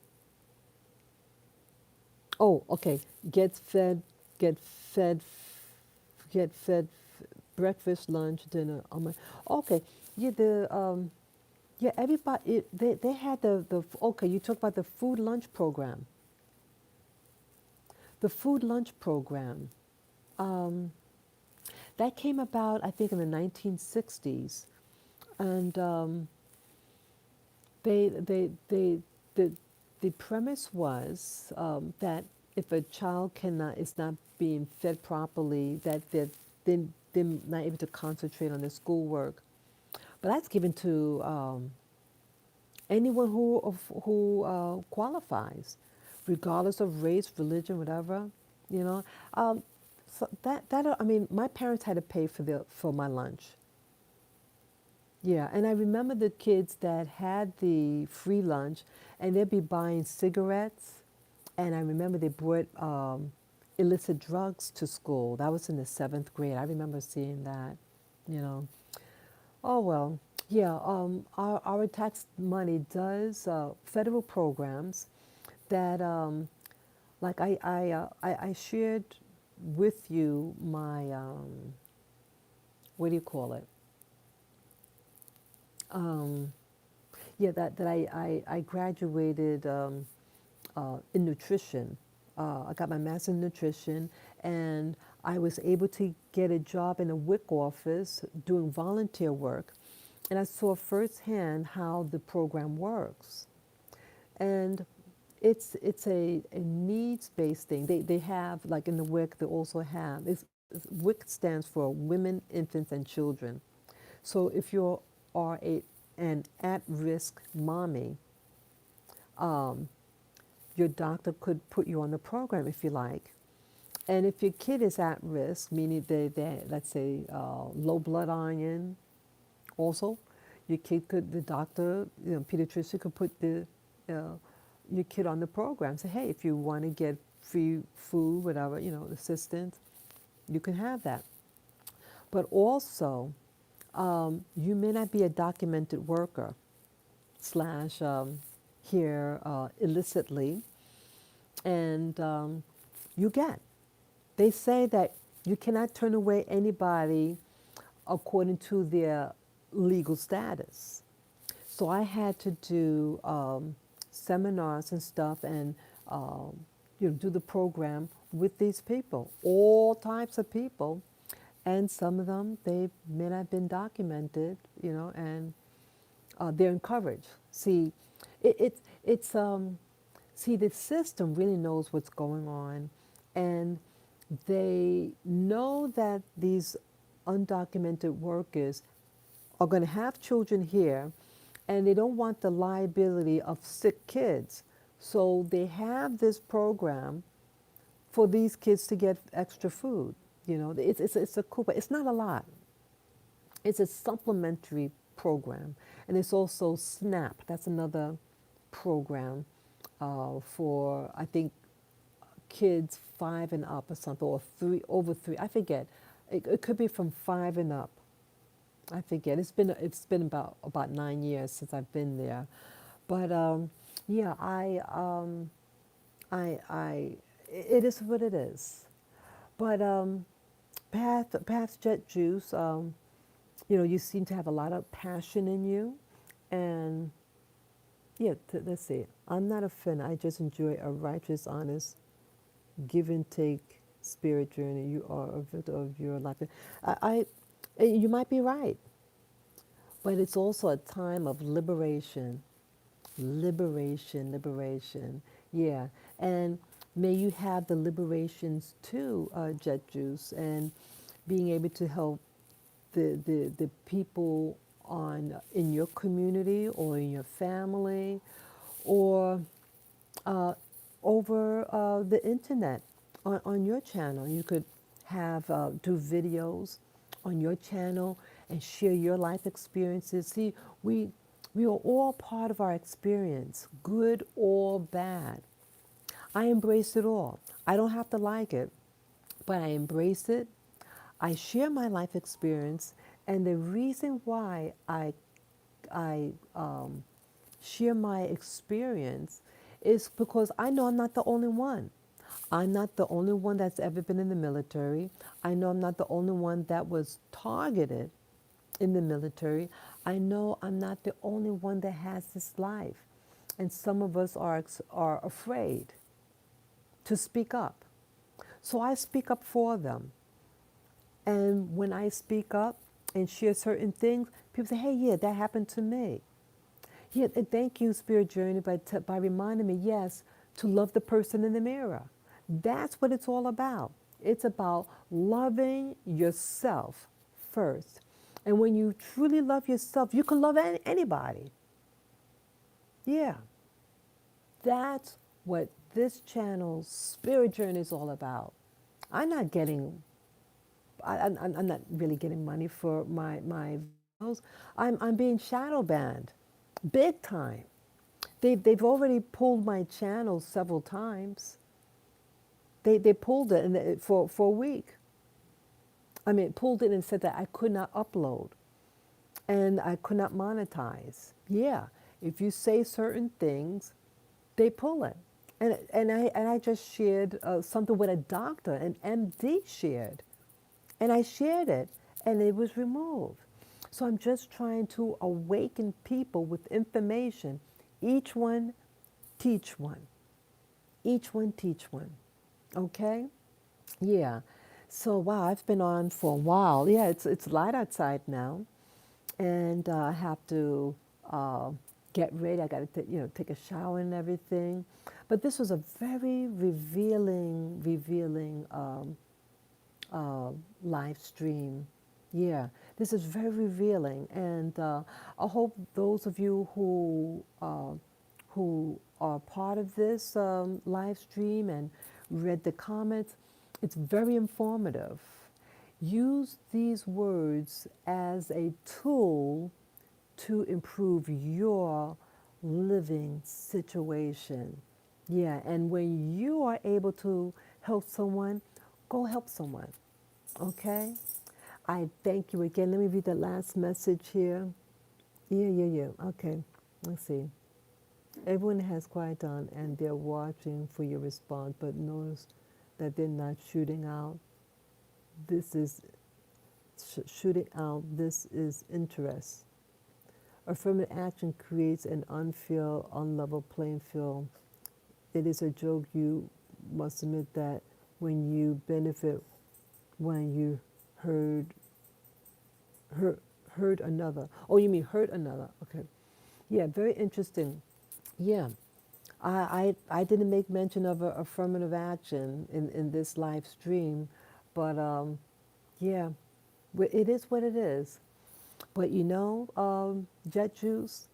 Oh, okay. Get fed, get fed, get fed, breakfast, lunch, dinner. On my okay. Yeah, everybody they had the okay. You talk about the food lunch program. The food lunch program. Um, that came about, I think, in the 1960s, and they the premise was that if a child cannot is not being fed properly, that they're not able to concentrate on their schoolwork. But that's given to anyone who qualifies, regardless of race, religion, whatever. You know, um, so that I mean, my parents had to pay for my lunch. Yeah, and I remember the kids that had the free lunch, and they'd be buying cigarettes, and I remember they brought illicit drugs to school. That was in the seventh grade. I remember seeing that. You know. Oh well, yeah. Our tax money does federal programs that, like I shared with you my what do you call it? Um, yeah, that I graduated in nutrition. I got my master's in nutrition, and I was able to get a job in a WIC office doing volunteer work. And I saw firsthand how the program works. And it's a needs-based thing. They have, like in the WIC, they also have, WIC stands for Women, Infants, and Children. So if you are an at-risk mommy, um, your doctor could put you on the program if you like. And if your kid is at risk, meaning they let's say low blood iron, also, your kid could, the doctor, pediatrician could put uh, your kid on the program. Say, hey, if you want to get free food, whatever, assistance, you can have that. But also, you may not be a documented worker slash here illicitly, and you get. They say that you cannot turn away anybody according to their legal status. So I had to do seminars and stuff and do the program with these people, all types of people. And some of them, they may not have been documented, and they're encouraged. See, it's see, the system really knows what's going on, and they know that these undocumented workers are going to have children here, and they don't want the liability of sick kids. So they have this program for these kids to get extra food. It's a cool, but it's not a lot. It's a supplementary program, and it's also SNAP. That's another program. for I think kids 5 and up or something, or three over three. I forget. It could be from 5 and up. I forget. It's been about 9 years since I've been there, but yeah, I it is what it is. But Path Jet Juice, you seem to have a lot of passion in you, and yeah, let's see. I'm not a fan. I just enjoy a righteous, honest, give and take spirit journey. You are a bit of your life. You might be right, but it's also a time of liberation, liberation. Yeah, and may you have the liberations too, Jet Juice, and being able to help the people on in your community or in your family or uh, over the internet on your channel. You could have do videos on your channel and share your life experiences. See, we we are all part of our experience, good or bad. I embrace it all. I don't have to like it, but I embrace it. I share my life experience, and the reason why I share my experience is because I know I'm not the only one. I'm not the only one that's ever been in the military. I know I'm not the only one that was targeted in the military. I know I'm not the only one that has this life. And some of us are afraid to speak up. So I speak up for them. And when I speak up and share certain things, people say, hey, yeah, that happened to me. Yeah, and thank you, Spirit Journey, by reminding me, yes, to love the person in the mirror. That's what it's all about. It's about loving yourself first. And when you truly love yourself, you can love anybody. Yeah, that's what this channel's Spirit Journey is all about. I'm not getting, I'm not really getting money for my videos. I'm being shadow banned, big time. They've already pulled my channel several times. They pulled it for a week. I mean, pulled it and said that I could not upload and I could not monetize. Yeah, if you say certain things, they pull it. And I just shared something with a doctor, an MD shared, and I shared it, and it was removed. So I'm just trying to awaken people with information. Each one teach one. Each one teach one. Okay? Yeah. So wow, I've been on for a while. Yeah, it's light outside now, and I have to uh, get ready. I got to take a shower and everything. But this was a very revealing uh, live stream. Yeah, this is very revealing, and I hope those of you who are part of this live stream and read the comments, it's very informative. Use these words as a tool to improve your living situation. Yeah, and when you are able to help someone, go help someone. Okay? I thank you again. Let me read the last message here. Yeah. Okay. Let's see. Everyone has quiet on and they're watching for your response, but notice that they're not shooting out. This is shooting out. This is interest. Affirmative action creates an unfair, unlevel playing field. It is a joke. You must admit that when you benefit, when you heard hurt another. Oh, you mean hurt another? Okay. Yeah, very interesting. Yeah, I didn't make mention of affirmative action in this live stream, but yeah, it is what it is. But Jet Juice,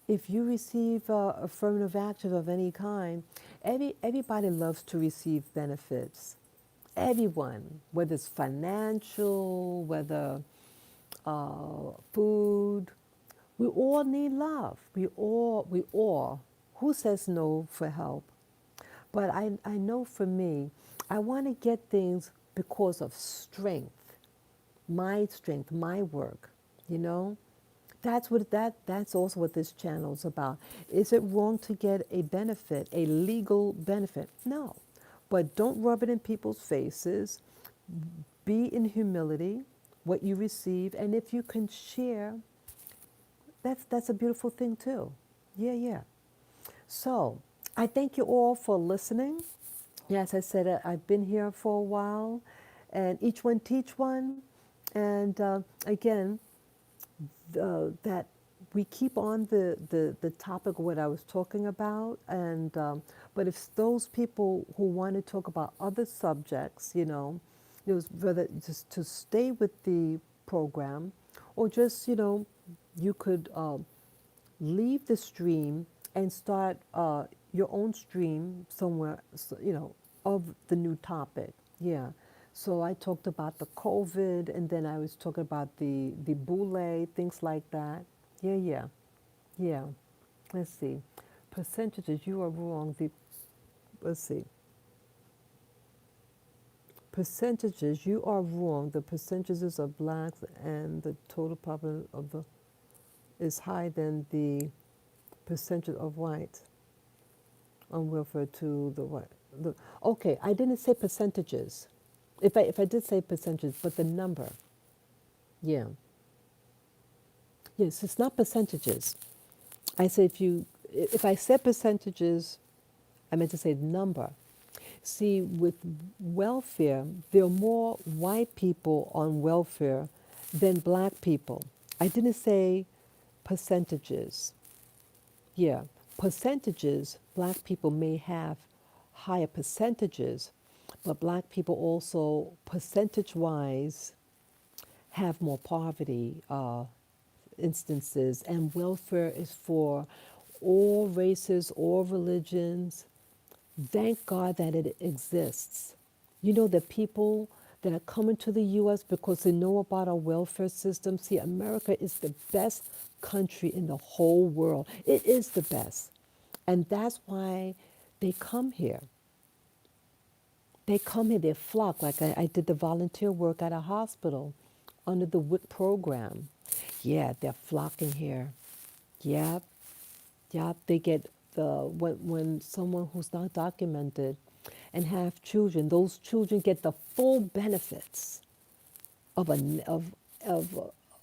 if you receive affirmative action of any kind, everybody loves to receive benefits. Everyone, whether it's financial, whether food, we all need love. We all. Who says no for help? But I know for me, I want to get things because of strength, my work, you know? That's also what this channel is about. Is it wrong to get a benefit, a legal benefit? No. But don't rub it in people's faces. Be in humility what you receive, and if you can share, that's a beautiful thing too. Yeah, yeah. So, I thank you all for listening. Yes, I said I've been here for a while, and each one teach one. And again, that we keep on the topic of what I was talking about. And but if those people who want to talk about other subjects, it was rather just to stay with the program, or just you could leave the stream and start your own stream somewhere, of the new topic. Yeah. So I talked about the COVID, and then I was talking about the Boule, things like that. Yeah, yeah, yeah. Let's see. Percentages, you are wrong. Let's see. Percentages, you are wrong. The percentages of blacks and the total population of the is higher than the percentage of whites on welfare to the white. Okay, I didn't say percentages. If I did say percentages, but the number, yeah. Yes, it's not percentages. I say if I said percentages, I meant to say number. See, with welfare, there are more white people on welfare than black people. I didn't say percentages. Yeah, percentages, black people may have higher percentages, but black people also, percentage wise, have more poverty instances, and welfare is for all races, all religions. Thank God that it exists. You know, the people that are coming to the U.S. because they know about our welfare system. See, America is the best country in the whole world. It is the best. And that's why they come here. They come here, they flock. Like I did the volunteer work at a hospital under the WIC program. Yeah, they're flocking here. Yep, yep. They get when someone who's not documented and have children, those children get the full benefits of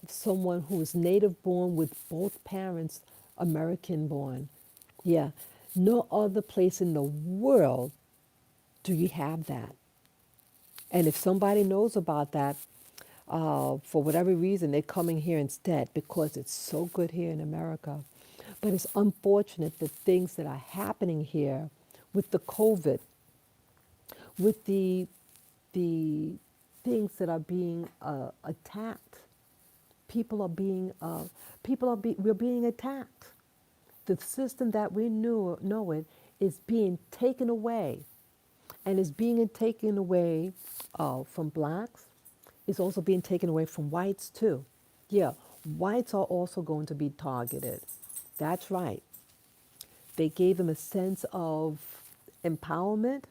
someone who is native born with both parents American born. Yeah, no other place in the world do you have that. And if somebody knows about that, for whatever reason, they're coming here instead because it's so good here in America. But it's unfortunate the things that are happening here with the COVID, with the things that are being attacked. People are being we're being attacked. The system that we know it is being taken away, and is being taken away from blacks. It's also being taken away from whites too. Yeah, whites are also going to be targeted. That's right. They gave them a sense of empowerment,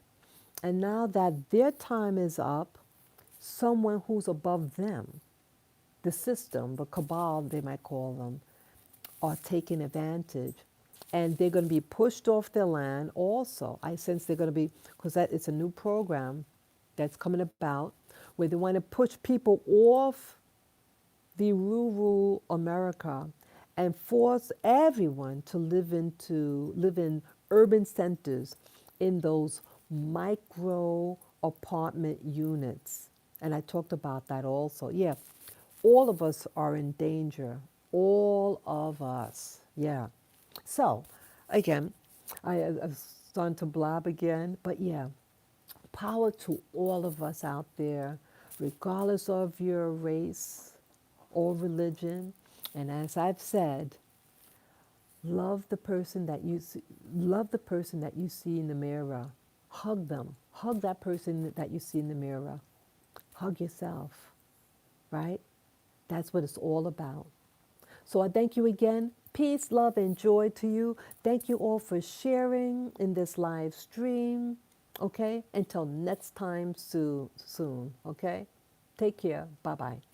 and now that their time is up, someone who's above them, the system, the cabal, they might call them, are taking advantage. And they're going to be pushed off their land also. I sense they're going to be, because it's a new program that's coming about where they want to push people off the rural America and force everyone to live in urban centers, in those micro apartment units. And I talked about that also. Yeah, all of us are in danger. All of us. Yeah. So, again, I've started to blab again, but yeah, power to all of us out there, regardless of your race or religion. And as I've said, love the person that you see, love the person that you see in the mirror. Hug them. Hug that person that you see in the mirror. Hug yourself, right? That's what it's all about. So I thank you again. Peace, love, and joy to you. Thank you all for sharing in this live stream. Okay? Until next time soon. Okay? Take care. Bye bye.